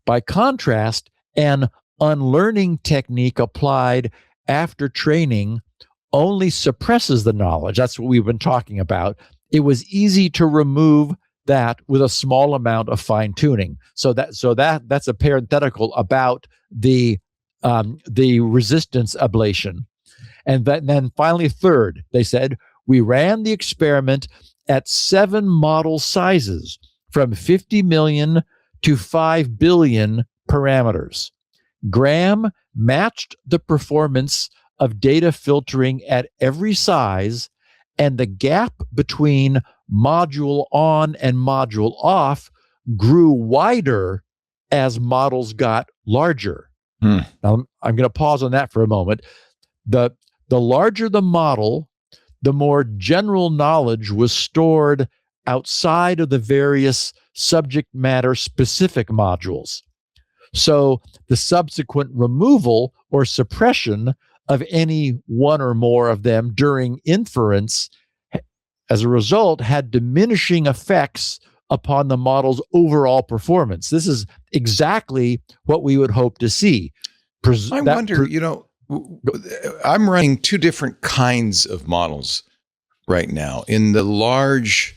By contrast, an unlearning technique applied after training only suppresses the knowledge. That's what we've been talking about. It was easy to remove that with a small amount of fine-tuning. So that's a parenthetical about the resistance ablation. And then finally, third, they said, we ran the experiment at 7 model sizes from 50 million to 5 billion parameters. Graham matched the performance of data filtering at every size, and the gap between module on and module off grew wider as models got larger. Now, I'm going to pause on that for a moment. The larger the model, the more general knowledge was stored outside of the various subject matter specific modules. So the subsequent removal or suppression of any one or more of them during inference, as a result, had diminishing effects upon the model's overall performance. This is exactly what we would hope to see. I wonder, I'm running 2 different kinds of models right now. In the large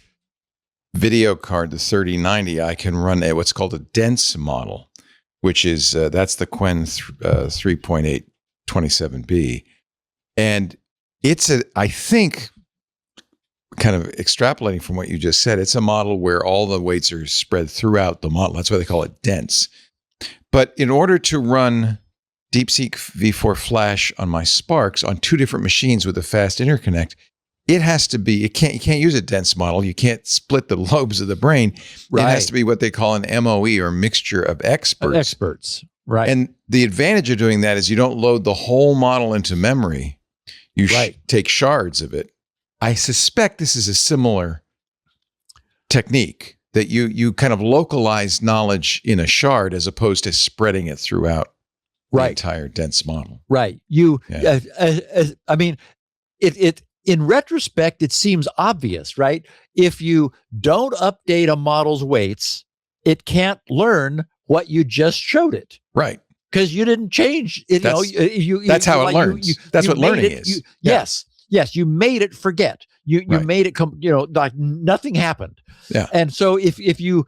video card, the 3090, I can run what's called a dense model, which is, that's the Quen 3.827B. And it's I think, kind of extrapolating from what you just said, it's a model where all the weights are spread throughout the model. That's why they call it dense. But in order to run DeepSeek V4 Flash on my Sparks on 2 different machines with a fast interconnect, it has to be, you can't use a dense model. You can't split the lobes of the brain. Right. It has to be what they call an MOE, or mixture of experts. Right. And the advantage of doing that is you don't load the whole model into memory. You take shards of it. I suspect this is a similar technique, that you kind of localize knowledge in a shard as opposed to spreading it throughout the entire dense model. Right. I mean, it in retrospect, it seems obvious, right? If you don't update a model's weights, it can't learn what you just showed it. Right. Because you didn't change it. That's how it learns. That's what learning is. Yes. You made it forget. You made it like nothing happened. Yeah. And so if you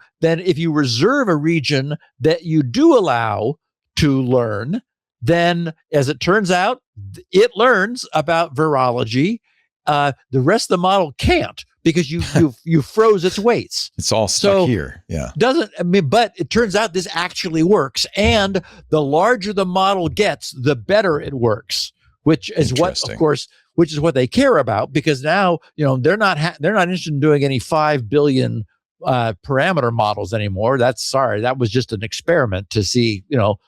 reserve a region that you do allow to learn, then as it turns out, it learns about virology. The rest of the model can't, because you froze its weights. It's all stuck here. Yeah. But it turns out this actually works, and the larger the model gets, the better it works, which is what they care about, because now they're not interested in doing any 5 billion parameter models anymore. That was just an experiment to see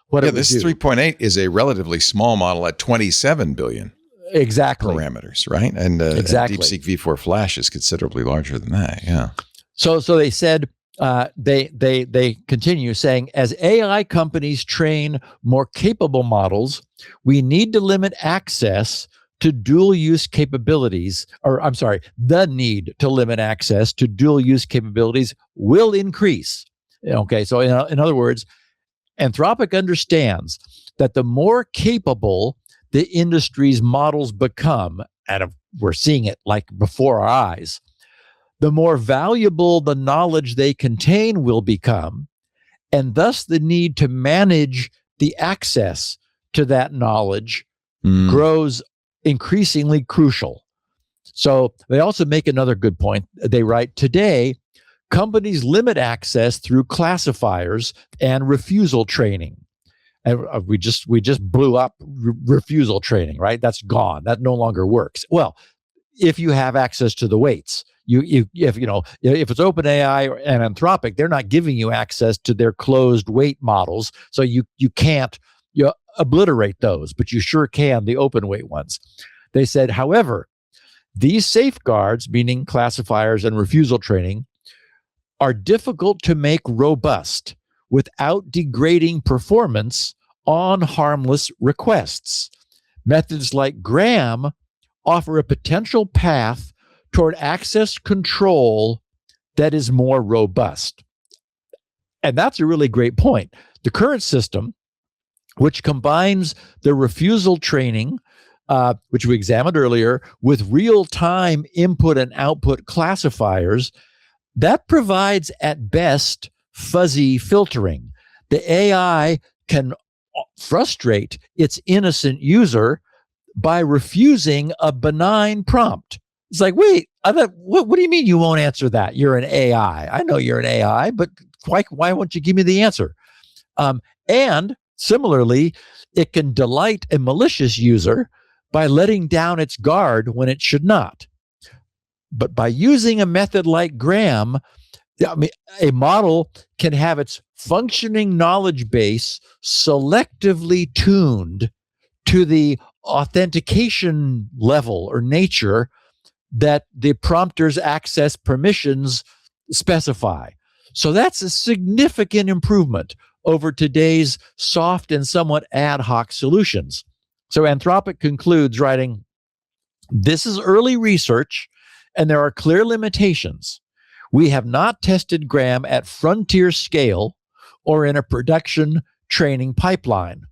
what it would this do. 3.8 is a relatively small model at 27 billion. Exactly. Parameters, right? And DeepSeek V4 Flash is considerably larger than that. Yeah. So they said, they continue saying, as AI companies train more capable models, we need to limit access to dual use capabilities, the need to limit access to dual use capabilities will increase. Okay. So in other words, Anthropic understands that the more capable the industry's models become, and we're seeing it like before our eyes, the more valuable the knowledge they contain will become, and thus the need to manage the access to that knowledge grows increasingly crucial. So they also make another good point. They write, today, companies limit access through classifiers and refusal training. And we just blew up refusal training, right? That's gone. That no longer works. Well, if you have access to the weights, if it's OpenAI and Anthropic, they're not giving you access to their closed weight models, so you can't obliterate those, but you sure can the open weight ones. They said, however, these safeguards, meaning classifiers and refusal training, are difficult to make robust without degrading performance on harmless requests. Methods like Graham offer a potential path toward access control that is more robust. And that's a really great point. The current system, which combines the refusal training, which we examined earlier, with real-time input and output classifiers, that provides at best fuzzy filtering. The AI can frustrate its innocent user by refusing a benign prompt. It's like, wait, I thought, what do you mean you won't answer that? You're an AI. I know you're an AI, but why won't you give me the answer? And similarly, it can delight a malicious user by letting down its guard when it should not. But by using a method like Gram, a model can have its functioning knowledge base selectively tuned to the authentication level or nature that the prompter's access permissions specify. So that's a significant improvement over today's soft and somewhat ad hoc solutions. So Anthropic concludes writing, this is early research and there are clear limitations. We have not tested Gram at frontier scale or in a production training pipeline.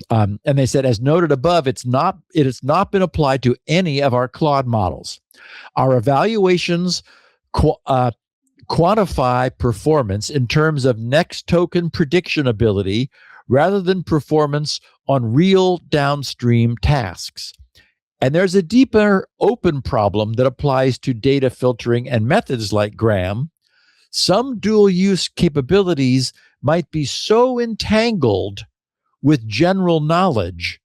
And they said, as noted above, it has not been applied to any of our Claude models. Our evaluations quantify performance in terms of next token prediction ability rather than performance on real downstream tasks. And there's a deeper open problem that applies to data filtering and methods like Gram. Some dual use capabilities might be so entangled with general knowledge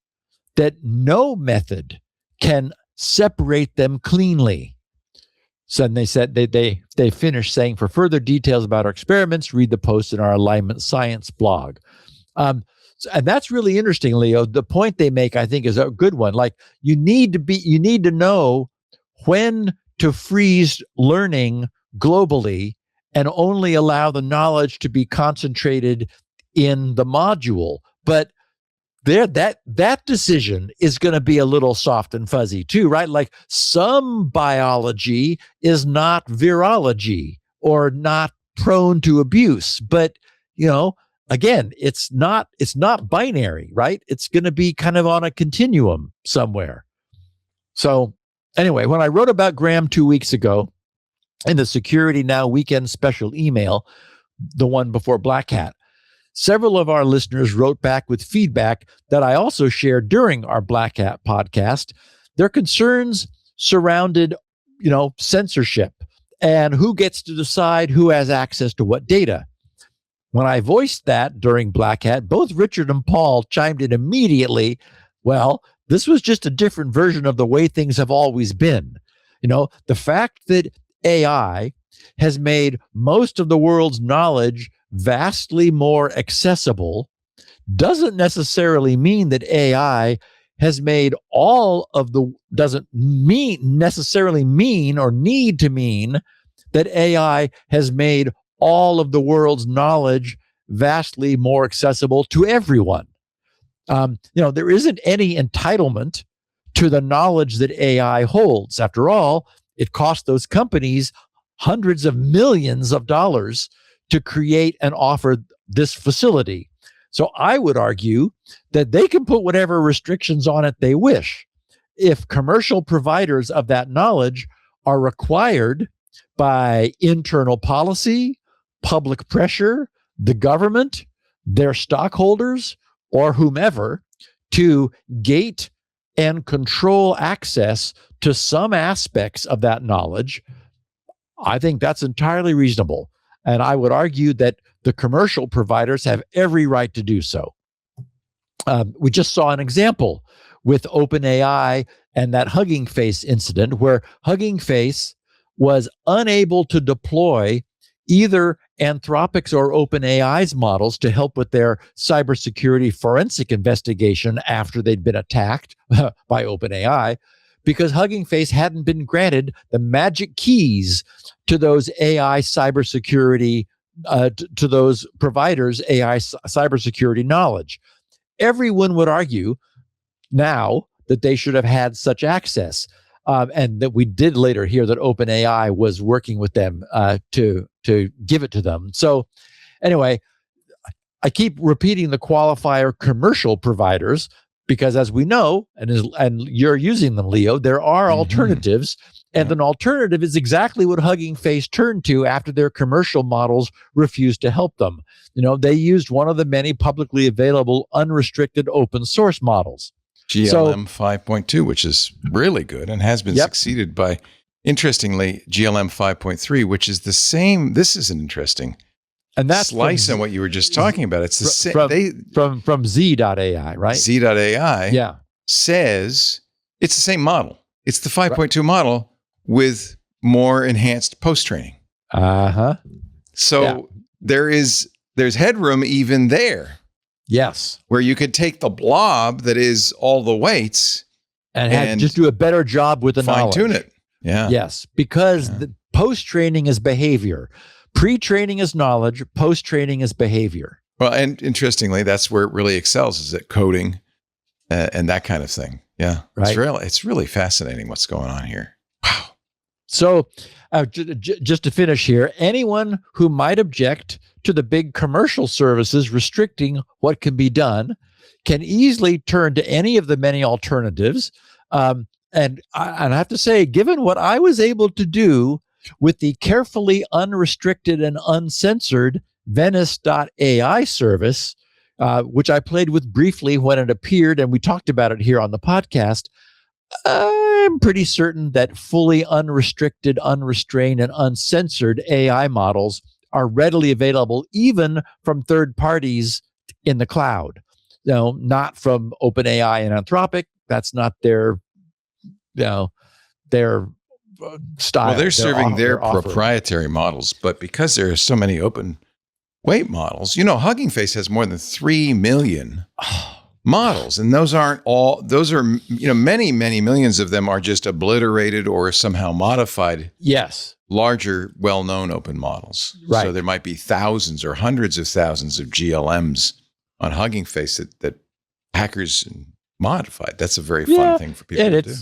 that no method can separate them cleanly. So they said they finished saying, for further details about our experiments, read the post in our alignment science blog. And that's really interesting, Leo. The point they make, I think, is a good one. Like you need to know when to freeze learning globally and only allow the knowledge to be concentrated in the module. But that decision is going to be a little soft and fuzzy too, right? Like some biology is not virology or not prone to abuse, but again, it's not binary, right? It's going to be kind of on a continuum somewhere. So anyway, when I wrote about Gram 2 weeks ago in the Security Now weekend special email, the one before Black Hat, several of our listeners wrote back with feedback that I also shared during our Black Hat podcast. Their concerns surrounded, censorship and who gets to decide who has access to what data. When I voiced that during Black Hat, both Richard and Paul chimed in immediately. Well, this was just a different version of the way things have always been. The fact that AI has made most of the world's knowledge vastly more accessible doesn't necessarily mean that AI has made doesn't necessarily mean or need to mean that AI has made all of the world's knowledge vastly more accessible to everyone. There isn't any entitlement to the knowledge that AI holds. After all, it cost those companies hundreds of millions of dollars to create and offer this facility. So I would argue that they can put whatever restrictions on it they wish. If commercial providers of that knowledge are required by internal policy, public pressure, the government, their stockholders, or whomever, to gate and control access to some aspects of that knowledge, I think that's entirely reasonable. And I would argue that the commercial providers have every right to do so. We just saw an example with OpenAI and that Hugging Face incident where Hugging Face was unable to deploy either Anthropic's or OpenAI's models to help with their cybersecurity forensic investigation after they'd been attacked by OpenAI, because Hugging Face hadn't been granted the magic keys to those AI cybersecurity, to those providers' AI cybersecurity knowledge. Everyone would argue now that they should have had such access. And that we did later hear that OpenAI was working with them to give it to them. So anyway, I keep repeating the qualifier commercial providers because, as we know, and you're using them, Leo, there are alternatives. And an alternative is exactly what Hugging Face turned to after their commercial models refused to help them. They used one of the many publicly available unrestricted open source models. GLM 5.2, which is really good and has been succeeded by, interestingly, GLM 5.3, which is the same. This is an interesting slice on what you were just talking about. It's the same from Z.ai, right? Z.ai says it's the same model. It's the 5.2 model with more enhanced post-training. So there's headroom even there. Yes. Where you could take the blob that is all the weights and just do a better job with the knowledge. Fine-tune it. Yeah. Yes, because the post-training is behavior. Pre-training is knowledge. Post-training is behavior. Well, and interestingly, that's where it really excels, is at coding and that kind of thing. Yeah. Right. It's really fascinating what's going on here. Wow. So just to finish here, anyone who might object to the big commercial services restricting what can be done can easily turn to any of the many alternatives. And I have to say, given what I was able to do with the carefully unrestricted and uncensored Venice.ai service, which I played with briefly when it appeared, and we talked about it here on the podcast, I'm pretty certain that fully unrestricted, unrestrained, and uncensored AI models are readily available even from third parties in the cloud. Not from OpenAI and Anthropic. That's not their style. Well, they're serving their proprietary models, but because there are so many open weight models, Hugging Face has more than 3 million models, and those are many, many millions of them are just obliterated or somehow modified. Yes. Larger, well-known open models. Right. So there might be thousands or hundreds of thousands of GLMs on Hugging Face that hackers modified. That's a very fun thing for people to do.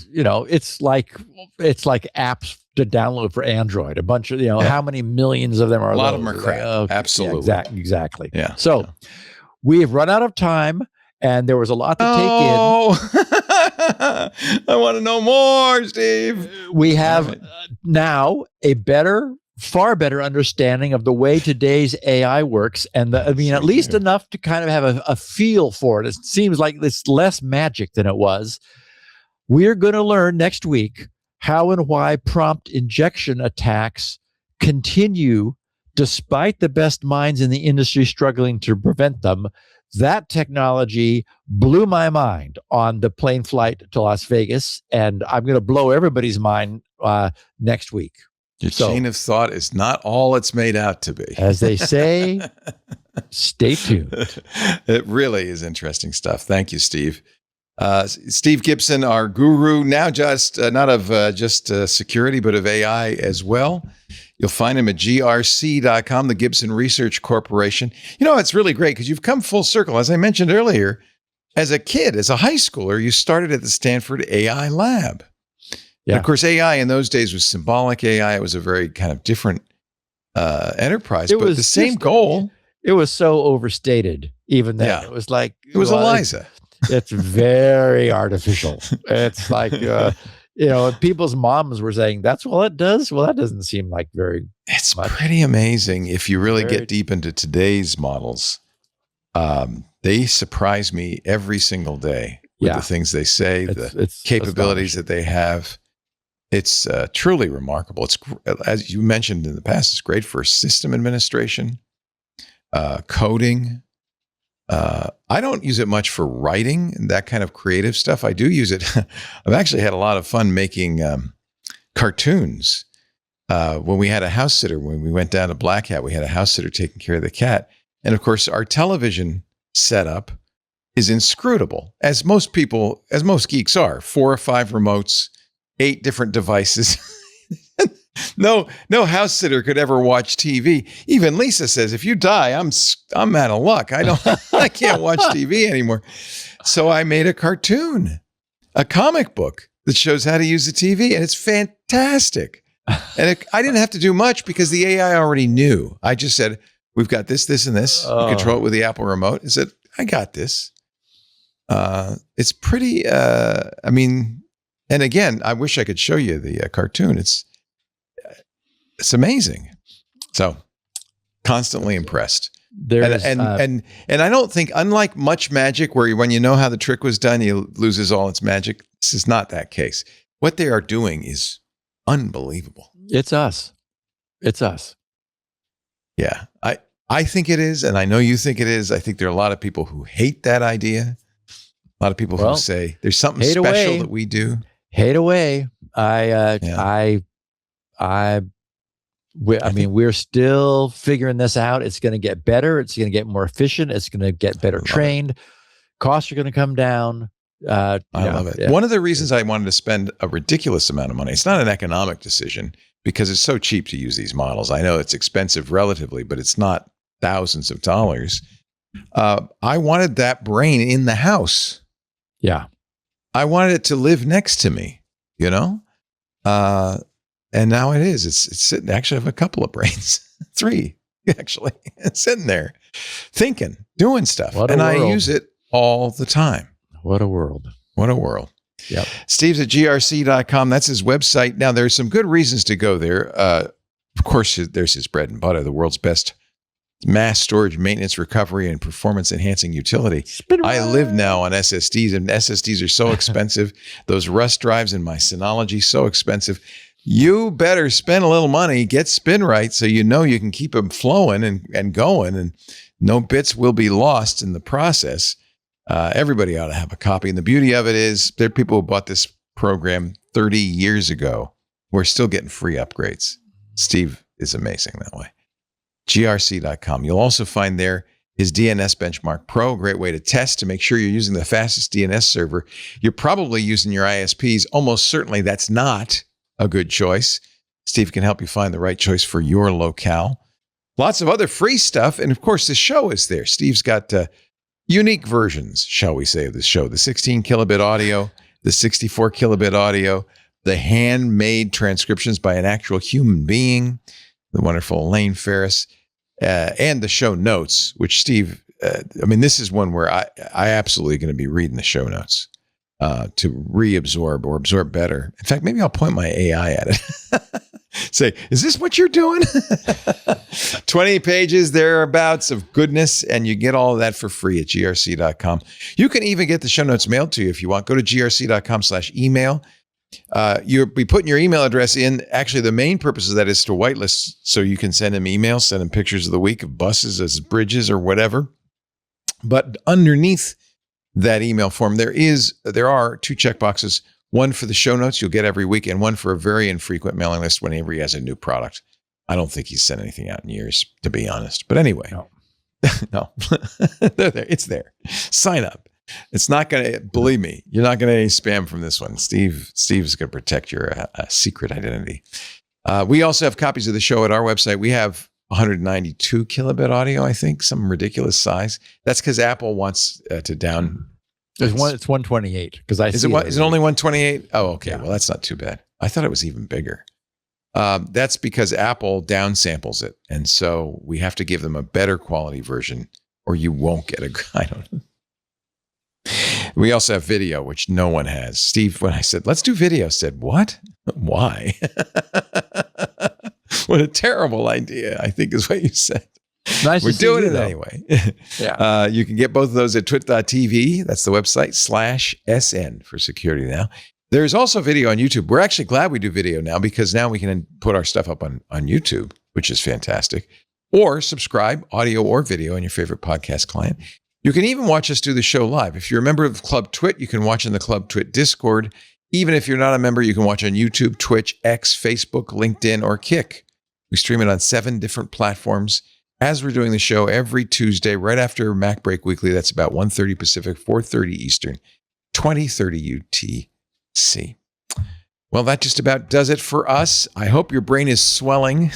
It's like apps to download for Android. A bunch of, how many millions of them are? A lot of them are crap. Absolutely. Yeah, exactly. Yeah. So we have run out of time, and there was a lot to take in. I want to know more, Steve. We have now a far better understanding of the way today's AI works. And at least enough to kind of have a feel for it. It seems like it's less magic than it was. We're going to learn next week how and why prompt injection attacks continue despite the best minds in the industry struggling to prevent them. That technology blew my mind on the plane flight to Las Vegas, and I'm going to blow everybody's mind next week. Your chain of thought is not all it's made out to be. As they say, stay tuned. It really is interesting stuff. Thank you, Steve. Steve Gibson, our guru, now just not of just security, but of AI as well. You'll find him at grc.com, the Gibson Research Corporation. It's really great because you've come full circle. As I mentioned earlier, as a kid, as a high schooler, you started at the Stanford AI Lab. Yeah. And of course, AI in those days was symbolic AI. It was a very kind of different enterprise, but the same goal. It was so overstated even then. Yeah. It was like... It was Eliza. It's very artificial. It's like... people's moms were saying, that's all it does? Well, that doesn't seem like very It's much. Pretty amazing if you really get deep into today's models. They surprise me every single day with the things they say, the capabilities that they have. It's truly remarkable. It's, as you mentioned in the past, it's great for system administration, coding. I don't use it much for writing and that kind of creative stuff. I do use it. I've actually had a lot of fun making cartoons. When we had a house sitter, when we went down to Black Hat, we had a house sitter taking care of the cat. And of course, our television setup is inscrutable, as most geeks are. 4 or 5 remotes, 8 different devices. No house sitter could ever watch TV. Even Lisa says, if you die, I'm out of luck. I can't watch TV anymore. So I made a cartoon, a comic book that shows how to use the TV, and it's fantastic. And I didn't have to do much because the AI already knew. I just said, we've got this, this, and this. You control it with the Apple remote. I said, I got this. It's pretty, and again, I wish I could show you the cartoon. It's amazing. So constantly impressed. There's, and I don't think, unlike much magic, where when you know how the trick was done, it loses all its magic. This is not that case. What they are doing is unbelievable. It's us. It's us. Yeah, I think it is, and I know you think it is. I think there are a lot of people who hate that idea. A lot of people who say there's something special that we do. Hate away. I mean, we're still figuring this out. It's going to get better. It's going to get more efficient. It's going to get better trained. Costs are going to come down. I love it. Yeah. One of the reasons I wanted to spend a ridiculous amount of money, it's not an economic decision because it's so cheap to use these models. I know it's expensive relatively, but it's not thousands of dollars. I wanted that brain in the house. Yeah. I wanted it to live next to me, you know? And now it is. It's sitting. Actually, I have a couple of brains, 3 actually, sitting there, thinking, doing stuff, and I use it all the time. What a world! What a world! Yep. Steve's at grc.com. That's his website. Now, there's some good reasons to go there. Of course, there's his bread and butter, the world's best mass storage, maintenance, recovery, and performance enhancing utility. I live now on SSDs, and SSDs are so expensive. Those Rust drives in my Synology, so expensive. You better spend a little money, get SpinRite, so you know you can keep them flowing and going, and no bits will be lost in the process. Everybody ought to have a copy. And the beauty of it is there are people who bought this program 30 years ago. We're still getting free upgrades. Steve is amazing that way. grc.com. You'll also find there his DNS Benchmark Pro, a great way to test to make sure you're using the fastest DNS server. You're probably using your ISPs. Almost certainly that's not a good choice. Steve can help you find the right choice for your locale. Lots of other free stuff. And of course, the show is there. Steve's got unique versions, shall we say, of the show. The 16 kilobit audio, the 64 kilobit audio, the handmade transcriptions by an actual human being, the wonderful Elaine Ferris, and the show notes, which Steve, this is one where I absolutely going to be reading the show notes to reabsorb or absorb better. In fact, maybe I'll point my AI at it. Say, is this what you're doing? 20 pages thereabouts of goodness, and you get all of that for free at grc.com. You can even get the show notes mailed to you if you want. Go to grc.com/email. You'll be putting your email address in. Actually, the main purpose of that is to whitelist, so you can send him emails, send him pictures of the week of buses as bridges or whatever. But underneath that email form, there are 2 checkboxes. One for the show notes you'll get every week, and one for a very infrequent mailing list whenever he has a new product. I don't think he's sent anything out in years, to be honest. But anyway, no, they're there. It's there. Sign up. It's not going to, believe me, you're not going to get any spam from this one. Steve's going to protect your secret identity. We also have copies of the show at our website. We have 192 kilobit audio, I think, some ridiculous size. That's because Apple wants to down. It's 128 because I is see it only 128? Oh, okay. Yeah. Well, that's not too bad. I thought it was even bigger. That's because Apple downsamples it, and so we have to give them a better quality version, or you won't get I don't know. We also have video, which no one has. Steve, when I said let's do video, said what? Why? What a terrible idea! I think is what you said. Nice. We're doing it anyway. Yeah. You can get both of those at twit.tv. That's the website /SN for security now. There's also video on YouTube. We're actually glad we do video now because now we can put our stuff up on YouTube, which is fantastic. Or subscribe, audio or video, on your favorite podcast client. You can even watch us do the show live. If you're a member of Club Twit, you can watch in the Club Twit Discord. Even if you're not a member, you can watch on YouTube, Twitch, X, Facebook, LinkedIn, or Kick. We stream it on 7 different platforms. As we're doing the show every Tuesday, right after MacBreak Weekly, that's about 1:30 Pacific, 4:30 Eastern, 20:30 UTC. Well, that just about does it for us. I hope your brain is swelling.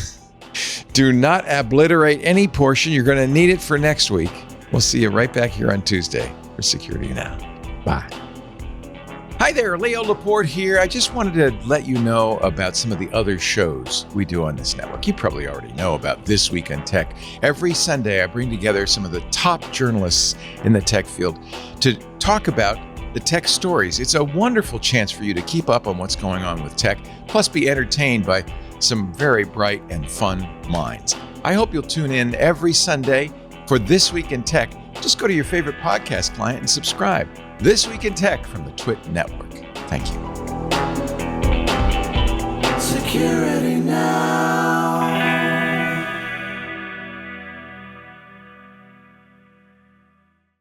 Do not obliterate any portion. You're going to need it for next week. We'll see you right back here on Tuesday for Security Now. Bye. Hi there, Leo Laporte here. I just wanted to let you know about some of the other shows we do on this network. You probably already know about This Week in Tech. Every Sunday, I bring together some of the top journalists in the tech field to talk about the tech stories. It's a wonderful chance for you to keep up on what's going on with tech, plus be entertained by some very bright and fun minds. I hope you'll tune in every Sunday. For This Week in Tech, just go to your favorite podcast client and subscribe. This Week in Tech from the TWiT Network. Thank you. Security Now.